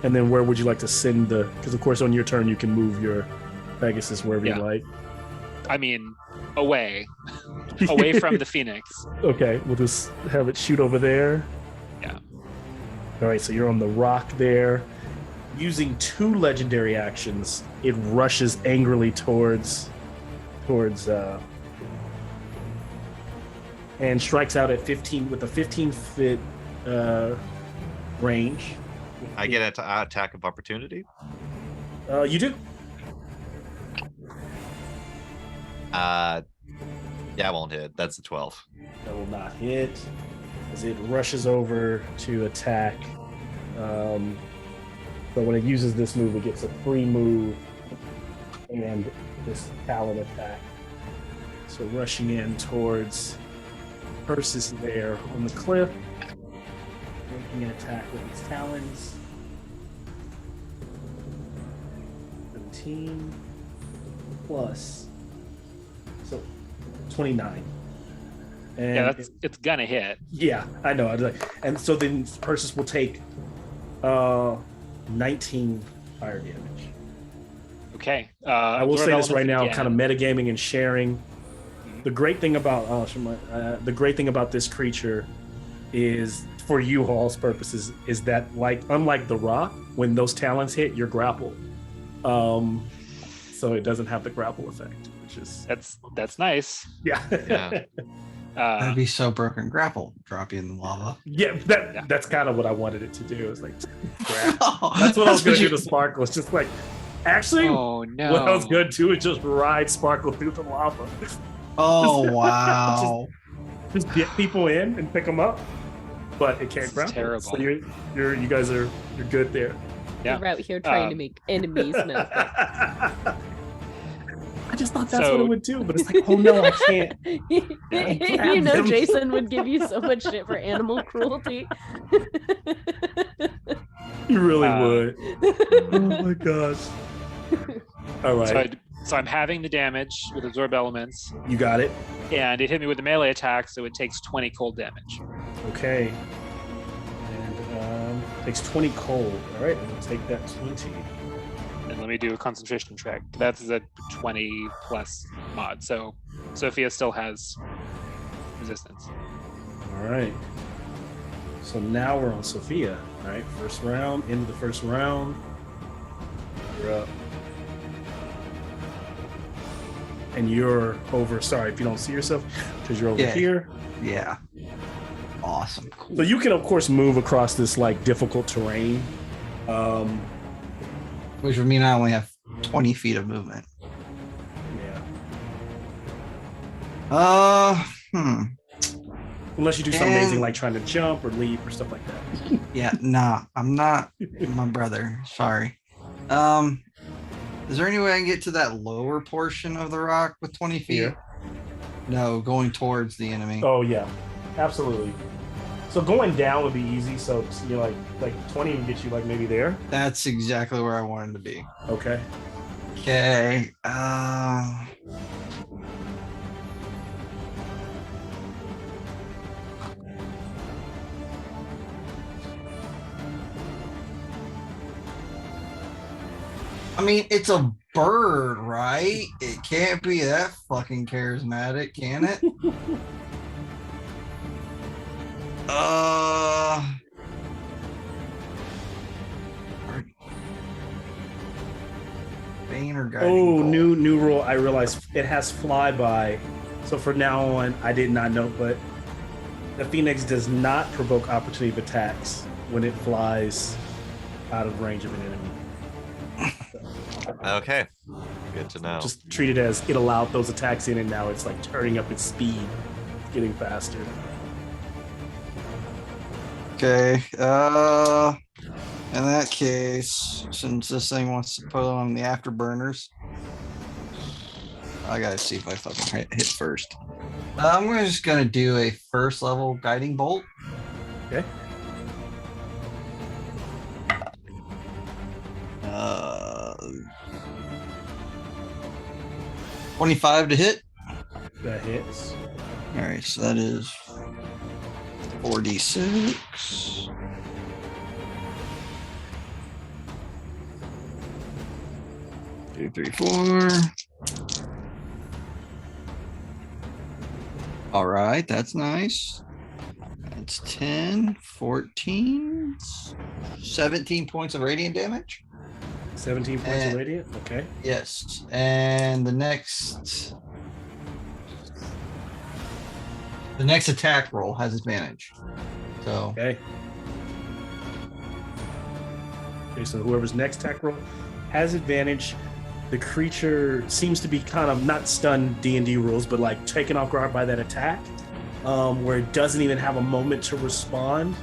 And then where would you like to send because of course on your turn you can move your Pegasus wherever you like. I mean, away from the Phoenix. Okay, we'll just have it shoot over there. Yeah. All right, so you're on the rock there. Using 2 legendary actions, it rushes angrily towards and strikes out at 15 with a 15-foot range. I get an attack of opportunity. You do. Yeah, I won't hit. That's a 12. That will not hit as it rushes over to attack. So when it uses this move, it gets a free move and this talon attack. So rushing in towards Persis there on the cliff, making an attack with its talons. 17 plus, so 29. And yeah, it's gonna hit. Yeah, I know. And so then Persis will take 19 fire damage. Okay. I will say this right now, kind of metagaming and sharing. The great thing about this creature is, for you all's purposes, is that unlike the rock, when those talons hit, you're grappled. So it doesn't have the grapple effect, which is that's nice. Yeah. That'd be so broken. Grapple, drop you in the lava. Yeah, that's kind of what I wanted it to do. It's like that's what I was gonna do to Sparkle. It's just like, actually, what I was gonna do is just ride Sparkle through the lava. Oh wow! just get people in and pick them up, but it can't grapple. Terrible. So you guys are good there. Yeah. We're out here trying to make enemies now. I just thought that's what it would do, but it's like, oh no, I can't. You know, Jason would give you so much shit for animal cruelty. You really would. Oh my gosh. All right. So I'm having the damage with Absorb Elements. You got it. And it hit me with the melee attack, so it takes 20 cold damage. Okay. And takes 20 cold. All right, we'll take that 20. And let me do a concentration check. That's a 20 plus mod. So Sophia still has resistance. All right. So now we're on Sophia. All right, first round, into the first round. You're up. And you're over. Sorry if you don't see yourself, because you're over here. Yeah. Awesome. Cool. So you can, of course, move across this like difficult terrain. Which would mean I only have 20 feet of movement. Yeah. Unless you do something amazing like trying to jump or leap or stuff like that. Yeah, nah, I'm not my brother. Sorry. Is there any way I can get to that lower portion of the rock with 20 feet? Here? No, going towards the enemy. Oh yeah, absolutely. So going down would be easy. So you're like 20 would get you like maybe there. That's exactly where I wanted to be. Okay. Okay. I mean, it's a bird, right? It can't be that fucking charismatic, can it? Bane or guiding bolt? New rule. I realize it has flyby. So from now on, I did not know, but The Phoenix does not provoke opportunity of attacks when it flies out of range of an enemy. Okay, good to know. Just treat it as it allowed those attacks in, and now it's like turning up its speed, getting faster. Okay. In that case, since this thing wants to put on the afterburners, I gotta see if I fucking hit first. I'm just gonna do a first level guiding bolt. Okay. 25 to hit. That hits. All right, so that is 4d6. Two, three, four. All right, that's nice. That's 10, 14, 17 points of radiant damage. 17 points of radiant. Okay. Yes, and the next attack roll has advantage. So Okay. Okay, so whoever's next attack roll has advantage. The creature seems to be kind of not stunned D&D rules, but like taken off guard by that attack, where it doesn't even have a moment to respond.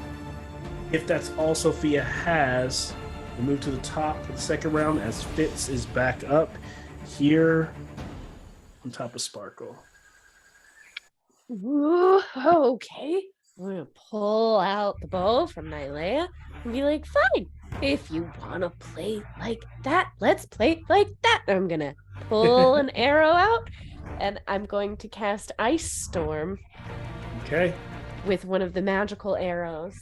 If that's all Sophia has, we move to the top for the second round as Fitz is back up here on top of Sparkle. Ooh, okay. I'm gonna pull out the bow from Nylea and be like, fine. If you wanna play like that, let's play like that. I'm gonna pull an arrow out and I'm going to cast Ice Storm Okay. with one of the magical arrows.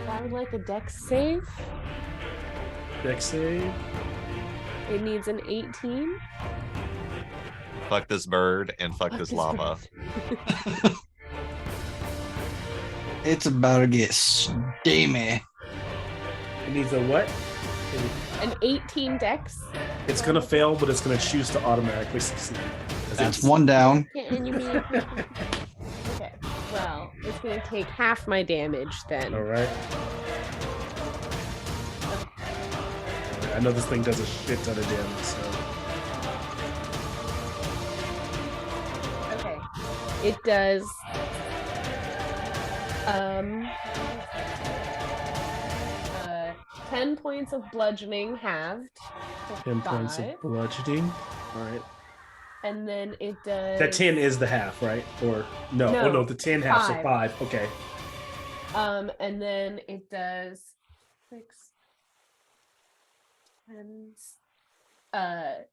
I would like a dex save. Dex save. It needs an 18. Fuck this bird and fuck this lava. it's about to get steamy. It needs a what? An 18 dex. It's gonna fail, but it's gonna choose to automatically succeed. That's one down. And you mean okay. Well, it's gonna take half my damage then. All right. I know this thing does a shit ton of damage, so. Okay. It does 10 points of bludgeoning halved. So 10 points of 5. bludgeoning. All right. And then it does That 10 is the half, right? Or no? No, Oh no, the 10 half, so 5. 5. Okay. and then it does 6 and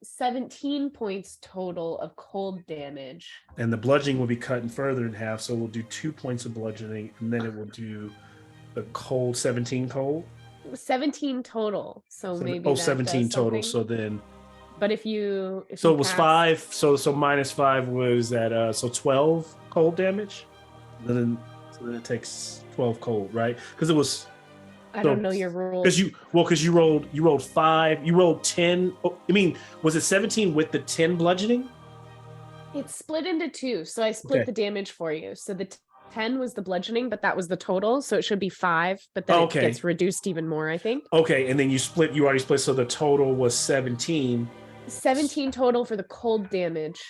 17 points total of cold damage. And the bludgeoning will be cut further in half, so we'll do 2 points of bludgeoning, and then it will do the cold 17 cold. 17 total. So maybe that 17 does total. something. So then, But if so it was 5. So minus 5 was at so 12 cold damage. Then it takes 12 cold, right? Because it was. I don't know your rules. Because you rolled 5. You rolled 10. Oh, I mean, was it 17 with the 10 bludgeoning? It's split into 2, so I split Okay. the damage for you. So the 10 was the bludgeoning, but that was the total, so it should be 5. But then Okay. it gets reduced even more, I think. Okay, and then you already split, so the total was 17. 17 total for the cold damage.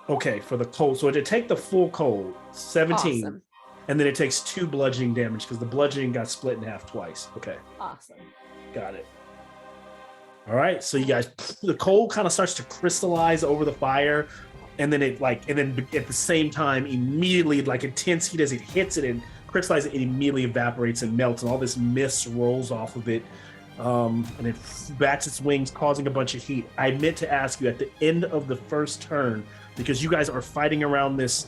Okay, for the cold. So it'd take the full cold, 17, Awesome. and then it takes 2 bludgeoning damage because the bludgeoning got split in half twice. Okay, Awesome. got it. All right, so you guys, the cold kind of starts to crystallize over the fire, and then at the same time, immediately, like intense heat as it hits it and crystallizes, it immediately evaporates and melts, and all this mist rolls off of it. And it bats its wings, causing a bunch of heat. I meant to ask you at the end of the first turn, because you guys are fighting around this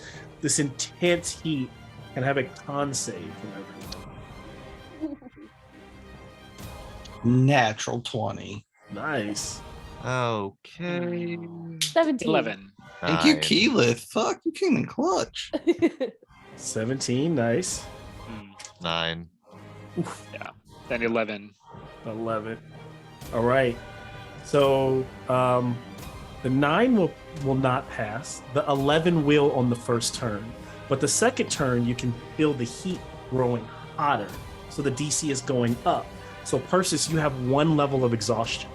intense heat, and have a con save from everyone. Natural 20. Nice. Okay. 17. 11. Thank you, Nine. Keyleth. Fuck, you came in clutch. 17, nice. 9. Then 11. 11. All right. So the 9 will not pass. The 11 will on the first turn. But the second turn, you can feel the heat growing hotter. So the DC is going up. So Persis, you have 1 level of exhaustion.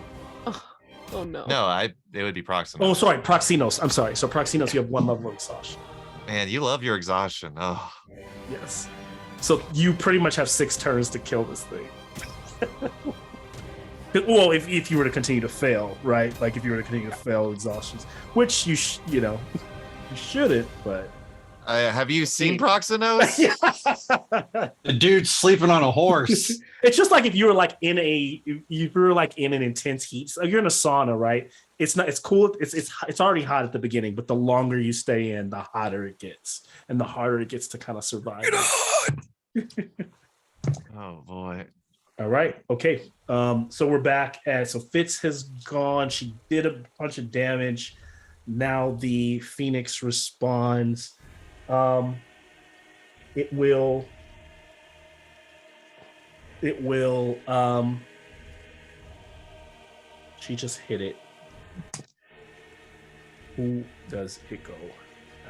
Oh no. No, it would be Proximus. Oh, sorry, Proxinos. I'm sorry. So Proxinos, you have 1 level of exhaustion. Man, you love your exhaustion. Oh, Yes. So you pretty much have 6 turns to kill this thing. Well, if you were to continue to fail, right? Like if you were to continue to fail exhaustions, which you shouldn't, but have you seen Proxinos? The dude's sleeping on a horse. It's just like if you were like in an intense heat. So you're in a sauna, right? It's cool. It's already hot at the beginning, but the longer you stay in, the hotter it gets, and the harder it gets to kind of survive. Oh boy. All right. Okay. So we're back so Fitz has gone. She did a bunch of damage. Now the Phoenix responds. It will she just hit it. Who does it go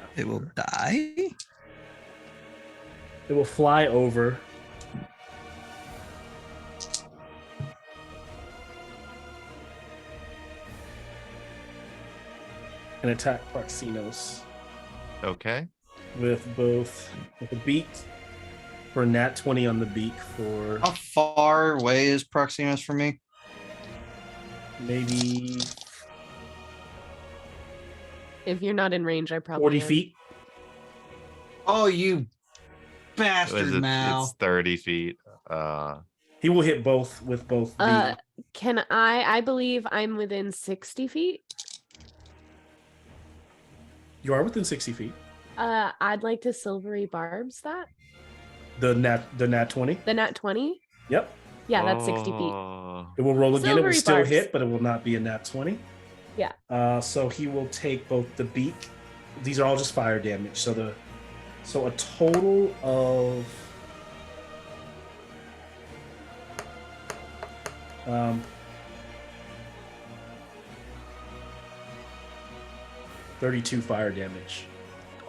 after? It will die. It will fly over. And attack Proxinos Okay. with a beak for a nat 20 on the beak for How far away is Proximus from me? maybe If you're not in range, I probably 40 am. feet. Oh, you bastard, Mal. It's 30 feet. He will hit both with both. Can I believe I'm within 60 feet. You are within 60 feet. I'd like to silvery barbs that. The nat 20. The nat 20? Yep. Yeah, that's 60 feet. Oh. It will roll again. It will Silvery still barbs. hit, but it will not be a nat 20. Yeah. So he will take both the beak. These are all just fire damage. So a total of 32 fire damage.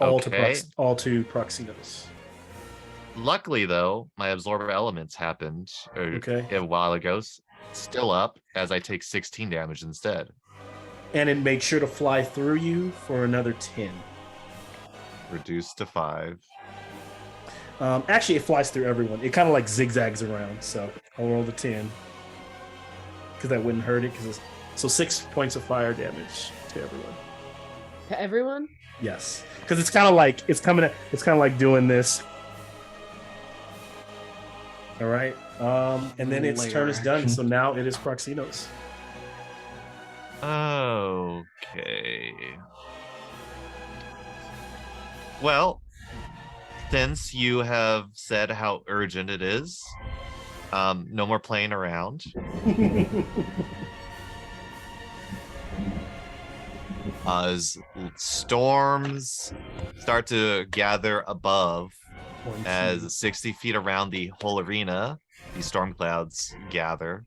All Okay. to Proxinos. Luckily, though, my absorber elements happened Okay. a while ago. Still up as I take 16 damage instead. And it makes sure to fly through you for another 10. Reduced to 5. Actually, it flies through everyone. It kind of like zigzags around. So I'll roll the 10 because that wouldn't hurt it. So 6 points of fire damage to everyone. To everyone? Yes, because it's kind of like doing this. All right, and then its turn is done. So now it is Proxinos. Okay. Well, since you have said how urgent it is, no more playing around. As storms start to gather above, as 60 feet around the whole arena, these storm clouds gather,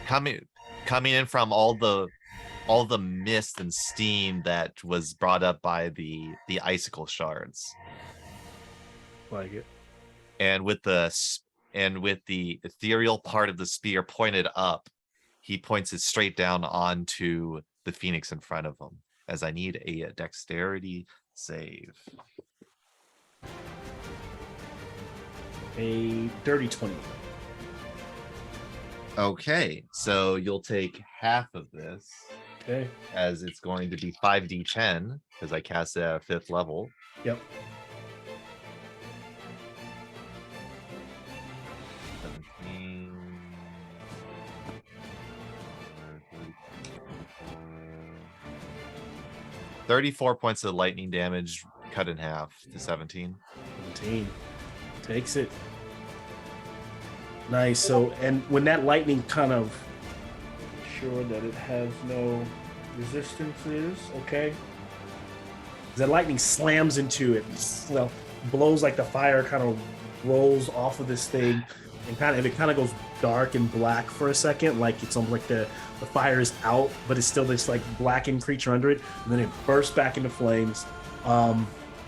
coming in from all the mist and steam that was brought up by the icicle shards. Like it. And with the ethereal part of the spear pointed up, he points it straight down onto the Phoenix in front of him, as I need a dexterity save. A dirty 20. Okay, so you'll take half of this, Okay. as it's going to be 5d10 because I cast it at 5th level. Yep. 17, 34 points of lightning damage, cut in half to 17. 17 takes it. Nice. So, and when that lightning kind of sure that it has no resistances, okay. That lightning slams into it, well, blows like the fire kind of rolls off of this thing, and it kind of goes dark and black for a second, like it's almost like the fire is out, but it's still this like blackened creature under it, and then it bursts back into flames.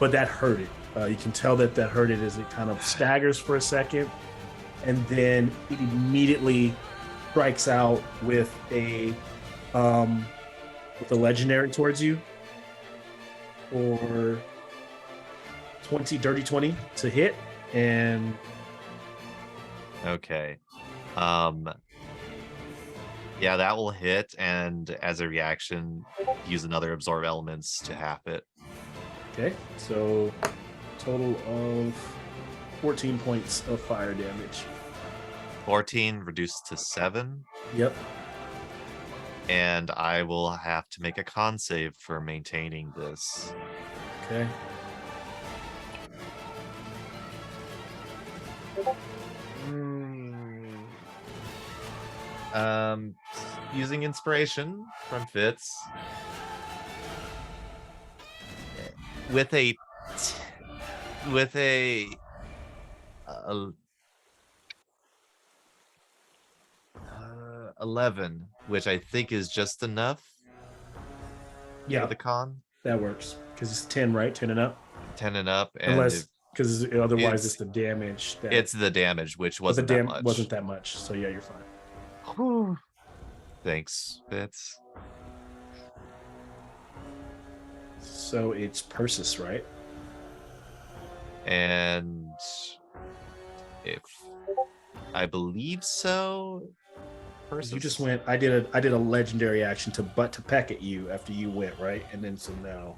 but that hurt it. You can tell that hurt it as it kind of staggers for a second, and then it immediately strikes out with a legendary towards you, or 20 to hit. And Okay. Yeah, that will hit, and as a reaction, use another absorb elements to half it. okay, so total of 14 points of fire damage. 14 reduced to 7, Yep. and I will have to make a con save for maintaining this. Okay. Using inspiration from Fitz with a 11, which I think is just enough Yeah, for the con. that works because it's 10, right? 10 and up. 10 and up, and Unless, because otherwise it's- it's the damage. it's the damage, which but wasn't that much. Wasn't that much. So yeah, you're fine. Whew. Thanks, Fitz. So it's Persis, right? And if I believe so, You just went. I did a legendary action to peck at you after you went, right? And then so now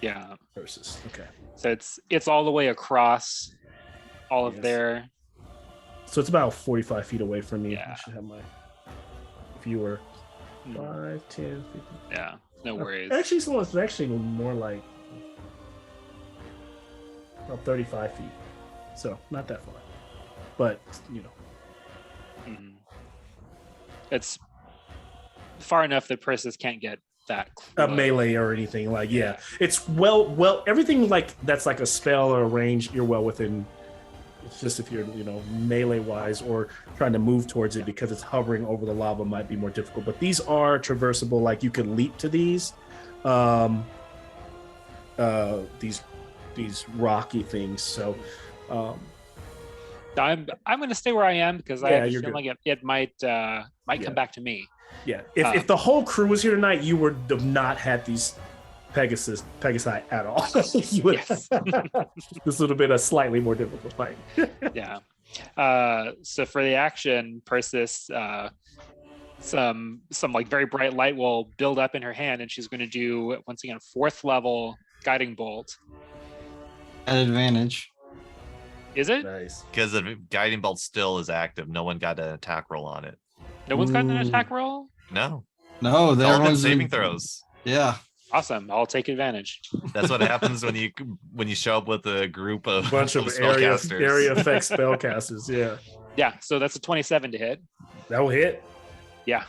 Yeah. Persis. Okay. So it's all the way across all of Yes. their. So it's about 45 feet away from me. Yeah. I should have my. If you were Hmm. 5, 10, 15. Yeah. No worries. Actually, so it's actually more like about 35 feet. So not that far. But, Mhm. It's far enough that Persis can't get that a close. melee or anything. Like, yeah. It's well, everything like that's like a spell or a range, you're well within. It's just if you're, melee wise or trying to move towards it because it's hovering over the lava might be more difficult. But these are traversable. Like you could leap to these, these rocky things. So, I'm going to stay where I am because I Yeah, have a you're feeling good. like it might Yeah. come back to me. yeah. If the whole crew was here tonight, you would have not had these Pegasi at all. You would Yes. this would have been a slightly more difficult fight. Yeah. So for the action, Persis, some like very bright light will build up in her hand, and she's going to do once again 4th level guiding bolt. At advantage. Is it? Nice. Because the guiding bolt still is active. No one got an attack roll on it. No one's gotten an Ooh. attack roll. No. No, It's all been everyone's saving throws. Yeah. Awesome. I'll take advantage. That's what happens when you show up with a group of Bunch of spellcasters. area effect spellcasters. Yeah, Yeah. So that's a 27 to hit. that will hit. Yeah.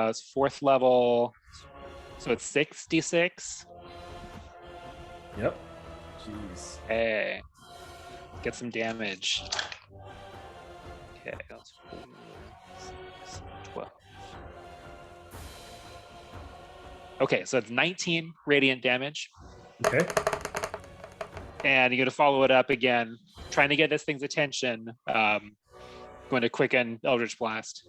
It's 4th level. So it's 66. Yep. Jeez. Hey. Get some damage. Okay. That's 4, 6, 12. Okay. So it's 19 radiant damage. Okay. And you're going to follow it up again, trying to get this thing's attention. Going to quicken Eldritch Blast.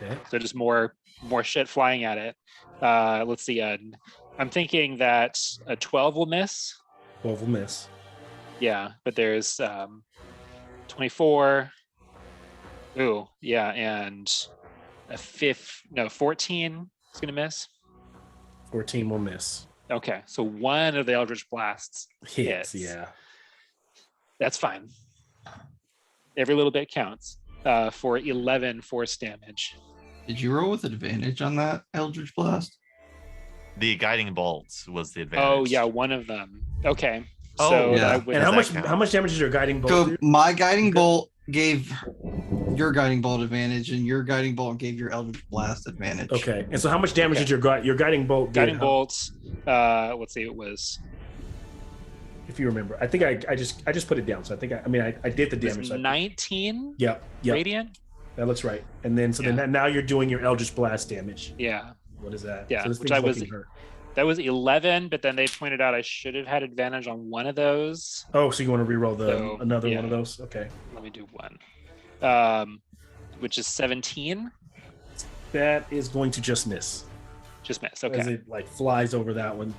Okay. So just more shit flying at it. Let's see. I'm thinking that a 12 will miss. 12 will miss. Yeah, but there's 24. Ooh, yeah, and a 14 is going to miss. 14 will miss. Okay, so one of the Eldritch Blasts Hits. hits. Yeah. That's fine. Every little bit counts for 11 force damage. Did you roll with advantage on that Eldritch Blast? The guiding bolt was the advantage. Oh yeah, one of them. Okay. Oh, so yeah. I would, And Does that how count? much damage is your guiding bolt? So do? my guiding bolt gave your guiding bolt advantage, and your guiding bolt gave your Eldritch Blast advantage. Okay. And so how much damage Okay. did your guiding bolt? guiding did? bolts. Let's see, it was If you remember, I think I just put it down. So I think I did the it was damage. So 19 Yep. radiant. That looks right. And then Yeah. then now you're doing your Eldritch Blast damage. Yeah, What is that? Yeah, So this which thing's I was- fucking hurt. That was 11, but then they pointed out I should have had advantage on one of those. Oh, so you want to reroll another yeah. one of those? Okay. Let me do one. Which is 17. That is going to just miss. Just miss. As Okay. it like flies over that one.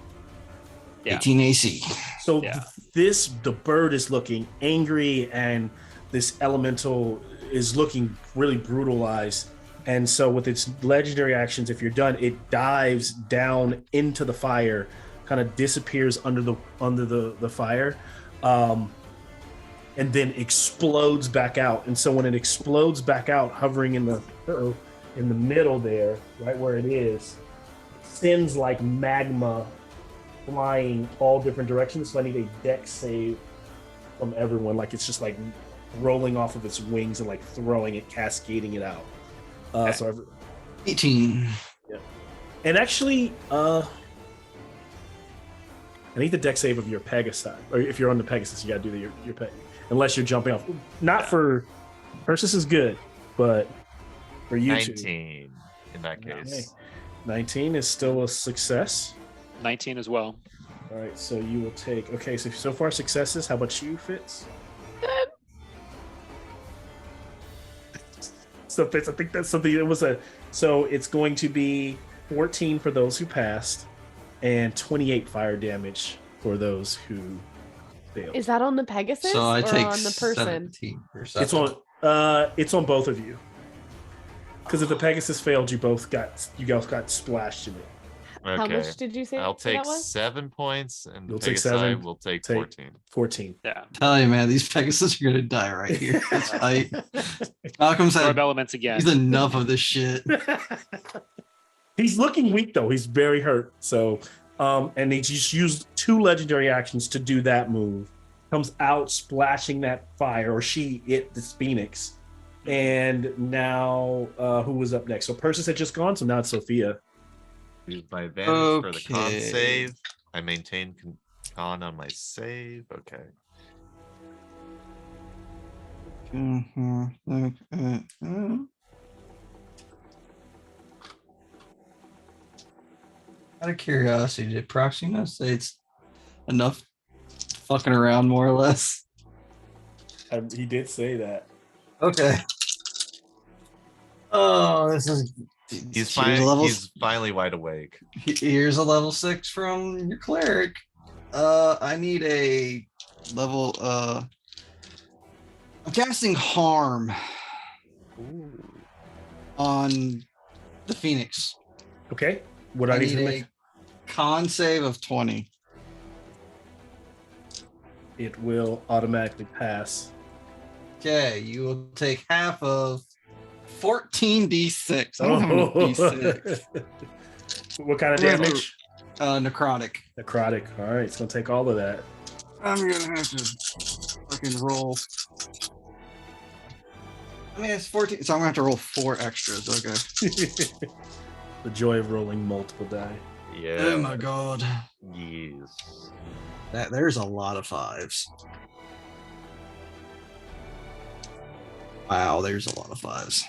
Yeah. 18 AC. So Yeah. the bird is looking angry, and this elemental is looking really brutalized. And so with its legendary actions, if you're done, it dives down into the fire, kind of disappears under the fire, and then explodes back out. And so when it explodes back out, hovering in the middle there, right where it is, sends like magma flying all different directions. So I need a dex save from everyone. Like it's just like rolling off of its wings and like throwing it, cascading it out. Okay. So 18. and actually, I need the dex save of your Pegasus. Or if you're on the Pegasus, you gotta do your Peg. Unless you're jumping off. Not for Persis is good, but for you 19 in that two. case. 19 is still a success. 19 as well. All right, so you will take. Okay, so far successes. How about you, Fitz? So Fitz, I think that's something. It was a. So it's going to be 14 for those who passed, and 28 fire damage for those who failed. Is that on the Pegasus So I or take on the person? 17 or 7. It's on both of you. Because if the Pegasus failed, you guys got splashed in it. Okay. How much did you say? I'll that take was? 7 points, and You'll take Pegasi 7, will take take- 14. 14. Yeah. Tell you, man, these Pegasus are gonna die right here. That's tight. Malcolm Orb said elements again. he's enough of this shit. He's looking weak though. He's very hurt. So, and he just used 2 legendary actions to do that move. Comes out splashing that fire, or this Phoenix. And now, who was up next? So Persis had just gone. So now it's Sophia. Use my advantage for the con Okay. save. I maintain con on my save. Okay. Out of curiosity, did Proxima say it's enough fucking around more or less? He did say that. Okay. Oh, this is. He's here's finally wide awake. Here's a level 6 from your cleric. I need a level. I'm casting harm on the Phoenix. Okay. What I need need to a make? con save of 20. It will automatically pass. Okay, you will take half of 14d6. I don't have enough d6. What kind of I'm gonna have damage? Necrotic. Necrotic. All right, it's gonna take all of that. I'm gonna have to fucking roll. I mean, it's 14, so I'm gonna have to roll 4 extras. Okay. The joy of rolling multiple die. Yeah. Oh my god. Yes. There's a lot of 5s. Wow, there's a lot of 5s.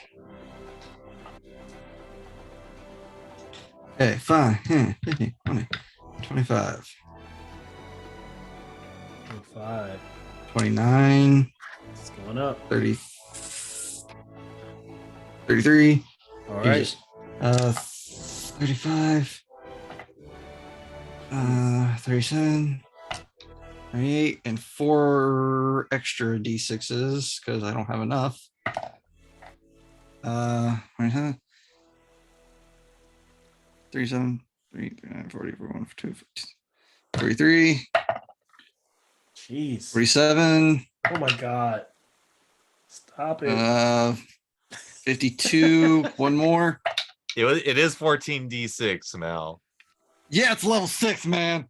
Okay, 5, 10, 15, 20, 25, 5. 29, It's going up. 30, 33. All right. Jesus. 35, 37, 38, and 4 extra d6s because I don't have enough. 27, 37, 39, 40, 41, 42, 43, Jeez. 47, Oh my god. Stop it. 52, one more. It is 14d6 now. Yeah, it's level 6, man.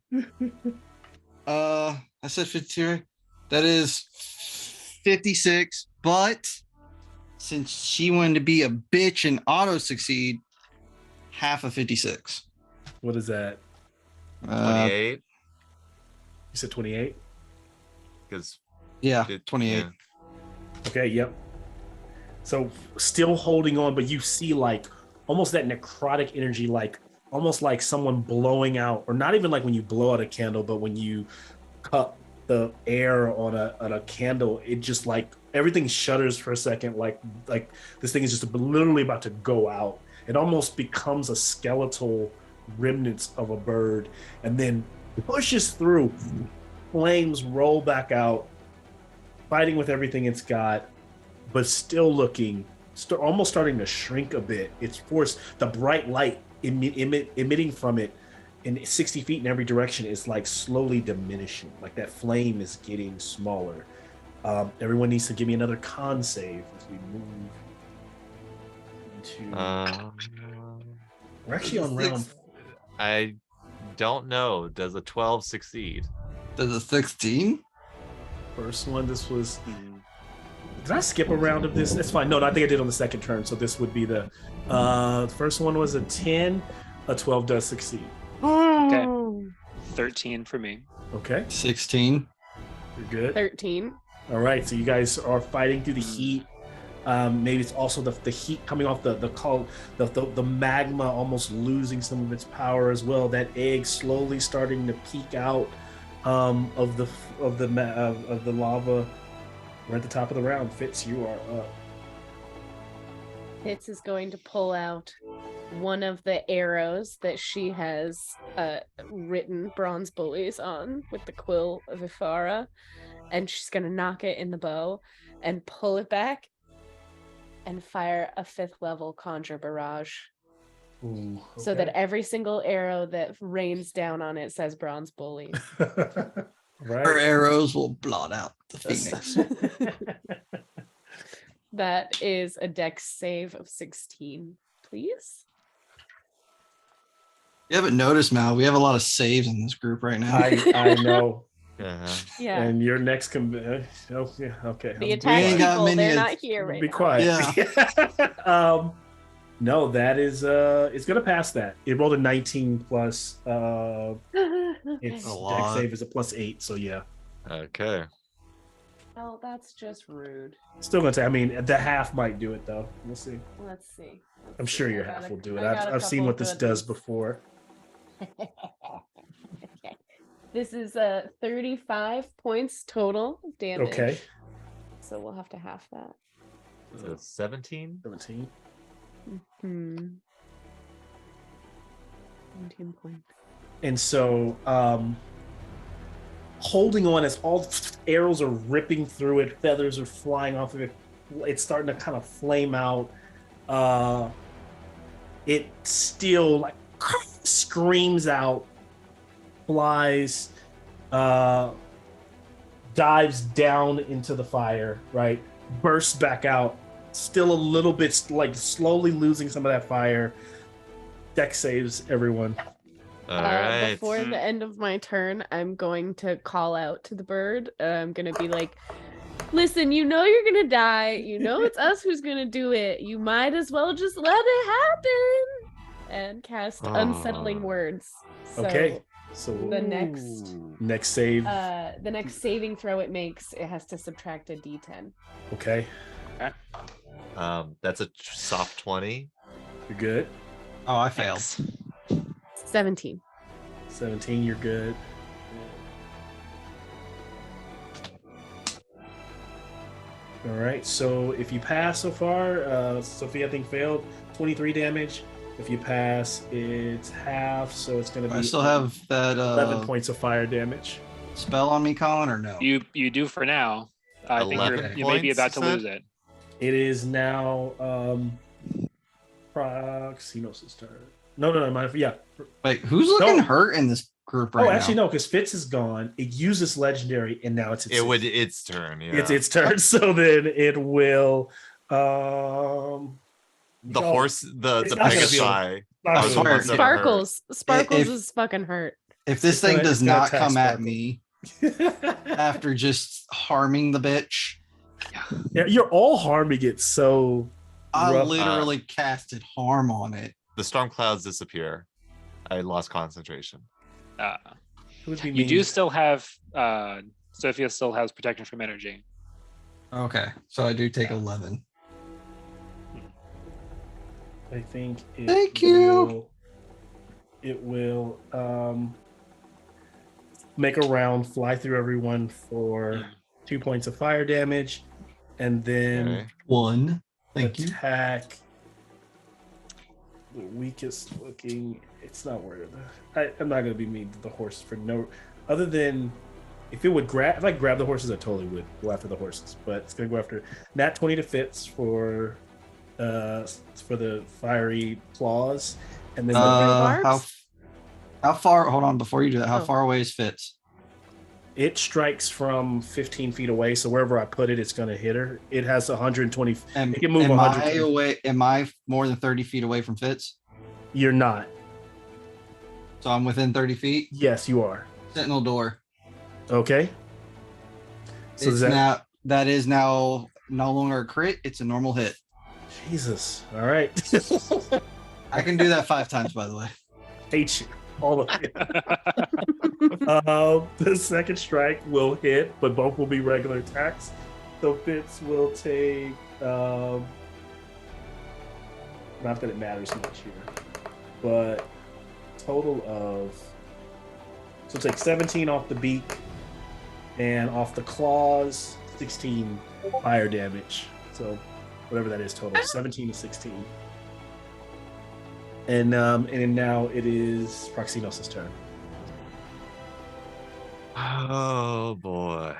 I said 52, right? That is 56, but since she wanted to be a bitch and auto succeed, half of 56. What is that? 28. You said 28? Because Yeah, 28. Okay, yep. So still holding on, but you see like almost that necrotic energy like almost like someone blowing out, or not even like when you blow out a candle, but when you cut the air on a candle, it just like everything shudders for a second, like this thing is just literally about to go out. It almost becomes a skeletal remnants of a bird, and then pushes through. Flames roll back out, fighting with everything it's got, but still looking almost starting to shrink a bit. It's forced, the bright light emitting from it in 60 feet in every direction is like slowly diminishing. Like that flame is getting smaller. Everyone needs to give me another con save as we move into. We're actually on round. I don't know. Does a 12 succeed? Does a 16? First one, this was. Did I skip a round of this? That's fine. No, I think I did on the second turn. So this would be the first one was a 10. A 12 does succeed. Okay. 13 for me. Okay. 16. You're good. 13. All right. So you guys are fighting through the heat. Maybe it's also the heat coming off the magma almost losing some of its power as well. That egg slowly starting to peek out of the lava. We're at the top of the round. Fitz, you are up. Fitz is going to pull out one of the arrows that she has written Bronze Bullies on with the quill of Ifara, and she's going to knock it in the bow and pull it back and fire a 5th level conjure barrage. Ooh, okay. So that every single arrow that rains down on it says Bronze Bullies. Right. Her arrows will blot out the phoenix. That is a dex save of 16, please. You haven't noticed, Mal, we have a lot of saves in this group right now. I know. Yeah. And your next okay. The attack people, they're not here right be now. quiet. Yeah. No, that is it's gonna pass that. It rolled a 19 plus its dex save is a +8, so yeah. Okay. Oh, that's just rude. Still gonna say, I mean, the half might do it though. We'll see. Let's see. I'm sure your half will do it. I got a I've seen couple what this good does ones. before. Okay. This is 35 points total damage. Okay. So we'll have to half that. So 17? 17. 17 points. And so holding on as all arrows are ripping through it, feathers are flying off of it, it's starting to kind of flame out. It still like screams out, flies, dives down into the fire, right? Bursts back out, still a little bit like slowly losing some of that fire. Dex saves, everyone. All right. Before the end of my turn, I'm going to call out to the bird. I'm going to be like, listen, you know you're going to die. You know it's us who's going to do it. You might as well just let it happen. And cast unsettling words. So Okay. So the next save. the next saving throw it makes, it has to subtract a d10. Okay. That's a soft 20. You're good. Oh, I failed. 17. 17, you're good. All right, so if you pass so far, Sophia I think failed, 23 damage. If you pass, it's half, so it's going to be. I still have that 11 points of fire damage. spell on me, Colin, or no? You do for now. I think 11 you may be points, about to you said? lose it. It is now Proximos' turn. No, yeah. Wait, who's looking No. hurt in this group right now? Actually, no, because Fitz is gone. It uses legendary, and now it's Its turn. Yeah. It's its turn. So then it will. the horse, the It's not gonna be Pegasi. Not was gonna hard. be- Sparkles If- is fucking hurt. If this thing gonna- does it's gonna not attack come at Sparkle. me after just harming the bitch, Yeah, you're all harming it. So I rough. literally casted harm on it. The storm clouds disappear. I lost concentration. it would be You mean. do still have Sophia still has protection from energy. Okay, so I do take 11. I think. It Thank you. will- it will make a round, fly through everyone for 2 points of fire damage, and then Okay. 1. Thank you. attack the weakest looking. It's not worth it. I'm not gonna be mean to the horse for no other than if it would grab. If I grab the horses, I totally would go after the horses. But it's gonna go after nat 20 to fits for the fiery claws, and then How far? Hold on, before you do that, how Oh. far away is Fitz? it strikes from 15 feet away. So wherever I put it, it's gonna hit her. It has 120. Am, It can move am I 120. away? Am I more than 30 feet away from Fitz? You're not. So I'm within 30 feet. Yes, you are. Sentinel door. Okay. So It's that is now no longer a crit. It's a normal hit. Jesus. All right. I can do that 5 times, by the way. Hate you. All of you. The second strike will hit, but both will be regular attacks. So Fitz will take. Not that it matters much here, but total of. So take 17 off the beak, and off the claws, 16 fire damage. So whatever that is total, 17 to 16. And now it is Proxinos' turn. Oh boy.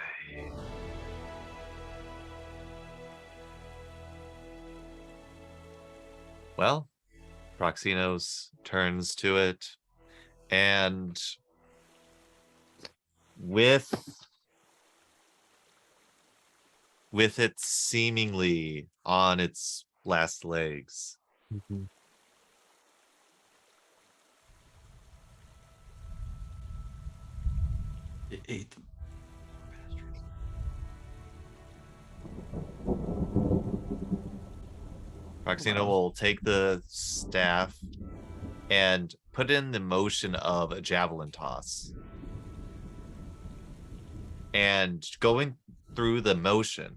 Well, Proxinos turns to it, and with it seemingly on its last legs, It ate them. Proxino will take the staff and put in the motion of a javelin toss. And going through the motion,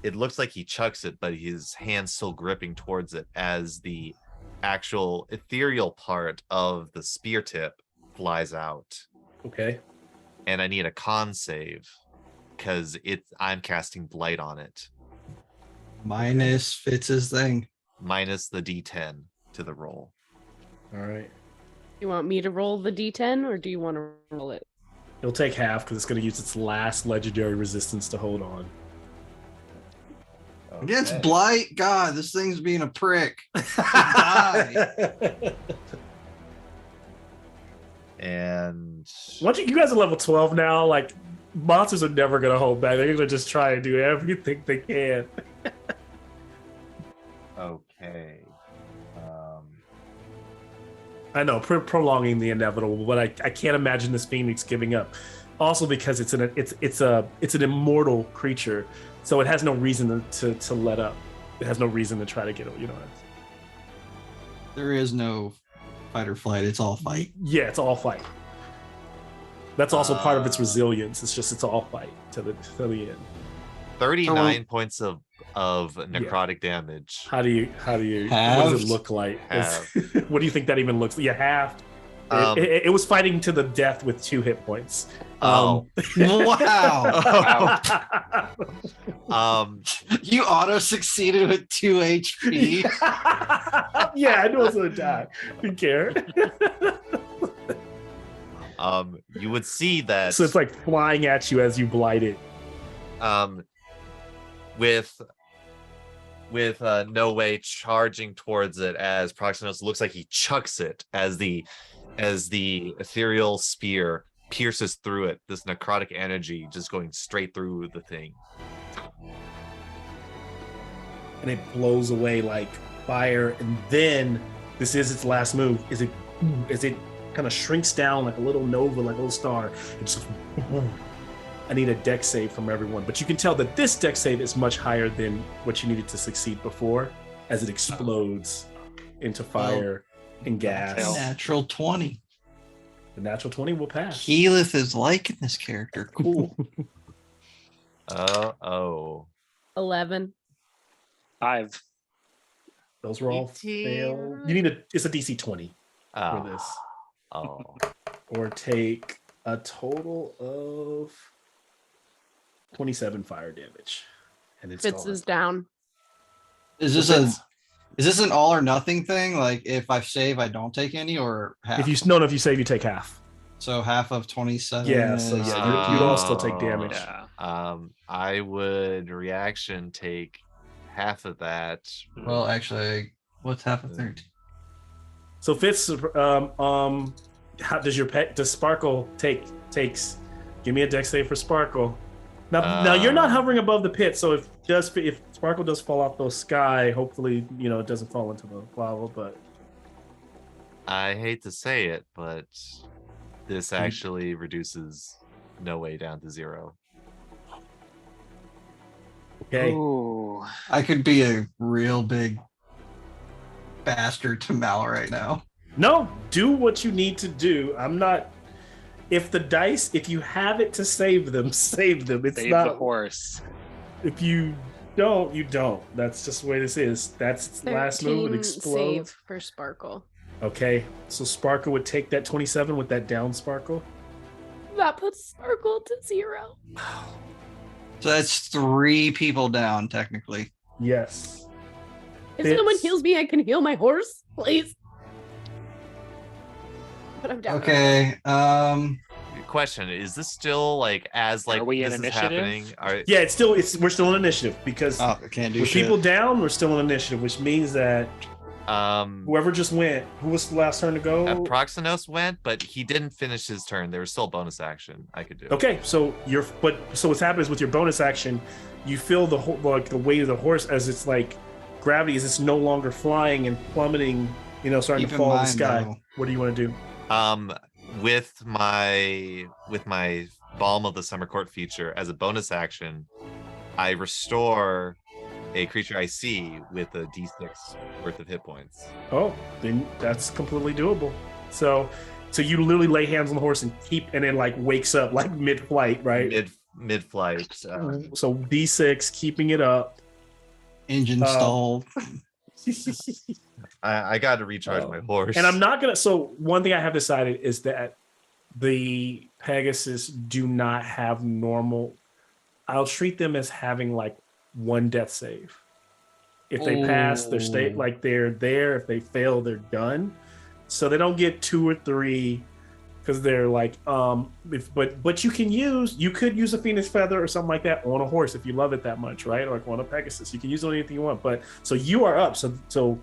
it looks like he chucks it, but his hand's still gripping towards it as the actual ethereal part of the spear tip flies out. Okay. And I need a con save because I'm casting blight on it. Minus Fitz's thing. Minus the D10 to the roll. All right. You want me to roll the d10 or do you want to roll it? It'll take half because it's going to use its last legendary resistance to hold on. Against Blight? God, this thing's being a prick. Die. And Once you guys are level 12 now, like monsters are never going to hold back. They're going to just try and do everything they can. okay. I know, prolonging the inevitable, but I can't imagine this phoenix giving up. Also, because it's an immortal creature, so it has no reason to let up. It has no reason to try to get it. There is no fight or flight. It's all fight. Yeah, it's all fight. That's also part of its resilience. It's all fight to the end. 39 points of necrotic damage. How do you what does it look like? What do you think that even looks like? You halved. It was fighting to the death with 2 hit points. Wow. You auto succeeded with 2 HP. Yeah, I knew it was gonna die. Didn't care. You would see that. So it's like flying at you as you blight it. With No Way charging towards it as Proximus looks like he chucks it as the ethereal spear pierces through it. This necrotic energy just going straight through the thing. And it blows away like fire. And then this is its last move. As it kind of shrinks down like a little nova, like a little star. It's just I need a dex save from everyone. But you can tell that this dex save is much higher than what you needed to succeed before as it explodes into fire and gas. Natural 20. The natural 20 will pass. Keyleth is liking this character. Cool. 11. 5. Those were all 18. fail. It's a DC 20. for this, Oh, or take a total of 27 fire damage. And it's Fitz gone. is down. Is So this a Fitz, is this an all or nothing thing? Like if I save, I don't take any, or half? if you no, if you save, you take half. So half of 27 Yeah, so is yeah, 13. you'd all still take damage. Yeah. I would reaction take half of that. Well, actually, what's half of 13? So Fitz, how does your pet? Does Sparkle takes? Give me a dex save for Sparkle. Now you're not hovering above the pit, so if Sparkle does fall off the sky, hopefully it doesn't fall into the lava. But I hate to say it, but this actually reduces no way down to 0. okay, Ooh. I could be a real big bastard to Mal right now. no, do what you need to do. I'm not. If you have it to save them, save them. It's Save not the horse. If you don't, you don't. That's just the way this is. That's its last move. It 13 explodes. save for Sparkle. Okay, so Sparkle would take that 27 with that down Sparkle. That puts Sparkle to 0. So that's 3 people down, technically. Yes. If Fitz. someone heals me, I can heal my horse, please. But I'm down. Okay. Question: is this still like as like Are we in this is initiative? happening? Yeah, we're still in initiative because Oh, I can't do with shit. people down, we're still in initiative, which means that whoever just went, who was the last turn to go? Proxenos went, but he didn't finish his turn. There was still a bonus action I could do. Okay, so what's happening is with your bonus action, you feel the the weight of the horse as it's like gravity is it's no longer flying and plummeting, starting Keep to in fall in the mind, sky. though, What do you want to do? With my Balm of the Summer Court feature as a bonus action, I restore a creature I see with a d6 worth of hit points. Oh, then that's completely doable. So you literally lay hands on the horse and then like wakes up like mid-flight, right? Mid-flight. So D6, keeping it up. engine stalled. I got to recharge my horse. And I'm not gonna. So one thing I have decided is that the Pegasus do not have normal. I'll treat them as having like 1 death save. If they pass, they're they're there. If they fail, they're done. So they don't get 2 or 3 because they're like but you could use a Phoenix Feather or something like that on a horse if you love it that much, right? Or like on a Pegasus. You can use it on anything you want. But so you are up. So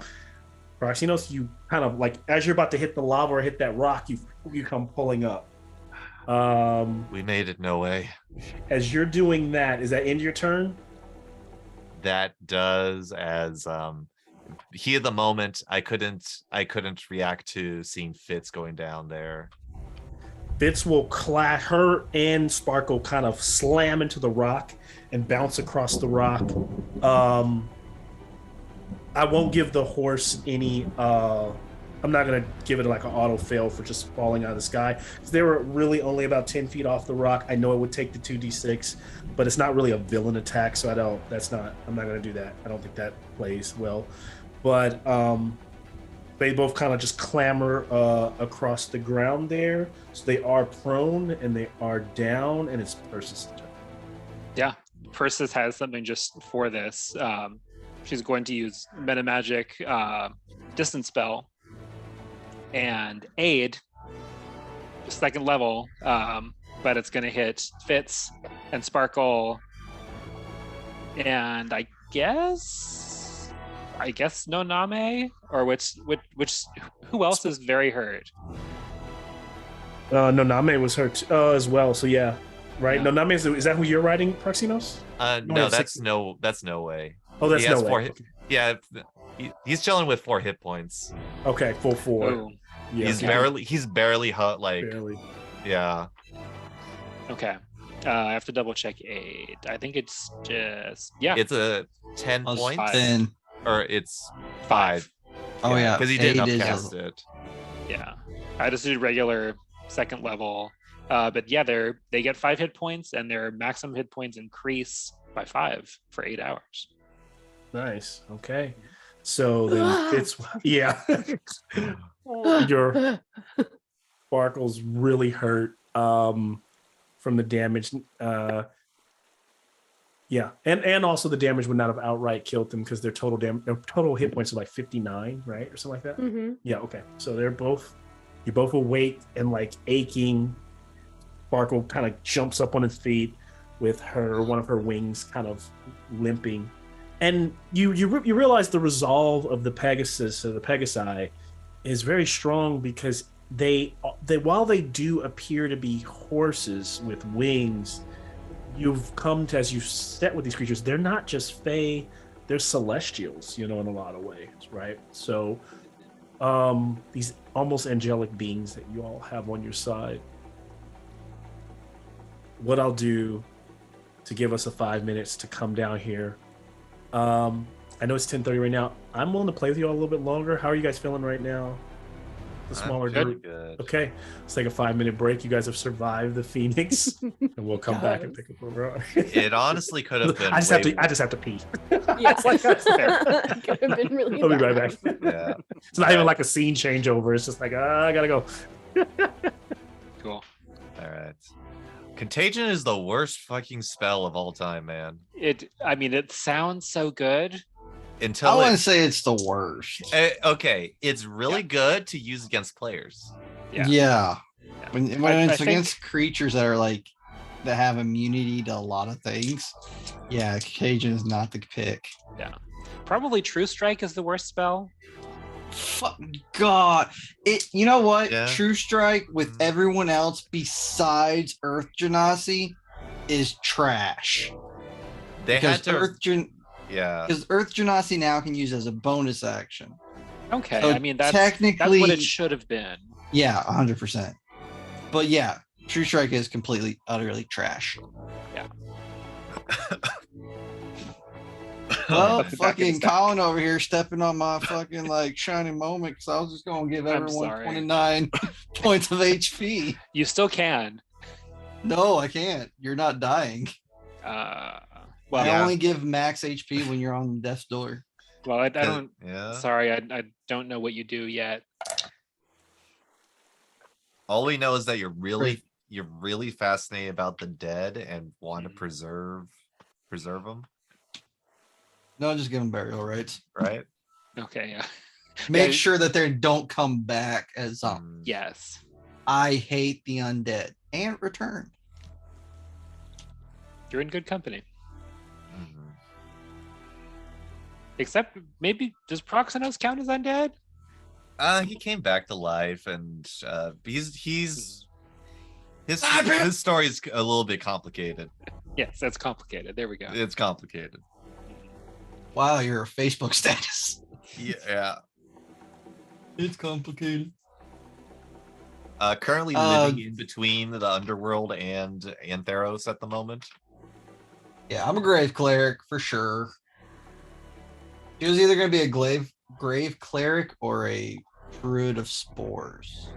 Proxinos, you kind of like as you're about to hit the lava or hit that rock, you come pulling up. We made it, no way. As you're doing that, is that end your turn? That does as heat of the moment. I couldn't react to seeing Fitz going down there. Fitz will clash, her and Sparkle kind of slam into the rock and bounce across the rock. I won't give the horse any I'm not gonna give it like an auto fail for just falling out of the sky. They were really only about 10 feet off the rock. I know it would take the 2d6, but it's not really a villain attack, so I'm not gonna do that. I don't think that plays well. But they both kind of just clamber across the ground there. So they are prone and they are down, and it's Persis' turn. Yeah, Persis has something just for this. She's going to use Meta Magic Distance Spell and Aid, just 2nd level, but it's going to hit Fitz and Sparkle, and I guess no Name, or who else is very hurt? No, Name was hurt as well. So yeah, right. Yeah. No, Name is that who you're riding, Proxinos? No, that's no way. Oh, that's He has no 4 way. hit- Yeah, he's chilling with 4 hit points. Okay, full 4. Ooh, Yeah, He's barely hut like barely. yeah. okay. I have to double check Aid. I think it's just It's a 10 Plus points 10. or it's 5. Oh yeah, because he didn't 8 is- upcast it. Yeah, I just did regular 2nd level, but yeah, they get 5 hit points, and their maximum hit points increase by 5 for 8 hours. Nice. Okay. So then Fitz, yeah. Your Sparkle's really hurt from the damage. Yeah, and also the damage would not have outright killed them because their total hit points are like 59, right, or something like that. Mm-hmm. Yeah, okay. So you're both awake and like aching. Sparkle kind of jumps up on his feet with one of her wings kind of limping, and you realize the resolve of the Pegasus or the Pegasi is very strong because they while they do appear to be horses with wings, you've come to, as you set with these creatures, they're not just Fae, they're celestials, in a lot of ways, right? So these almost angelic beings that you all have on your side. What I'll do to give us 5 minutes to come down here. I know it's 10:30 right now. I'm willing to play with you all a little bit longer. How are you guys feeling right now? The smaller group. Good. Okay, let's take a 5-minute break. You guys have survived the Phoenix, and we'll come back and pick up where we're on. It honestly could have been. I just have to pee. Yeah, It's like, that's fair. could have been really. I'll be right bad. back. Yeah. It's not even like a scene changeover. It's just like, I gotta go. Cool. All right. Contagion is the worst fucking spell of all time, man. It sounds so good. Until I wouldn't say it's the worst. okay, it's really good to use against players. Yeah. When it's think- against creatures that are like that have immunity to a lot of things, yeah, Contagion is not the pick. Probably True Strike is the worst spell. Fuck God. You know what? Yeah. True Strike with everyone else besides Earth Genasi is trash. They had Because to. Yeah. Because Earth Genasi now can use as a bonus action. Okay, So that's technically, what it should have been. yeah, 100%. But yeah, True Strike is completely, utterly trash. Yeah. Well, Back in fucking stock. Colin over here stepping on my fucking like shining moment because I was just gonna give I'm everyone sorry. 29 points of HP. You still can. No, I can't. You're not dying. Well, I only give max HP when you're on death's door. well, I don't. Yeah. Sorry, I don't know what you do yet. All we know is that you're really fascinated about the dead and want to preserve them, No, just give them burial rights. right? Okay, yeah. Make Yeah. sure that they don't come back as Yes. I hate the undead and return. You're in good company. Mhm. Except maybe does Proxenos count as undead? He came back to life, and his Ah, his story is a little bit complicated. Yes, that's complicated. There we go. It's complicated. Wow, you're a Facebook status. Yeah. It's complicated. Currently living in between the underworld and THEROS at the moment. Yeah, I'm a grave cleric for sure. He was either going to be a grave cleric or a druid of spores.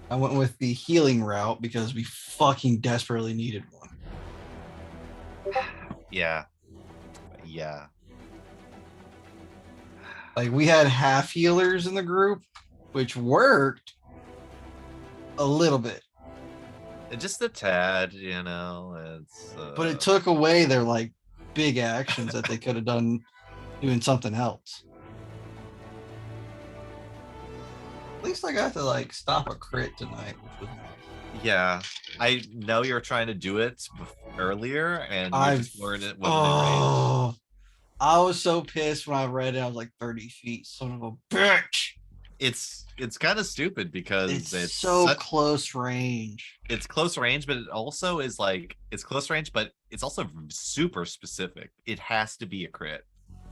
I went with the healing route because we fucking desperately needed one. Yeah. Like we had half healers in the group, which worked a little bit, Just a tad, it's but it took away their like big actions that they could have done doing something else. At least I got to like stop a crit tonight, which was nice. Yeah, I know you're trying to do it earlier, and you just learned it wasn't in range. Oh, I was so pissed when I read it. I was like 30 feet, son of a bitch. It's kind of stupid because It's so close range. It's close range, but it also is like it's close range, but it's also super specific. It has to be a crit.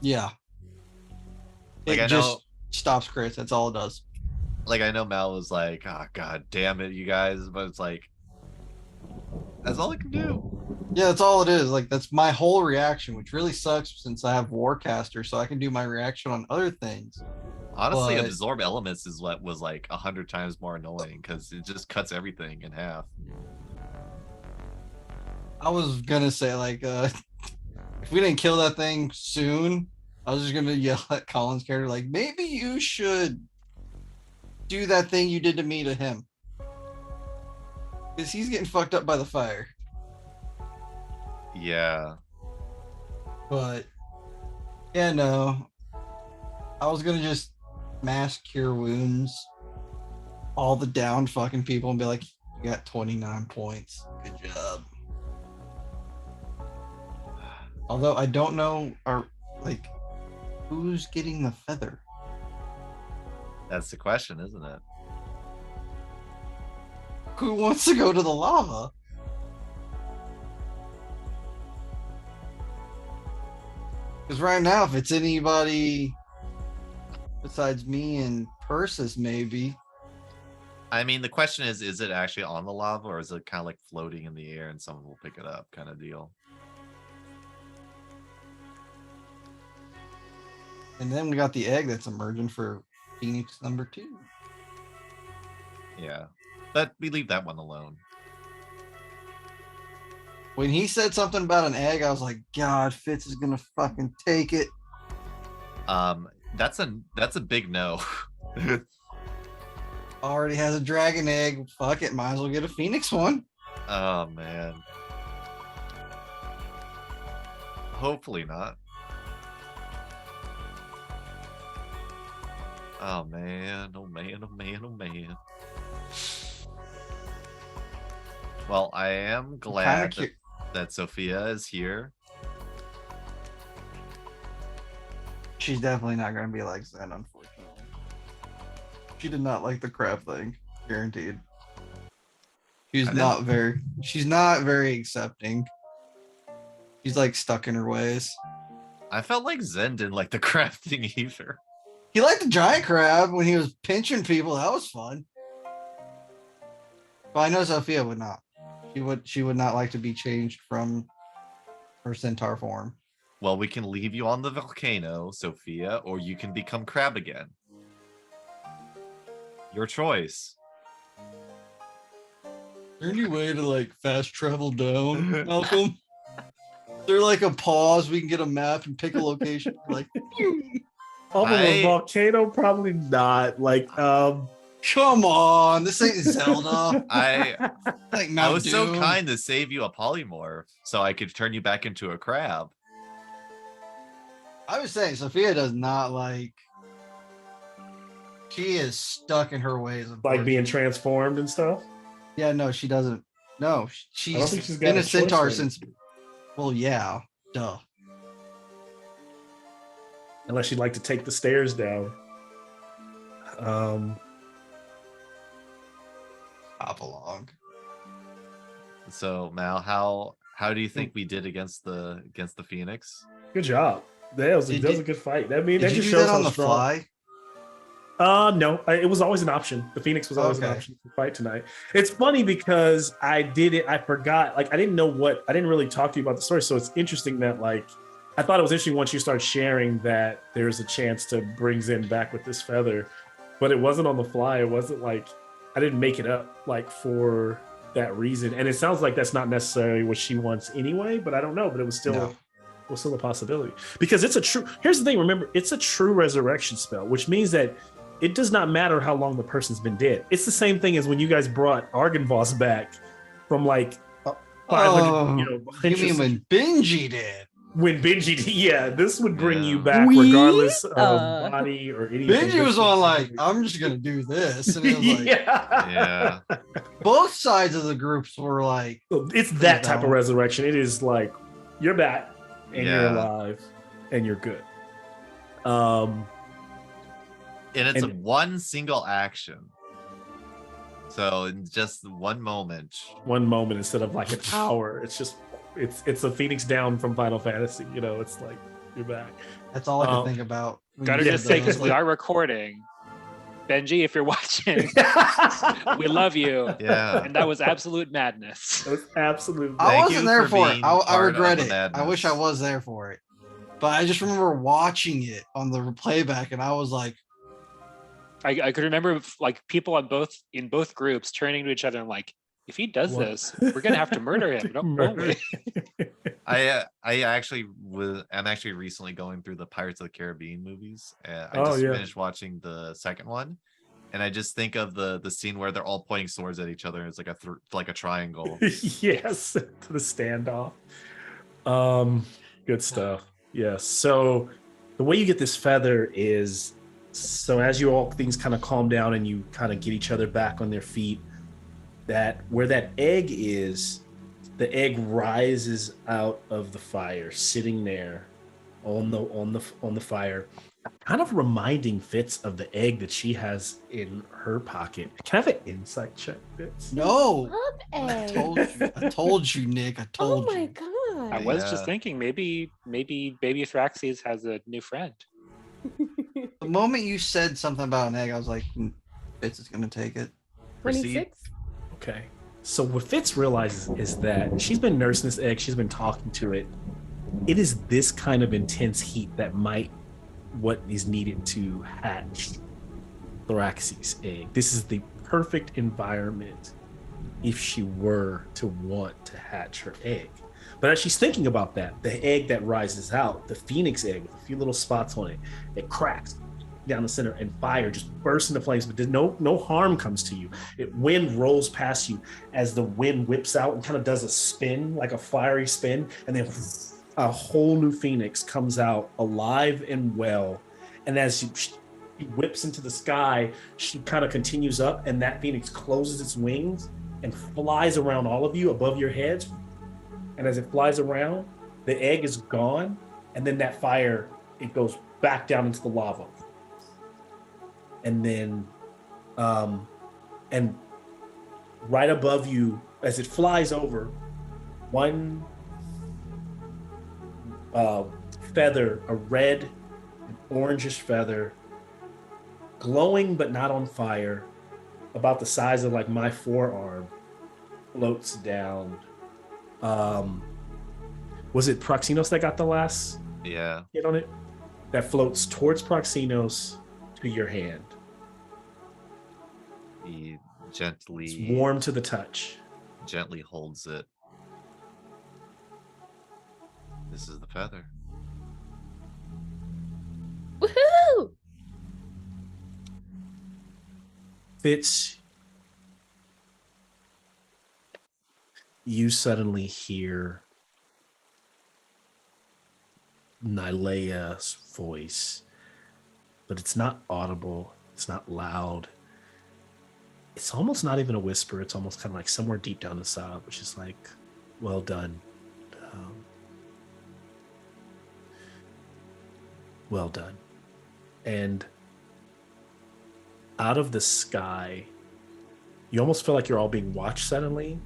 Yeah. Like It I just know, stops crits. That's all it does. like I know Mal was like, "Oh God damn it, you guys!" But it's like that's all it can do. Yeah, that's all it is. Like that's my whole reaction, which really sucks since I have Warcaster, so I can do my reaction on other things. Honestly, But- absorb elements is what was like 100 times more annoying because it just cuts everything in half. I was gonna say like if we didn't kill that thing soon, I was just gonna yell at Colin's character, like, maybe you should do that thing you did to me to him. Because he's getting fucked up by the fire. Yeah. But yeah, no. I was gonna just mass cure wounds all the down fucking people and be like, you got 29 points. Good job. Although I don't know who's getting the feather. That's the question, isn't it? Who wants to go to the lava? Because right now, if it's anybody besides me and Persis, maybe. I mean, the question is it actually on the lava or is it kind of like floating in the air and someone will pick it up kind of deal? And then we got the egg that's emerging for Phoenix number 2. Yeah. But we leave that one alone. When he said something about an egg, I was like, God, Fitz is gonna fucking take it. That's a big no. Already has a dragon egg. Fuck it, might as well get a Phoenix one. Oh man. Hopefully not. Oh man, oh man, oh man, oh man. Well, I am glad that Sophia is here. She's definitely not going to be like Zen, unfortunately. She did not like the crab thing, guaranteed. She's not very accepting. She's like stuck in her ways. I felt like Zen didn't like the crab thing either. He liked the giant crab when he was pinching people. That was fun. But I know Sophia would not. She would not like to be changed from her centaur form. Well, we can leave you on the volcano, Sophia, or you can become crab again. Your choice. Is there any way to like fast travel down, Malcolm? Is there like a pause? We can get a map and pick a location. Like, Over a volcano, probably not. Like, come on, this ain't Zelda. I was Doom. so kind to save you a polymorph so I could turn you back into a crab. I was saying, Sophia does not like. She is stuck in her ways. Like being transformed and stuff. Yeah, no, she doesn't. No, she's got been a centaur right since. Well, yeah, duh. Unless she'd like to take the stairs down. Hop along. So Mal, how do you think we did against the Phoenix? Good job. That was a good fight. That Did just you do shows that on how the strong. fly? No, it was always an option. The Phoenix was always an option to fight tonight. It's funny because I forgot. Like I didn't really talk to you about the story. So it's interesting that I thought it was interesting once you start sharing that there's a chance to bring Zen back with this feather, but it wasn't on the fly. It wasn't like I didn't make it up for that reason. And it sounds like that's not necessarily what she wants anyway. But I don't know. But it was still. No. Was still a possibility because here's the thing. Remember, it's a true resurrection spell, which means that it does not matter how long the person's been dead. It's the same thing as when you guys brought Argynvost back from 500. You mean when Benji did? When Benji did, yeah, this would bring you back regardless of body or anything. Benji was on I'm just gonna do this, and it was yeah. Both sides of the groups were like, it's that type of resurrection. It is like you're back. And you're alive and you're good. And it's one single action. So in just one moment. One moment instead of like an hour. It's just it's a Phoenix down from Final Fantasy. It's like you're back. That's all I can think about. Gotta just say, because we are recording. Benji, if you're watching, we love you. Yeah. And that was absolute madness. It was absolute madness. I wasn't there for it. I regret it. I wish I was there for it. But I just remember watching it on the playback, and I was like, I could remember people in both groups turning to each other and if he does this, we're gonna have to murder him. Won't we? I actually I'm actually recently going through the Pirates of the Caribbean movies. I Oh, just yeah. finished watching the second one, and I just think of the scene where they're all pointing swords at each other. And it's like a triangle. Yes, to the standoff. Good stuff. Yes. So the way you get this feather is so as you all things kind of calm down and you kind of get each other back on their feet, that where that egg is, the egg rises out of the fire, sitting there on the fire, kind of reminding Fitz of the egg that she has in her pocket. Can I have an insight check, Fitz? No, Love I egg. told you, Nick. I Oh told my you. god. I was just Yeah. thinking maybe baby Thraxes has a new friend. The moment you said something about an egg, I was like, Fitz is gonna take it. 26. Okay. So what Fitz realizes is that she's been nursing this egg, she's been talking to it. It is this kind of intense heat that might what is needed to hatch Thrax's egg. This is the perfect environment if she were to want to hatch her egg. But as she's thinking about that, the egg that rises out, the phoenix egg with a few little spots on it, it cracks down the center and fire just bursts into flames, but there's no harm comes to you. Wind rolls past you as the wind whips out and kind of does a spin, like a fiery spin, and then a whole new phoenix comes out alive and well. And as she whips into the sky, she kind of continues up, and that phoenix closes its wings and flies around all of you above your heads. And as it flies around, the egg is gone, and then that fire, it goes back down into the lava. And then and right above you, as it flies over, one feather, a red and orangish feather, glowing but not on fire, about the size of like my forearm, floats down. Was it Proxinos that got the last Yeah. hit on it? That floats towards Proxinos to your hand. He It's gently warm to the touch. holds it. This is the feather. Woohoo! Fitz, you suddenly hear Nylea's voice, but it's not audible. It's not loud. It's almost not even a whisper. It's almost kind of like somewhere deep down inside, which is like, well done. Well done. And out of the sky, you almost feel like you're all being watched suddenly,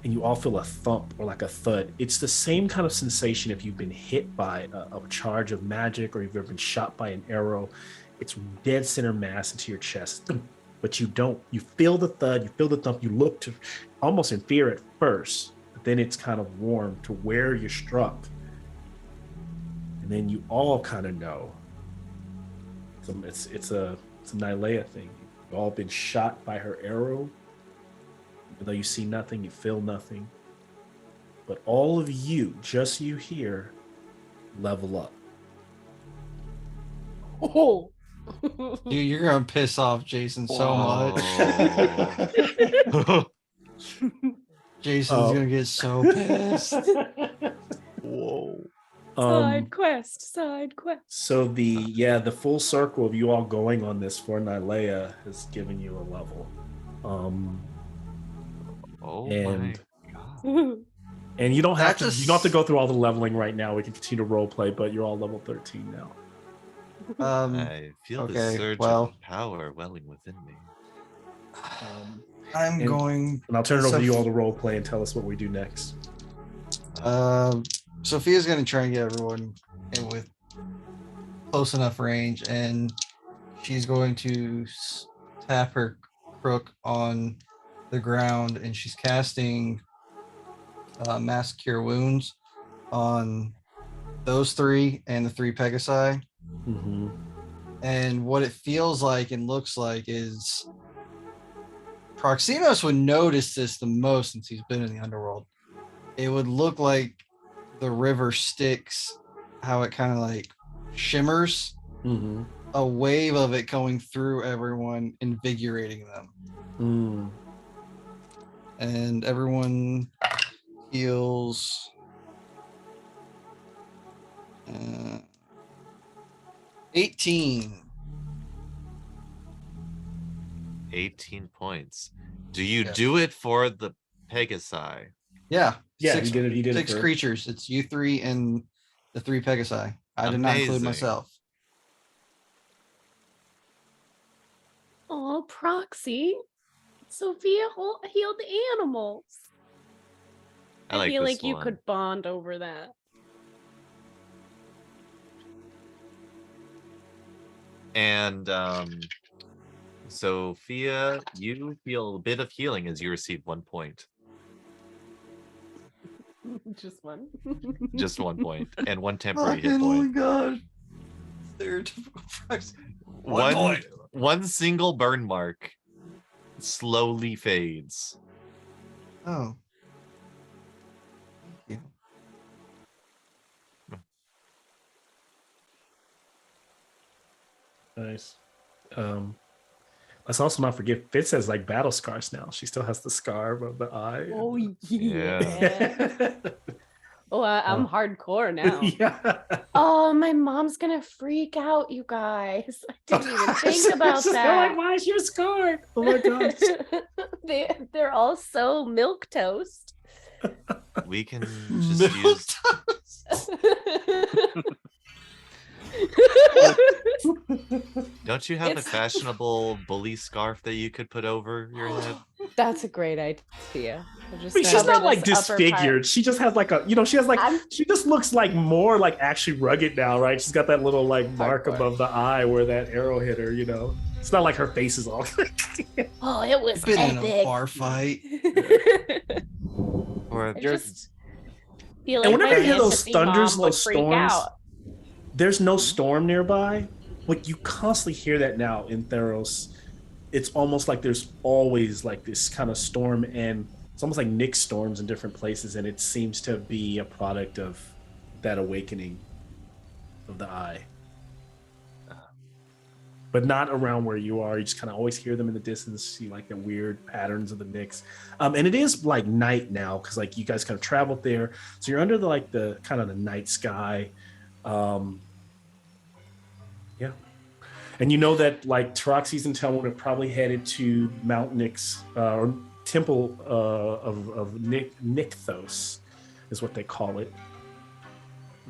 and you all feel a thump or like a thud. It's the same kind of sensation if you've been hit by a charge of magic, or you've ever been shot by an arrow. It's dead center mass into your chest, but you don't. You feel the thud, you feel the thump, you look to almost in fear at first, but then it's kind of warm to where you're struck. And then you all kind of know. It's a Nylea thing. You've all been shot by her arrow. Even though you see nothing, you feel nothing. But all of you, just you here, level up. Oh. Dude, you're gonna piss off Jason so much. Whoa. Jason's gonna get so pissed. Whoa. Side quest. So the full circle of you all going on this for Nylea has given you a level. Oh And- my god. Woohoo. And you don't have That's to. You don't have to go through all the leveling right now. We can continue to role play, but you're all level 13 now. I feel the okay, surge well. of power welling within me. I'm And- going. And I'll turn it over So- to you all to role play and tell us what we do next. Sophia's gonna try and get everyone in with close enough range, and she's going to tap her crook on the ground, and she's casting Mass Cure Wounds on those three and the three Pegasi. Mm-hmm. And what it feels like and looks like is Proxinos would notice this the most since he's been in the underworld. It would look like the river Styx, how it kind of like shimmers. Mm-hmm. A wave of it going through everyone, invigorating them. Mm. And everyone heals 18. 18 points. Do you Yes. do it for the Pegasi? Yeah. Yeah, six, he did it. He did six it for creatures. It's you three and the 3 Pegasi. I did not include Amazing. myself. Oh, Proxy. Sophia healed the animals. I like feel this like you one. could bond over that. And Sophia, you feel a bit of healing as you receive 1 point. Just one. Just 1 point. And 1 temporary hit Oh my point. god. Stereotypical. One point. One single burn mark slowly fades. Oh. Thank you. nice. Let's also not forget Fitz has like battle scars now. She still has the scar above the eye. Oh yeah. Yeah. Oh, I'm hardcore now. Yeah. Oh, my mom's gonna freak out, you guys. I didn't even think about They're that. like, why is your scar? Oh my god. They're all so milk toast. We can just use Don't you have a It's- fashionable bully scarf that you could put over your head? That's a great idea. Just I mean, she's cover not like this upper part. disfigured. She just has like a, she has like, I'm- she just looks like more like actually rugged now, right? She's got that little like mark Hardcore. above the eye where that arrow hit her, It's not like her face is all. Oh, it was Been in a epic. bar fight. Or I you're just feel And like whenever my you hear those fantasy thunders, mom would those freak storms, out. there's no storm nearby. Like you constantly hear that now in Theros. It's almost like there's always like this kind of storm, and it's almost like Nick storms in different places, and it seems to be a product of that awakening of the eye. But not around where you are. You just kind of always hear them in the distance, see like the weird patterns of the Knicks. And it is like night now because like you guys kind of traveled there, so you're under the kind of the night sky. Yeah. And you know that like Taroxys and Telmon are probably headed to Mount Nyx, or Temple of Nykthos, is what they call it.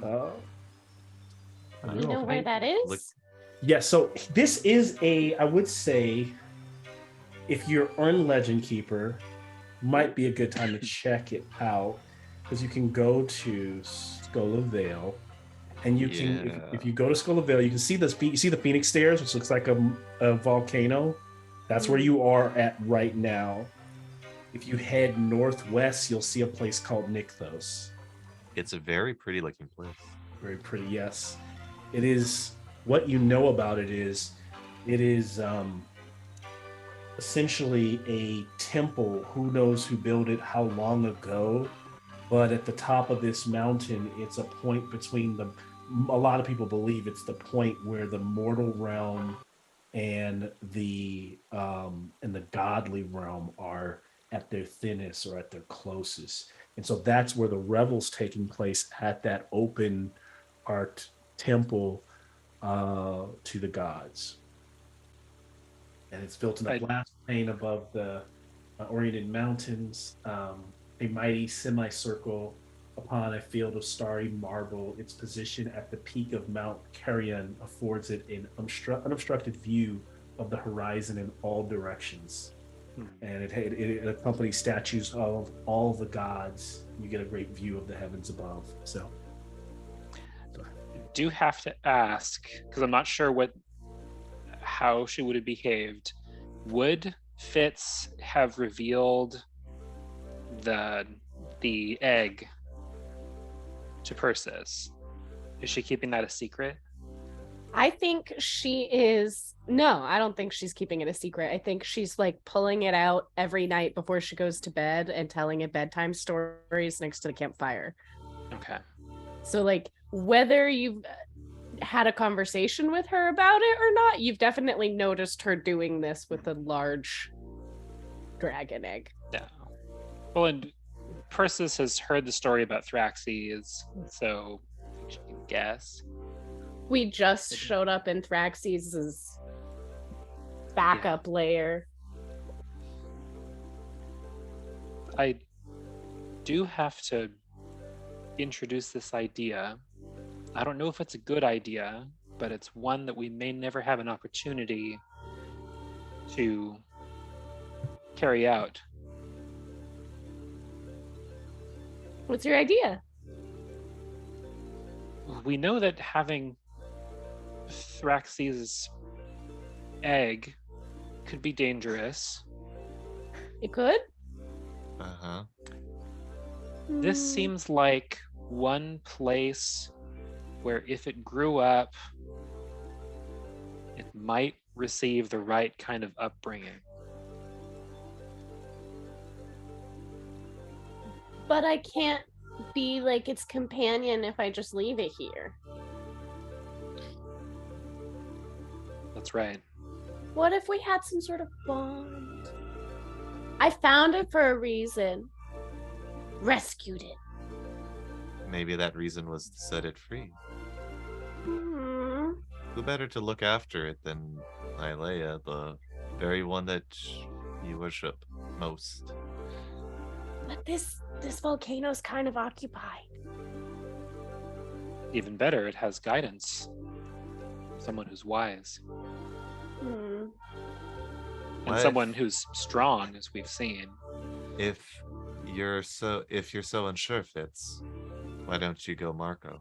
I don't You know if where I- that is? Look- Yeah, so this is I would say, if you're on Legend Keeper, might be a good time to check it out, because you can go to Skull of Vale. And you can, Yeah. if you go to Skull of Vale, you can see you see the Phoenix Stairs, which looks like a volcano. That's where you are at right now. If you head northwest, you'll see a place called Nykthos. It's a very pretty looking place. Very pretty, yes. It is. What you know about it is essentially a temple. Who knows who built it, how long ago? But at the top of this mountain, it's a point between a lot of people believe it's the point where the mortal realm and the godly realm are at their thinnest or at their closest. And so that's where the revel's taking place, at that open art temple to the gods. And it's built in a blast plain above the oriented mountains, a mighty semicircle upon a field of starry marble. Its position at the peak of Mount Carrion affords it an unobstructed view of the horizon in all directions. And it accompanies statues of all the gods. You get a great view of the heavens above. So Do have to ask, because I'm not sure how she would have behaved. Would Fitz have revealed the egg to Persis? Is she keeping that a secret? I think she is. No, I don't think she's keeping it a secret. I think she's like pulling it out every night before she goes to bed and telling it bedtime stories next to the campfire. Okay. So like whether you've had a conversation with her about it or not, you've definitely noticed her doing this with a large dragon egg. Yeah. Well, and Persis has heard the story about Thraxes, so I think she can guess. We just showed up in Thraxes' backup layer. I do have to introduce this idea. I don't know if it's a good idea, but it's one that we may never have an opportunity to carry out. What's your idea? We know that having Thraxes' egg could be dangerous. It could? Uh-huh. This seems like one place where if it grew up, it might receive the right kind of upbringing. But I can't be like its companion if I just leave it here. That's right. What if we had some sort of bond? I found it for a reason. Rescued it. Maybe that reason was to set it free. Hmm. Who better to look after it than Nylea, the very one that you worship most? But this volcano's kind of occupied. Even better, it has guidance. Someone who's wise. Hmm. And What? someone who's strong, as we've seen. If you're so unsure, Fitz, why don't you go Marco?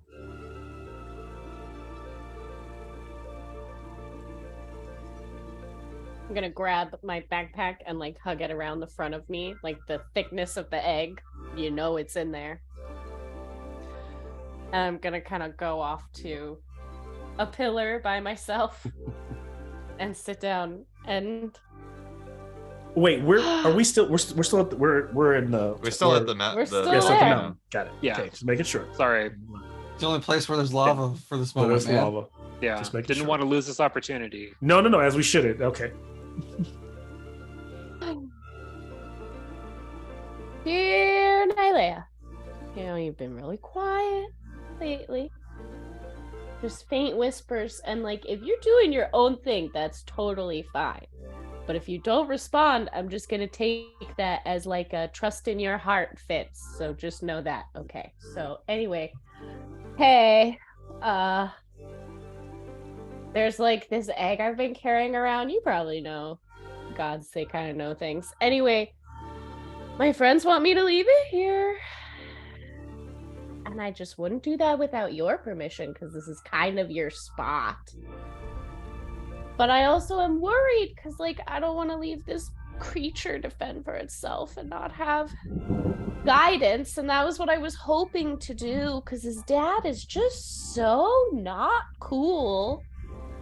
I'm gonna grab my backpack and like hug it around the front of me, like the thickness of the egg. You know it's in there. And I'm gonna kind of go off to a pillar by myself and sit down and Wait, are we still? We're still at the, we're in the. We're still at the mountain. We're still Yes, at the there. mountain. Got it. Yeah. Okay, just making sure. Sorry. It's the only place where there's lava for this Oh, moment, there's man. lava. Yeah. Just making Didn't sure. want to lose this opportunity. No, as we shouldn't. Okay. Dear Nylea, you know, you've been really quiet lately. Just faint whispers, and like, if you're doing your own thing, that's totally fine. But if you don't respond, I'm just gonna take that as like a trust in your heart Fitz. So just know that, okay? So anyway, hey, there's like this egg I've been carrying around. You probably know. Gods, they kind of know things. Anyway, my friends want me to leave it here. And I just wouldn't do that without your permission because this is kind of your spot. But I also am worried because, like, I don't want to leave this creature to fend for itself and not have guidance. And that was what I was hoping to do because his dad is just so not cool.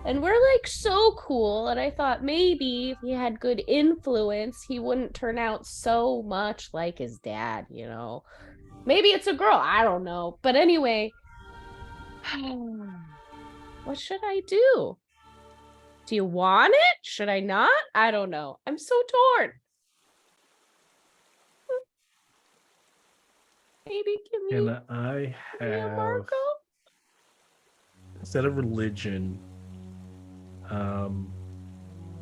And we're like so cool. And I thought maybe if he had good influence, he wouldn't turn out so much like his dad, you know? Maybe it's a girl. I don't know. But anyway, what should I do? Do you want it? Should I not? I don't know. I'm so torn. Maybe give me And I a have, Marco. instead of religion, an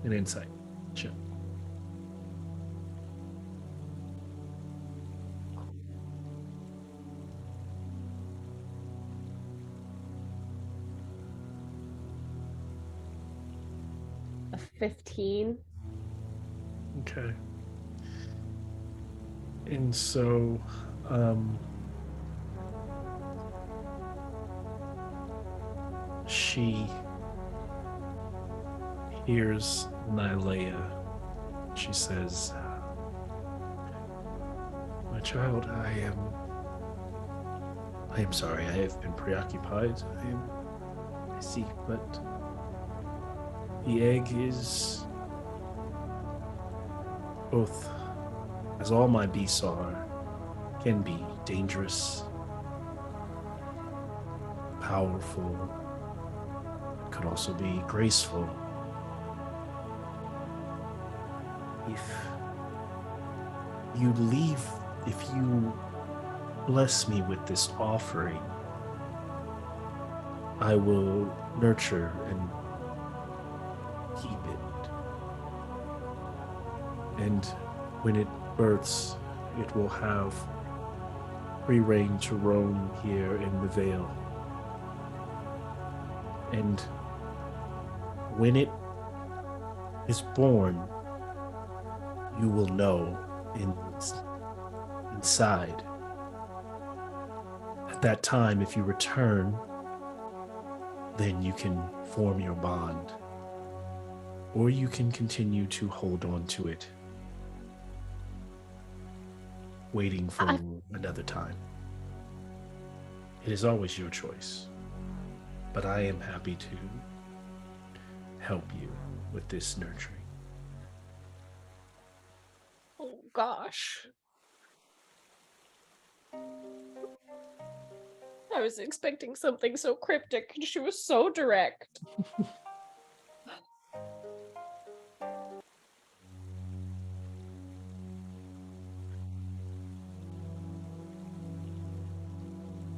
insight check. A 15. Okay. And so, she hears Nylea. She says, "My child, I am sorry. I have been preoccupied. I see, but the egg is both, as all my beasts are, can be dangerous powerful. It could also be graceful. If you bless me with this offering, I will nurture and keep it. And when it births, it will have free reign to roam here in the Vale. And when it is born, you will know inside. At that time, if you return, then you can form your bond. Or you can continue to hold on to it, waiting for another time. It is always your choice. But I am happy to help you with this nurturing. Oh gosh. I was expecting something so cryptic, and she was so direct.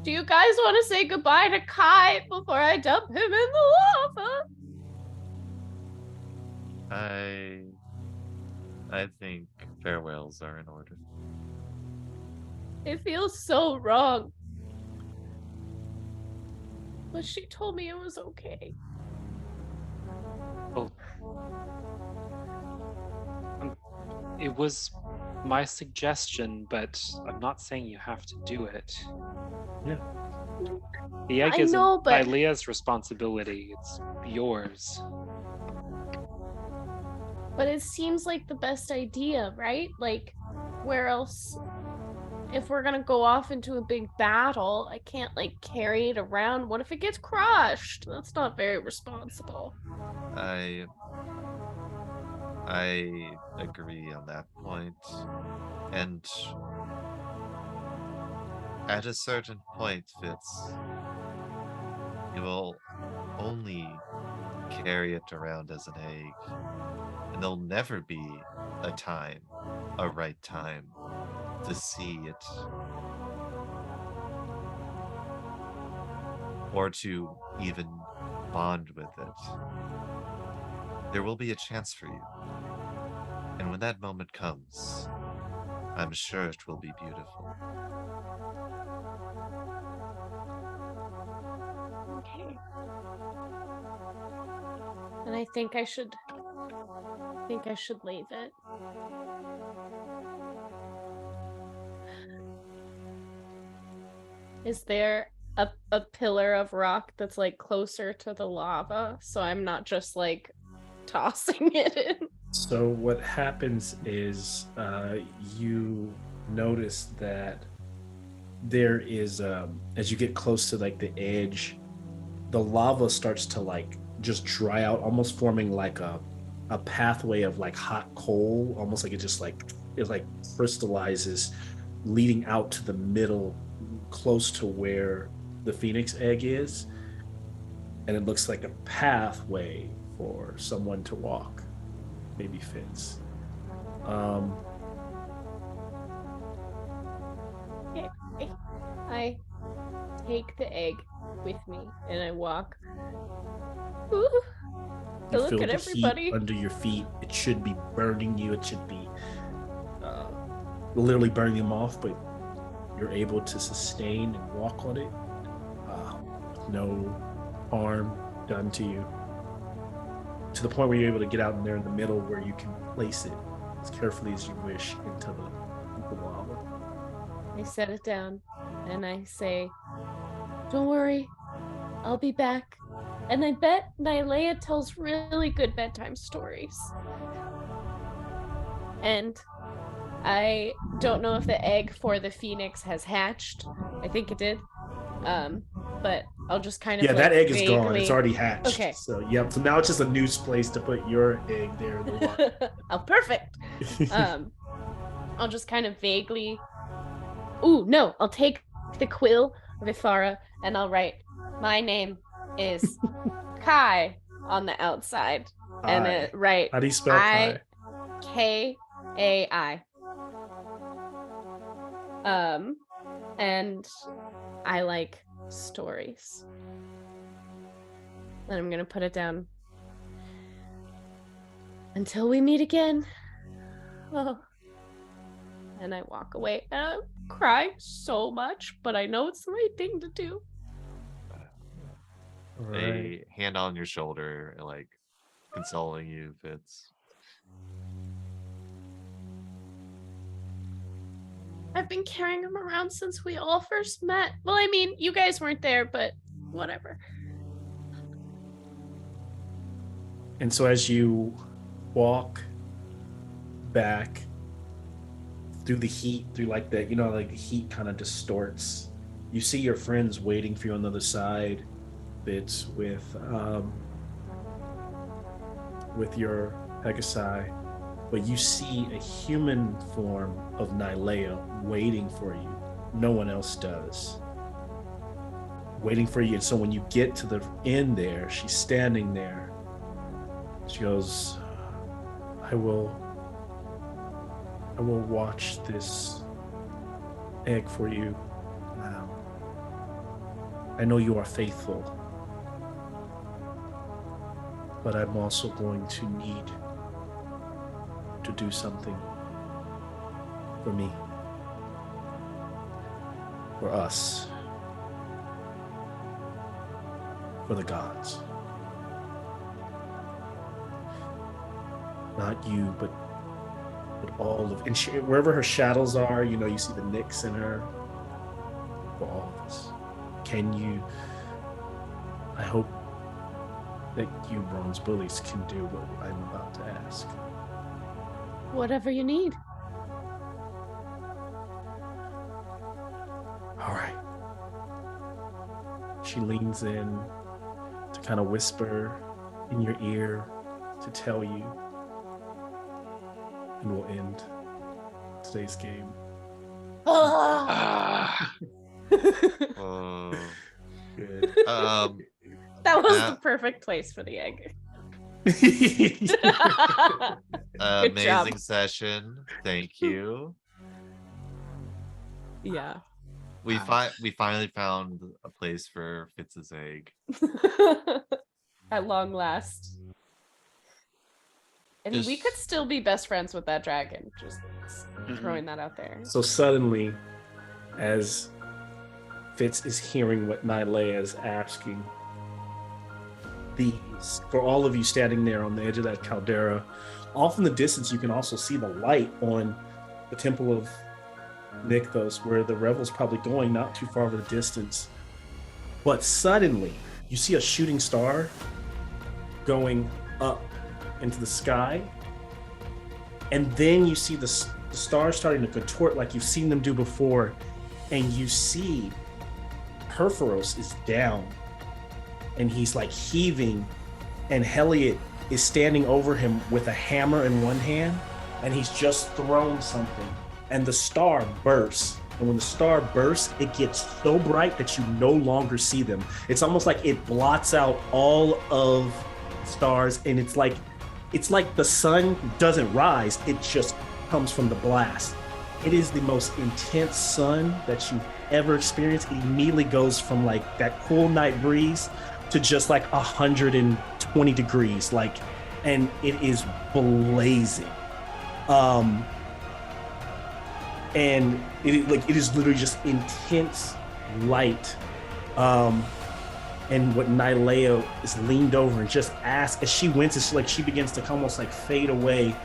Do you guys want to say goodbye to Kai before I dump him in the lava? I think farewells are in order. It feels so wrong. But she told me it was okay. Oh. It was my suggestion, but I'm not saying you have to do it. Yeah. The egg I isn't know, but Ilea's responsibility. It's yours. But it seems like the best idea, right? Like, where else? If we're gonna go off into a big battle, I can't, like, carry it around. What if it gets crushed? That's not very responsible. I agree on that point. And at a certain point, Fitz, you will only carry it around as an egg. And there'll never be a right time to see it. Or to even bond with it. There will be a chance for you. And when that moment comes, I'm sure it will be beautiful. Okay. And I think I should leave it. Is there a pillar of rock that's, like, closer to the lava, so I'm not just, like, tossing it in? So what happens is you notice that there is, as you get close to, like, the edge, the lava starts to, like, just dry out, almost forming like a pathway of, like, hot coal, almost like it crystallizes, leading out to the middle, close to where the phoenix egg is, and it looks like a pathway for someone to walk. Maybe Fitz. I take the egg with me and I walk. Ooh, I You look feel at the everybody. heat under your feet. It should be burning you. It should be literally burning them off, but you're able to sustain and walk on it. No harm done to you. To the point where you're able to get out in there in the middle where you can place it as carefully as you wish into the lava. I set it down and I say, "Don't worry, I'll be back." And I bet Nylea tells really good bedtime stories. And I don't know if the egg for the phoenix has hatched. I think it did. But I'll just kind of, Yeah, like, that egg is vaguely... gone. It's already hatched. Okay. So yep. So now it's just a new place to put your egg there in the water. Oh, perfect. I'll just kind of vaguely... Ooh, no, I'll take the quill of Ithara and I'll write, My name is Kai on the outside. And it right. How do you spell Kai? Kai. And I like stories. And I'm gonna put it down. Until we meet again. Oh. And I walk away and I cry so much, but I know it's the right thing to do. A hand on your shoulder, like consoling you, Fitz. I've been carrying him around since we all first met. Well, I mean, you guys weren't there, but whatever. And so as you walk back through the heat, through like the, like the heat kind of distorts, you see your friends waiting for you on the other side. It's with your Pegasi, but you see a human form of Nylea waiting for you. No one else does. Waiting for you. And so when you get to the end there, she's standing there. She goes, I will watch this egg for you. I know you are faithful, but I'm also going to need to do something for me, for us, for the gods. Not you, but all of, and she, wherever her shadows are, you see the nicks in her. For all of us, I hope that you Bronze Bullies can do what I'm about to ask. Whatever you need. All right. She leans in to kind of whisper in your ear to tell you, and we'll end today's game. Good. That was the perfect place for the egg. Amazing session. Thank you. Yeah. We finally found a place for Fitz's egg. At long last. And we could still be best friends with that dragon. Just throwing that out there. So suddenly, as Fitz is hearing what Nylea is asking, for all of you standing there on the edge of that caldera, off in the distance, you can also see the light on the Temple of Nykthos, where the revel's probably going not too far over the distance. But suddenly, you see a shooting star going up into the sky, and then you see the stars starting to contort like you've seen them do before, and you see Perforos is down, and he's like heaving, and Heliot is standing over him with a hammer in one hand, and he's just thrown something, and the star bursts. And when the star bursts, it gets so bright that you no longer see them. It's almost like it blots out all of stars, and it's like the sun doesn't rise, it just comes from the blast. It is the most intense sun that you've ever experienced. It immediately goes from like that cool night breeze to just like 120 degrees, and it is blazing. And it is literally just intense light. And what Nylea is leaned over and just asks, as she winces, she begins to almost like fade away.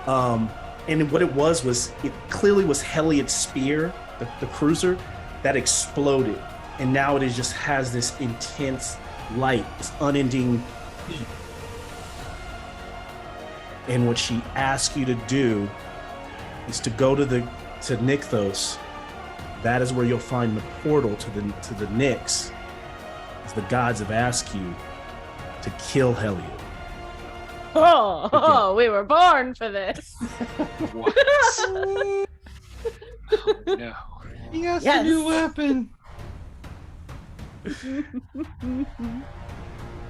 And what it was it clearly was Heliot's spear, the cruiser, that exploded. And now it just has this intense light, this unending heat. And what she asks you to do is to go to Nykthos. That is where you'll find the portal to the Nyx. The gods have asked you to kill Heliot. Oh, we were born for this. What? Oh, no. He has a new weapon.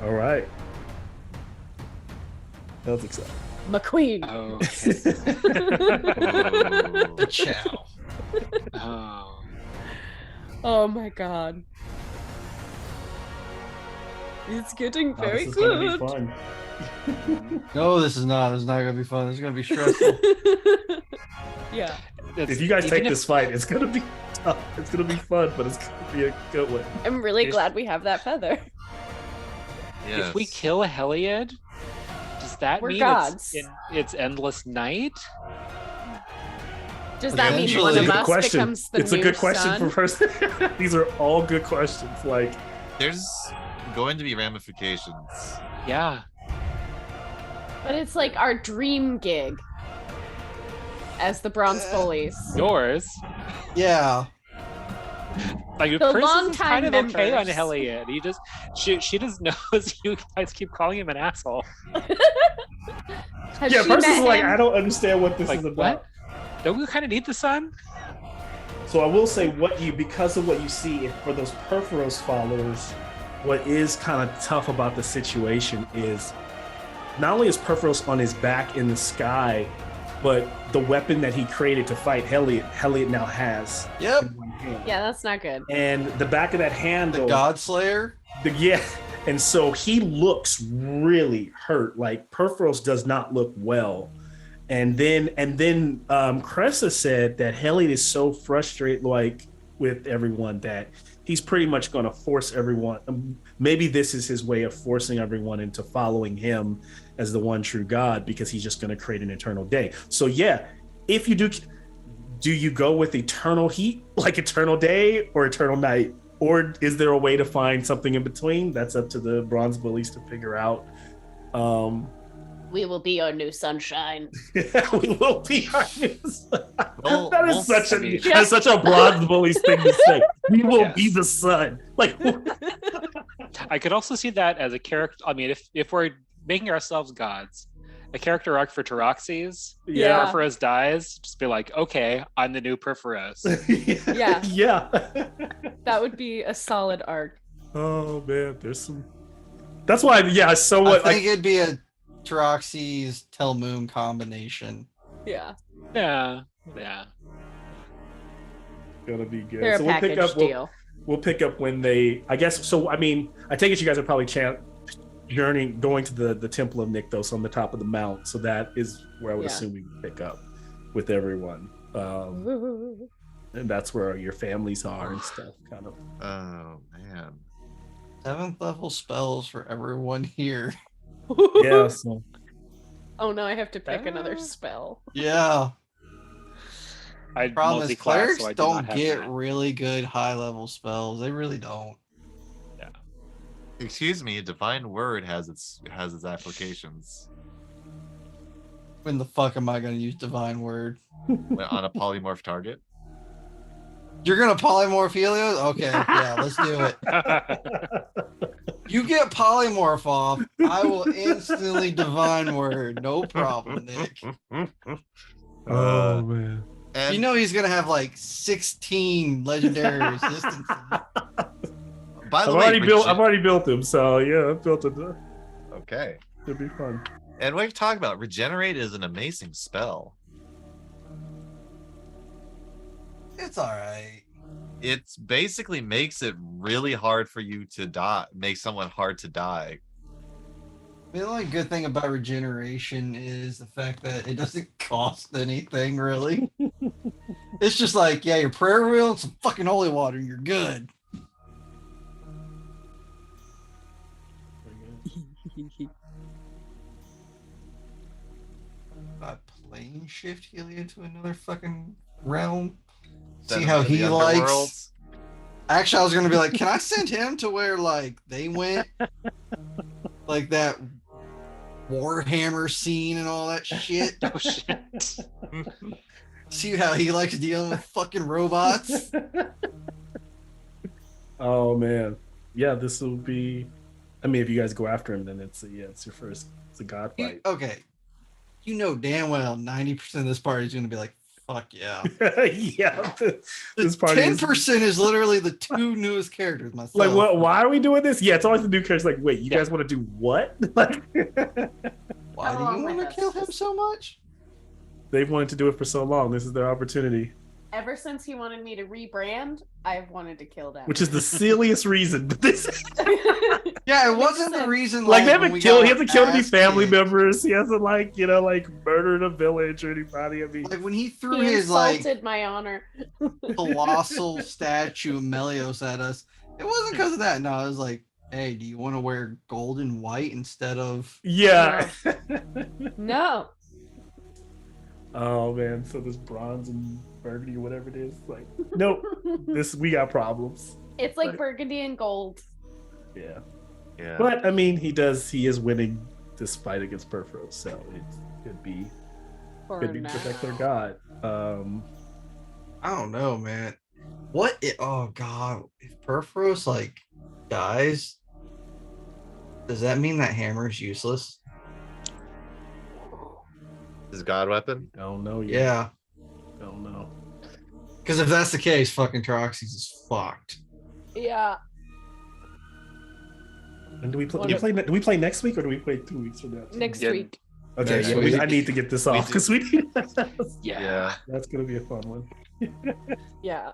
All right. That was exciting. McQueen. Okay. The chow. Oh. Oh my god. It's getting Oh, very this is good. gonna be fun. No, this is not. This is not gonna be fun. This is gonna be stressful. Yeah. If you guys Even take if- this fight, it's gonna be tough. It's gonna be fun, but it's gonna be a good one. I'm really There's- glad we have that feather. Yes. If we kill Heliod, does that We're mean gods. it's endless night? Does that mean Eventually- one It's of a good us question. becomes the It's new a good question sun? for first. These are all good questions. Like, There's going to be ramifications. Yeah. But it's like our dream gig as the Bronze Bullies. Yours. Yeah. Like The Chris is longtime kind of okay on members. Heliod. He just she just knows you guys keep calling him an asshole. Has yeah, she first met is like, him? I don't understand what this Like, is about. what? Don't we kind of need the sun? So I will say, because of what you see for those Perforos followers, what is kind of tough about the situation is not only is Perforos on his back in the sky, but the weapon that he created to fight Heliod now has Yep. in one hand. Yeah, that's not good. And the back of that handle, The God Slayer. yeah. And so he looks really hurt. Like Perforos does not look well. And then Cressa said that Heliod is so frustrated, like with everyone, that he's pretty much going to force everyone. Maybe this is his way of forcing everyone into following him as the one true God, because he's just going to create an eternal day. So yeah, if you do you go with eternal heat, like eternal day, or eternal night? Or is there a way to find something in between? That's up to the Bronze Bullies to figure out. We will be our new sunshine. We will be our new sun. Well, That we'll is such a see. that's such a Bronze Bullies thing to say. We will Yes. be the sun. Like, I could also see that as a character. I mean, if we're making ourselves gods, a character arc for Taroxes. Yeah. Perforos dies, just be like, okay, I'm the new Perforos. Yeah. Yeah. That would be a solid arc. Oh man, there's some. That's why, yeah. So I what? think it'd be a Taroxes Telmoon combination. Yeah. Yeah. Gonna be good. They're So a we'll pick package up. deal. We'll pick up when they. I guess. So I mean, I take it you guys are probably going to the Temple of Nykthos on the top of the mount. So that is where I would Yeah. assume we would pick up with everyone. Ooh. And that's where your families are and stuff. Kind of. Oh man. 7th level spells for everyone here. Yeah. So Oh no, I have to pick another spell. Yeah. I Problem is, multi-class, clerics so I do not don't have get that. really good high level spells. They really don't. Excuse me, divine word has its applications When the fuck am I going to use divine word? on a polymorph target. You're going to polymorph Helios? Okay, yeah, let's do it. You get polymorph off, I will instantly divine word. No problem, Nick. man. And You know he's going to have like 16 legendary resistance. by the I've way, already built him. So yeah, I've built it. okay. It'll be fun. And what you talk about, regenerate is an amazing spell. It's all right. It basically makes it really hard for you to die, make someone hard to die. The only good thing about regeneration is the fact that it doesn't cost anything, really. It's just like, yeah, your prayer wheel and some fucking holy water, and you're good. Plane shift Helia to another fucking realm. See Send how them to he the likes. underworld. Actually, I was gonna be like, can I send him to where like they went, like that Warhammer scene and all that shit? Oh shit. See how he likes dealing with fucking robots. Oh man, yeah. This will be. I mean, if you guys go after him, then it's your first. It's a god fight. Okay, you know damn well 90% of this party is gonna be like, Fuck yeah. Yeah, The this party is 10% is literally the two newest characters myself. like, what? Why are we doing this? Yeah, it's always the new characters. Like, wait, you guys want to do what? Like, Why Come do along you want with to us. kill him so much? they've wanted to do it for so long. This is their opportunity, Ever since he wanted me to rebrand, I've wanted to kill that. which is the silliest reason. But this, Yeah, it Makes wasn't the sense. reason. like, they when haven't we killed. He got hasn't killed any ass family kicked. members. He hasn't, like, like murdered a village or anybody. I mean, Like when he threw He his like insulted my honor. colossal statue of Melios at us, it wasn't because of that. No, it was like, hey, do you want to wear gold and white instead of? yeah. No. Oh man, so this bronze and burgundy or whatever it is, like, nope, we got problems. It's like Right. burgundy and gold. Yeah. Yeah. But I mean, he is winning this fight against Perfro, so it could be For protect their now. god. I don't know, man. Oh god, if Perforos like dies, does that mean that hammer is useless? His god weapon? Don't know yet. Yeah, Don't know. because if that's the case, fucking Troxys is fucked. Yeah. And do we play? What Do if- we play next week or do we play 2 weeks from now? Next Yeah. week. Okay, Next yeah, week. I need to get this off because we need. Yeah. That's gonna be a fun one. Yeah.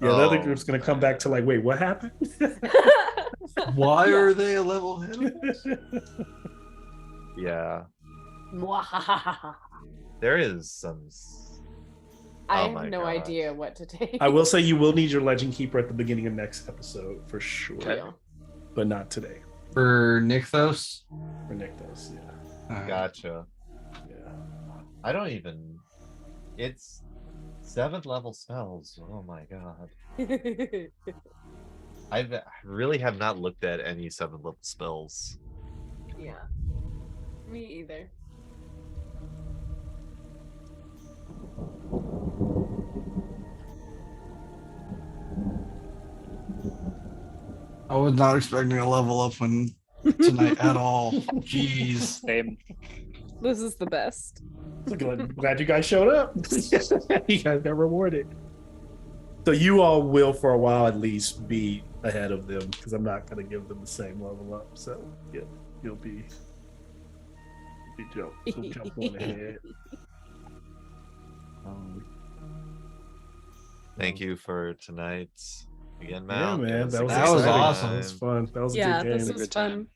Yeah, the other Oh, group's gonna come back to like, wait, what happened? Why are they a level head? Yeah. Mwahahaha. There is some. I Oh have my no gosh. idea what to take. I will say you will need your legend keeper at the beginning of next episode for sure, Deal. but not today. For Nykthos? For Nykthos, yeah. Alright. Gotcha. Yeah. I don't even. It's 7th level spells. Oh my god. I really have not looked at any 7th level spells. Yeah. Me either. I was not expecting to level up when tonight at all. Jeez. Same. This is the best. So glad you guys showed up. You guys got rewarded. So you all will, for a while at least, be ahead of them because I'm not going to give them the same level up. So yeah, you'll be jump on ahead. Thank you for tonight. Again, Mal. Yeah, man, that was exciting. awesome. That was fun. That was a Yeah, good game. this Good was time. fun.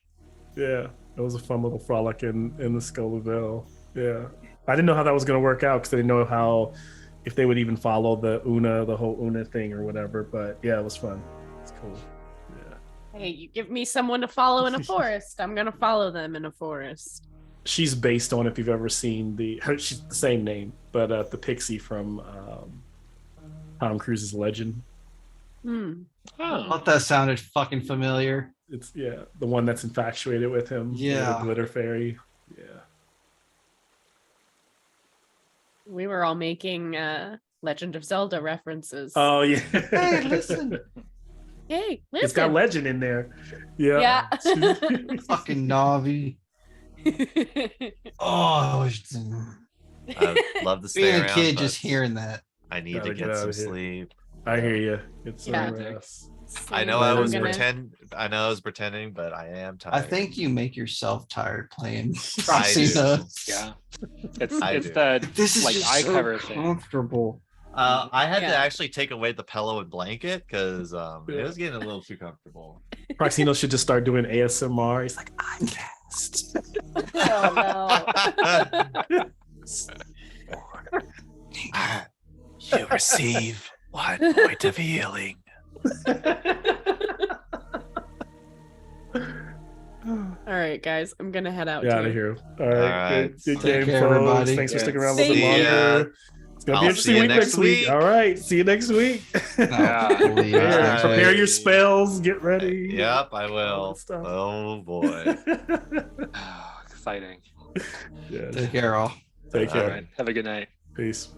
Yeah, it was a fun little frolic in the Skull. Yeah, I didn't know how that was going to work out because I didn't know how if they would even follow the whole Una thing or whatever. But yeah, it was fun. It's cool. Yeah, Hey, you give me someone to follow in a forest. I'm gonna follow them in a forest. she's based on, if you've ever seen she's the same name, but the pixie from Tom Cruise's Legend. Hmm. I Oh. thought that sounded fucking familiar. It's the one that's infatuated with him. Yeah. the glitter fairy. Yeah. We were all making Legend of Zelda references. Oh yeah. Hey, listen. Hey, listen. It's got Legend in there. Yeah. Yeah. Fucking Navi. Oh, I'd love to stay being a around, kid but just hearing that. I need Gotta to get get out some of here. sleep. I hear you. It's Yeah. rest. I know I I was was gonna- pretending, but I am tired. I think you make yourself tired playing I do. Proxima. Yeah. It's I it's do. the This is like just eye so cover thing. comfortable. I had to Yeah. actually take away the pillow and blanket because Yeah. it was getting a little too comfortable. Proxino should just start doing ASMR. He's like, I'm cast. Oh no. You receive 1 point of healing. All right, guys, I'm gonna head out. Get out too. of here. All right. right. Good Take game, care, folks. everybody. Thanks for Yeah. sticking around a little bit See ya. longer. It's gonna be I'll an see interesting you week next next week. week. All right. See you next week. Yeah. Hopefully, All next right. Prepare week. your spells. Get ready. Yep, I All will. that stuff. Oh boy. Exciting. Yeah. Take care, all. Take All care. right. Have a good night. Peace.